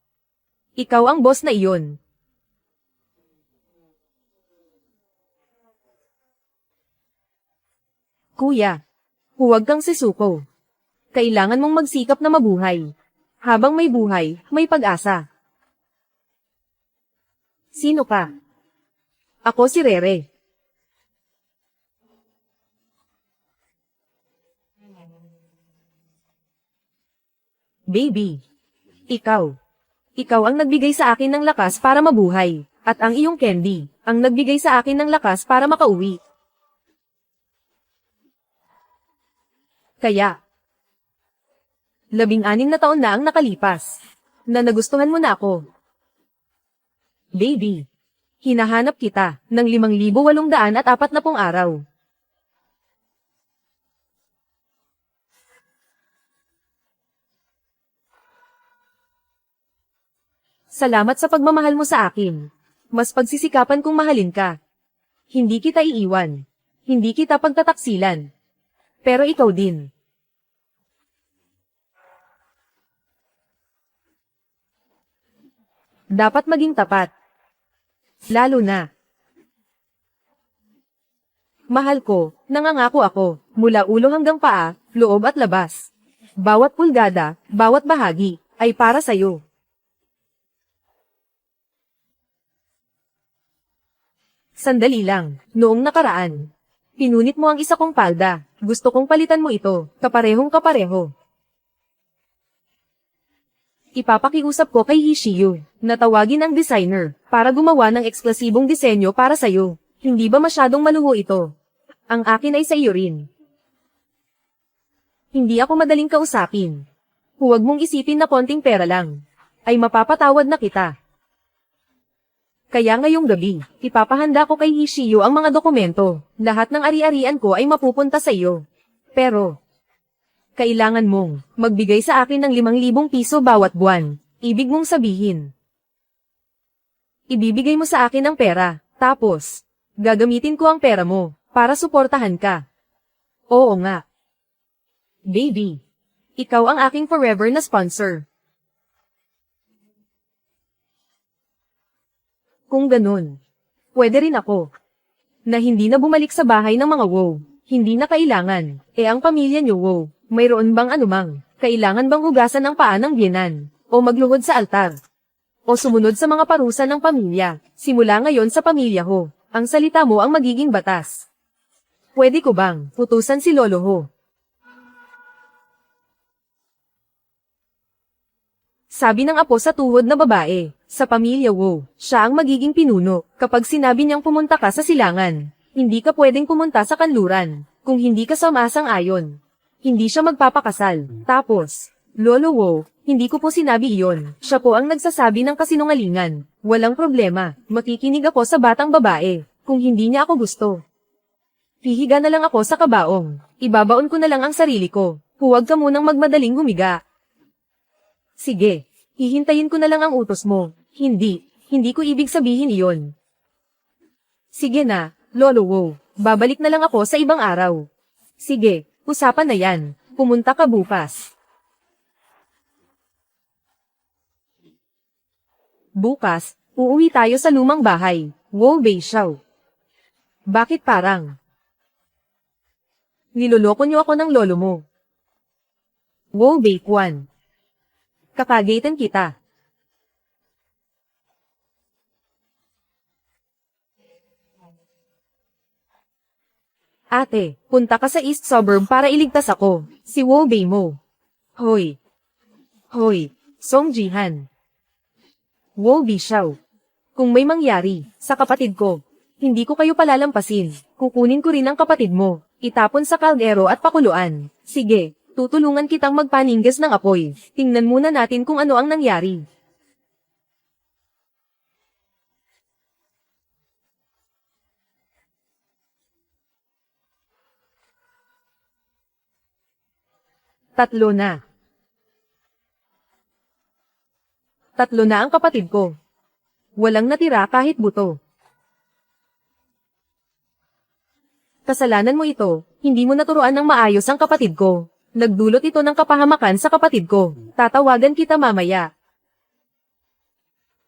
Ikaw ang boss na iyon. Kuya, huwag kang sisuko. Kailangan mong magsikap na mabuhay. Habang may buhay, may pag-asa. Sino ka? Ako si Rere. Baby. Ikaw. Ikaw ang nagbigay sa akin ng lakas para mabuhay. At ang iyong candy, ang nagbigay sa akin ng lakas para makauwi. Kaya, 16 na taon na ang nakalipas. Na nagustuhan mo na ako. Baby. Hinahanap kita ng 5,840 araw. Salamat sa pagmamahal mo sa akin. Mas pagsisikapan kong mahalin ka. Hindi kita iiwan. Hindi kita pagtataksilan. Pero ikaw din. Dapat maging tapat. Lalo na. Mahal ko, nangangako ako, mula ulo hanggang paa, loob at labas. Bawat pulgada, bawat bahagi, ay para sa'yo. Sandali lang, noong nakaraan. Pinunit mo ang isa kong palda, gusto kong palitan mo ito, kaparehong kapareho. Ipapakiusap ko kay Hishiyu, na tawagin ang designer, para gumawa ng eksklusibong disenyo para sa'yo. Hindi ba masyadong maluho ito? Ang akin ay sa iyo rin. Hindi ako madaling kausapin. Huwag mong isipin na konting pera lang. Ay mapapatawad na kita. Kaya ngayong gabi, ipapahanda ko kay Hishiyu ang mga dokumento. Lahat ng ari-arian ko ay mapupunta sa iyo. Pero, kailangan mong magbigay sa akin ng 5,000 piso bawat buwan. Ibig mong sabihin, ibibigay mo sa akin ang pera, tapos, Gagamitin ko ang pera mo, para suportahan ka. Oo nga. Baby. Ikaw ang aking forever na sponsor. Kung ganun, pwede rin ako. Na hindi na bumalik sa bahay ng mga wow. Hindi na kailangan. Ang pamilya niyo wow. Mayroon bang anumang? Kailangan bang hugasan ang paa ng biyenan? O magluhod sa altar? O sumunod sa mga parusa ng pamilya? Simula ngayon sa pamilya ho. Ang salita mo ang magiging batas. Pwede ko bang utusan si Lolo ho? Sabi ng apo sa tuhod na babae, sa pamilya wow, siya ang magiging pinuno. Kapag sinabi niyang pumunta ka sa silangan, hindi ka pwedeng pumunta sa kanluran, kung hindi ka sumasang-ayon. Hindi siya magpapakasal. Tapos, Lolo wow, hindi ko po sinabi iyon. Siya po ang nagsasabi ng kasinungalingan. Walang problema, makikinig ako sa batang babae, kung hindi niya ako gusto. Hihiga na lang ako sa kabaong. Ibabaon ko na lang ang sarili ko. Huwag ka munang magmadaling humiga. Sige, hihintayin ko na lang ang utos mo. Hindi ko ibig sabihin iyon. Sige na, Lolo wow, babalik na lang ako sa ibang araw. Sige, usapan na yan. Pumunta ka bukas. Bukas, uuwi tayo sa lumang bahay. Wow Beishaw. Bakit parang? Niloloko niyo ako ng lolo mo. Wow Beikwan. Kakagaitan kita. Ate, punta ka sa East Suburb para iligtas ako. Si Wow Bei mo. Hoy. Hoy, Song Jihan. Wow Bishaw. Kung may mangyari, sa kapatid ko, hindi ko kayo palalampasin. Kukunin ko rin ang kapatid mo. Itapon sa kaldero at pakuluan. Sige, tutulungan kitang magpaninggas ng apoy. Tingnan muna natin kung ano ang nangyari. Tatlo na. Tatlo na ang kapatid ko. Walang natira kahit buto. Kasalanan mo ito, hindi mo naturuan ng maayos ang kapatid ko. Nagdulot ito ng kapahamakan sa kapatid ko. Tatawagan kita mamaya.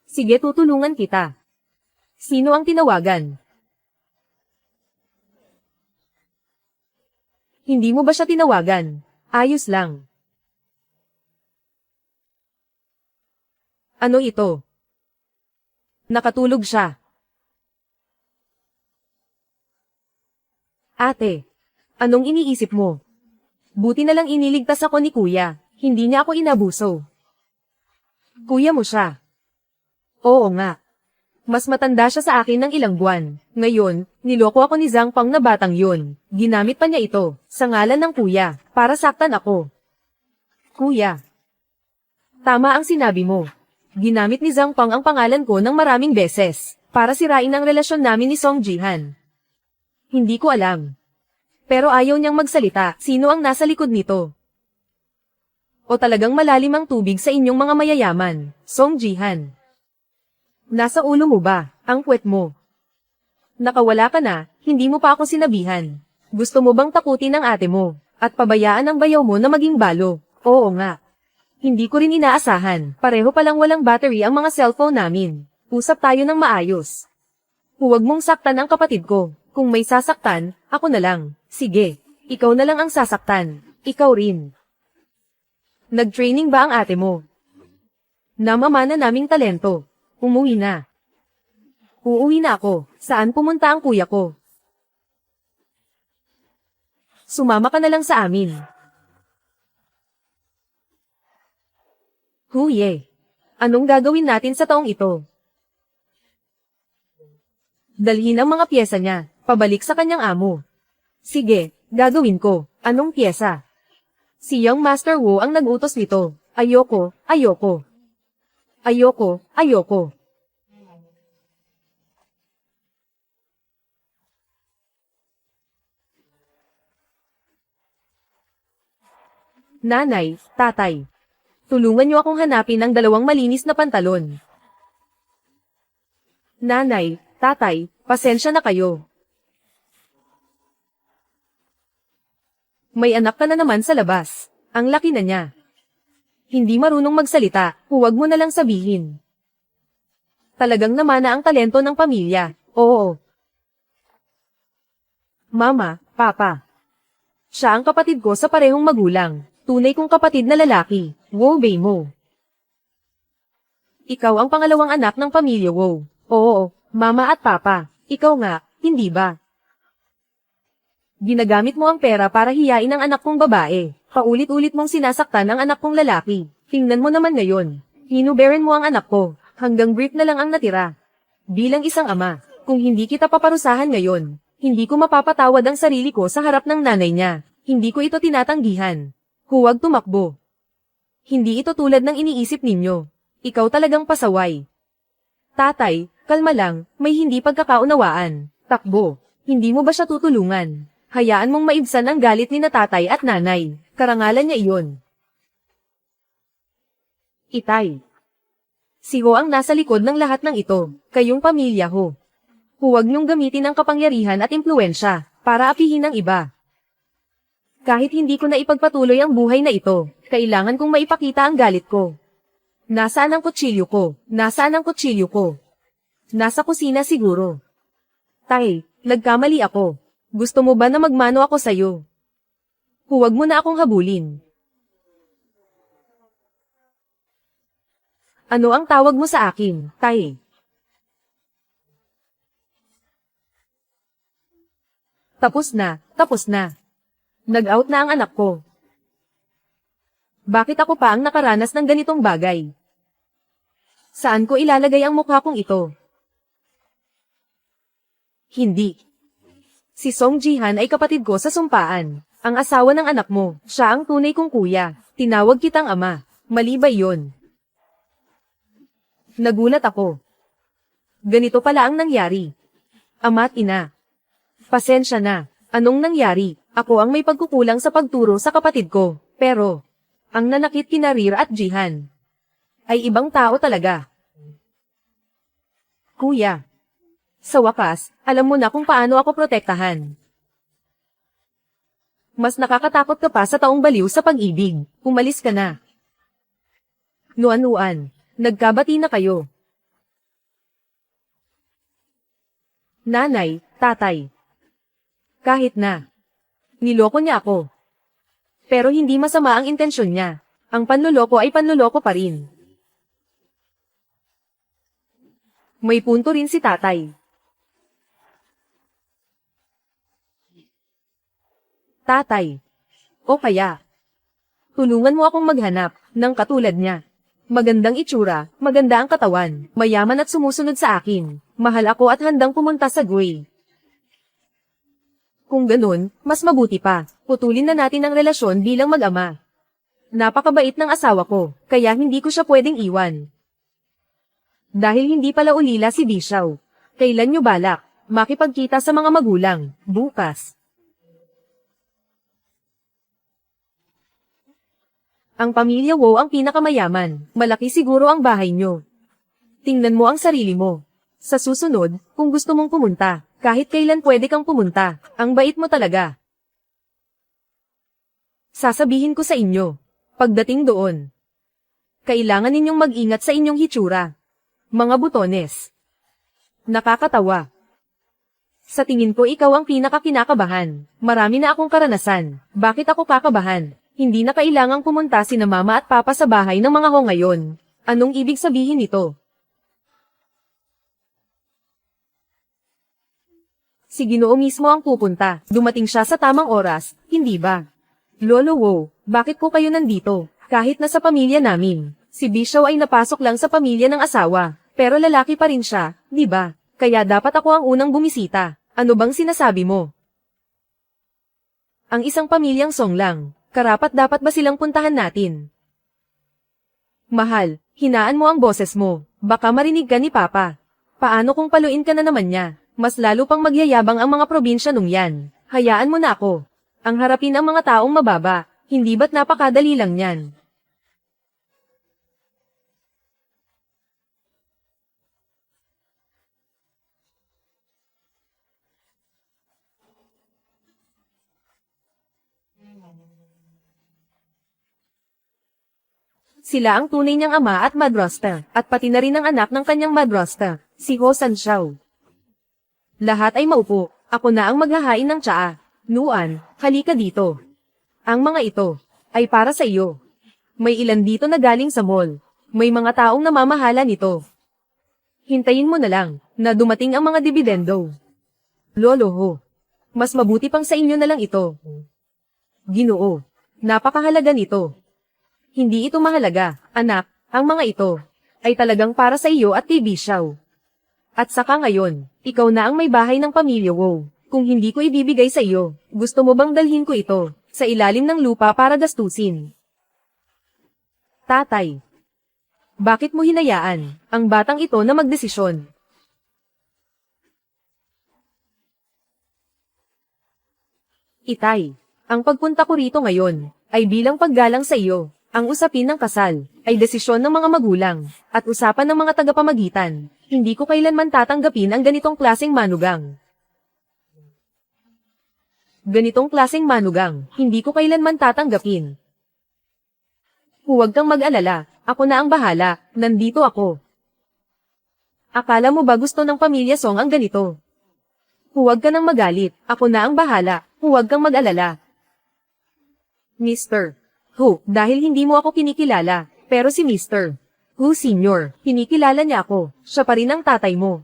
Sige, tutulungan kita. Sino ang tinawagan? Hindi mo ba siya tinawagan? Ayos lang. Ano ito? Nakatulog siya. Ate, anong iniisip mo? Buti na lang iniligtas ako ni kuya, hindi niya ako inabuso. Kuya mo siya. Oo nga. Mas matanda siya sa akin ng ilang buwan. Ngayon, niloko ako ni Zhang Pang na batang yun. Ginamit pa niya ito, sa ngalan ng kuya, para saktan ako. Kuya. Tama ang sinabi mo. Ginamit ni Zhang Pang ang pangalan ko ng maraming beses, para sirain ang relasyon namin ni Song Jihan. Hindi ko alam. Pero ayaw niyang magsalita, sino ang nasa likod nito? O talagang malalim ang tubig sa inyong mga mayayaman, Song Jihan? Nasa ulo mo ba, ang puwet mo? Nakawala ka na, hindi mo pa ako sinabihan. Gusto mo bang takutin ang ate mo, at pabayaan ang bayaw mo na maging balo? Oo nga. Hindi ko rin inaasahan, pareho palang walang battery ang mga cellphone namin. Usap tayo ng maayos. Huwag mong saktan ang kapatid ko. Kung may sasaktan, ako na lang. Sige, ikaw na lang ang sasaktan. Ikaw rin. Nag-training ba ang ate mo? Namamana naming talento. Umuwi na. Uuwi na ako. Saan pumunta ang kuya ko? Sumama ka na lang sa amin. Huye. Anong gagawin natin sa taong ito? Dalhin ang mga pyesa niya, pabalik sa kanyang amo. Sige, gagawin ko. Anong pyesa? Si Young Master Wu ang nag-utos nito. Ayoko, ayoko. Ayoko, ayoko. Nanay, tatay. Tulungan niyo akong hanapin ang 2 malinis na pantalon. Nanay, tatay, Pasensya na kayo. May anak ka na naman sa labas. Ang laki na niya. Hindi marunong magsalita, huwag mo na lang sabihin. Talagang namana ang talento ng pamilya. Oo. Mama, Papa. Siya ang kapatid ko sa parehong magulang. Tunay kong kapatid na lalaki. Wow, bay mo. Ikaw ang pangalawang anak ng pamilya Wow. Oo, Mama at Papa. Ikaw nga, hindi ba? Ginagamit mo ang pera para hiyain ang anak kong babae. Paulit-ulit mong sinasaktan ang anak kong lalaki. Tingnan mo naman ngayon. Hinuberan mo ang anak ko. Hanggang brief na lang ang natira. Bilang isang ama, kung hindi kita paparusahan ngayon, hindi ko mapapatawad ang sarili ko sa harap ng nanay niya. Hindi ko ito tinatanggihan. Huwag tumakbo. Hindi ito tulad ng iniisip ninyo. Ikaw talagang pasaway. Tatay, kalma lang, may hindi pagkakaunawaan. Takbo. Hindi mo ba siya tutulungan? Hayaan mong maibsan ang galit ni na tatay at nanay. Karangalan niya iyon. Itay. Si Ho ang nasa likod ng lahat ng ito, kayong pamilya Ho. Huwag niyong gamitin ang kapangyarihan at impluensya, para apihin ang iba. Kahit hindi ko na ipagpatuloy ang buhay na ito, kailangan kong maipakita ang galit ko. Nasaan ang kutsilyo ko? Nasaan ang kutsilyo ko? Nasa kusina siguro. Tay, nagkamali ako. Gusto mo ba na magmano ako sa'yo? Huwag mo na akong habulin. Ano ang tawag mo sa akin, Tay? Tapos na, tapos na. Nag-out na ang anak ko. Bakit ako pa ang nakaranas ng ganitong bagay? Saan ko ilalagay ang mukha kong ito? Hindi. Si Song Jihan ay kapatid ko sa sumpaan. Ang asawa ng anak mo, siya ang tunay kong kuya. Tinawag kitang ama. Mali ba yun? Nagulat ako. Ganito pala ang nangyari. Ama at ina. Pasensya na. Anong nangyari? Ako ang may pagkukulang sa pagturo sa kapatid ko. Pero, ang nanakit kina Rir at Jihan ay ibang tao talaga. Kuya. Sa wakas, alam mo na kung paano ako protektahan. Mas nakakatakot ka pa sa taong baliw sa pag-ibig. Umalis ka na. Nuan-nuan. Nagkabati na kayo. Nanay, tatay. Kahit na. Niloko niya ako. Pero hindi masama ang intensyon niya. Ang panloloko ay panloloko pa rin. May punto rin si tatay. Tatay. O kaya, tulungan mo akong maghanap ng katulad niya. Magandang itsura, maganda ang katawan, mayaman at sumusunod sa akin. Mahal ako at handang pumunta sa Gui. Kung ganun, mas mabuti pa. Putulin na natin ang relasyon bilang mag-ama. Napakabait ng asawa ko, kaya hindi ko siya pwedeng iwan. Dahil hindi pala ulila si Bishaw. Kailan nyo balak makipagkita sa mga magulang? Bukas. Ang pamilya Wo ang pinakamayaman. Malaki siguro ang bahay nyo. Tingnan mo ang sarili mo. Sa susunod, kung gusto mong pumunta, kahit kailan pwede kang pumunta. Ang bait mo talaga. Sasabihin ko sa inyo, pagdating doon, kailangan ninyong mag-ingat sa inyong hitsura. Mga butones. Nakakatawa. Sa tingin ko ikaw ang pinakakinakabahan. Marami na akong karanasan. Bakit ako kakabahan? Hindi na kailangang pumunta sina mama at papa sa bahay ng mga Ho ngayon. Anong ibig sabihin nito? Si Ginoo mismo ang pupunta. Dumating siya sa tamang oras, hindi ba? Lolo Wo, bakit po kayo nandito? Kahit na sa pamilya namin, si Bishaw ay napasok lang sa pamilya ng asawa. Pero lalaki pa rin siya, di ba? Kaya dapat ako ang unang bumisita. Ano bang sinasabi mo? Ang isang pamilyang Song lang. Karapat dapat ba silang puntahan natin? Mahal, hinaan mo ang boses mo. Baka marinig ka ni Papa. Paano kung paluin ka na naman niya? Mas lalo pang magyayabang ang mga probinsya nung yan. Hayaan mo na ako. Ang harapin ang mga taong mababa. Hindi ba't napakadali lang yan? Sila ang tunay niyang ama at madrasta, at pati na rin ang anak ng kanyang madrasta, si Ho San Xiao. Lahat ay maupo, ako na ang maghahain ng tsaa. Nuan, halika dito. Ang mga ito, ay para sa iyo. May ilan dito na galing sa mall. May mga taong namamahala nito. Hintayin mo na lang, na dumating ang mga dividendo. Lolo Ho, mas mabuti pang sa inyo na lang ito. Ginoo, napakahalaga nito. Hindi ito mahalaga, anak, ang mga ito, ay talagang para sa iyo at kay Bishaw. At saka ngayon, ikaw na ang may bahay ng pamilya Wow. Kung hindi ko ibibigay sa iyo, gusto mo bang dalhin ko ito, sa ilalim ng lupa para gastusin? Tatay, bakit mo hinayaan, ang batang ito na magdesisyon? Itay, ang pagpunta ko rito ngayon, ay bilang paggalang sa iyo. Ang usapin ng kasal, ay desisyon ng mga magulang, at usapan ng mga tagapamagitan. Hindi ko kailanman tatanggapin ang ganitong klaseng manugang. Ganitong klaseng manugang, hindi ko kailanman tatanggapin. Huwag kang mag-alala, ako na ang bahala, nandito ako. Akala mo ba gusto ng pamilya Song ang ganito? Huwag ka nang magalit, ako na ang bahala, huwag kang mag-alala. Mr. Hu, dahil hindi mo ako kinikilala, pero si Mr. Hu Sr., kinikilala niya ako, siya pa rin ang tatay mo.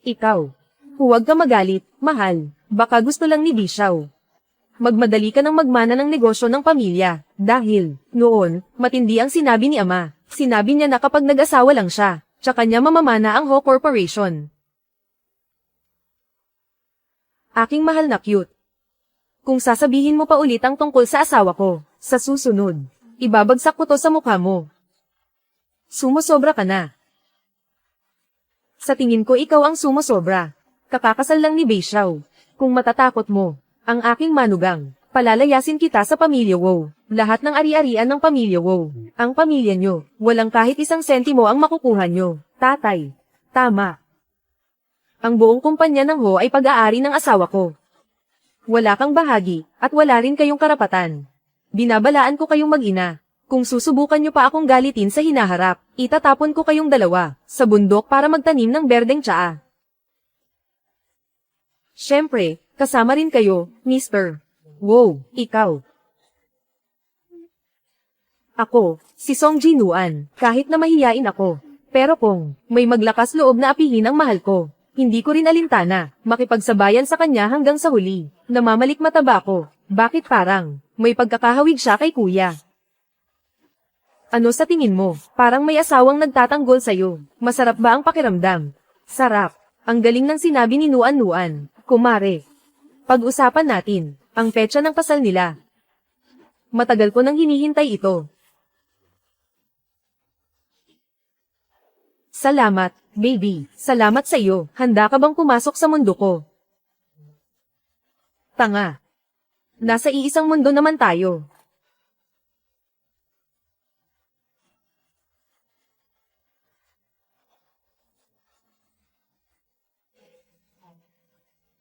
Ikaw, huwag ka magalit, mahal, baka gusto lang ni Bishaw. Magmadali ka ng magmana ng negosyo ng pamilya, dahil, noon, matindi ang sinabi ni Ama. Sinabi niya na kapag nag-asawa lang siya, tsaka niya mamamana ang Ho Corporation. Aking mahal na cute. Kung sasabihin mo pa ulit ang tungkol sa asawa ko, sa susunod, ibabagsak ko to sa mukha mo. Sumosobra ka na. Sa tingin ko ikaw ang sumosobra. Kakakasal lang ni Beishaw. Kung matatakot mo, ang aking manugang, palalayasin kita sa pamilya Wow. Lahat ng ari-arian ng pamilya Wow. Ang pamilya nyo, walang kahit isang sentimo ang makukuha nyo. Tatay, tama. Ang buong kumpanya ng Ho ay pag-aari ng asawa ko. Wala kang bahagi, at wala rin kayong karapatan. Binabalaan ko kayong mag-ina. Kung susubukan nyo pa akong galitin sa hinaharap, itatapon ko kayong dalawa, sa bundok para magtanim ng berdeng tsaa. Siyempre, kasama rin kayo, Mr. Wow, ikaw. Ako, si Song Jinuan, kahit na mahiyain ako. Pero kung may maglakas loob na apihin ang mahal ko, hindi ko rin alintana, makipagsabayan sa kanya hanggang sa huli. Namamalik mataba ko. Bakit parang may pagkakahawig siya kay kuya? Ano sa tingin mo? Parang may asawang nagtatanggol sa'yo. Masarap ba ang pakiramdam? Sarap. Ang galing ng sinabi ni Nuan. Kumare. Pag-usapan natin, ang petsa ng kasal nila. Matagal ko nang hinihintay ito. Salamat, baby. Salamat sa iyo. Handa ka bang pumasok sa mundo ko? Tanga. Nasa iisang mundo naman tayo.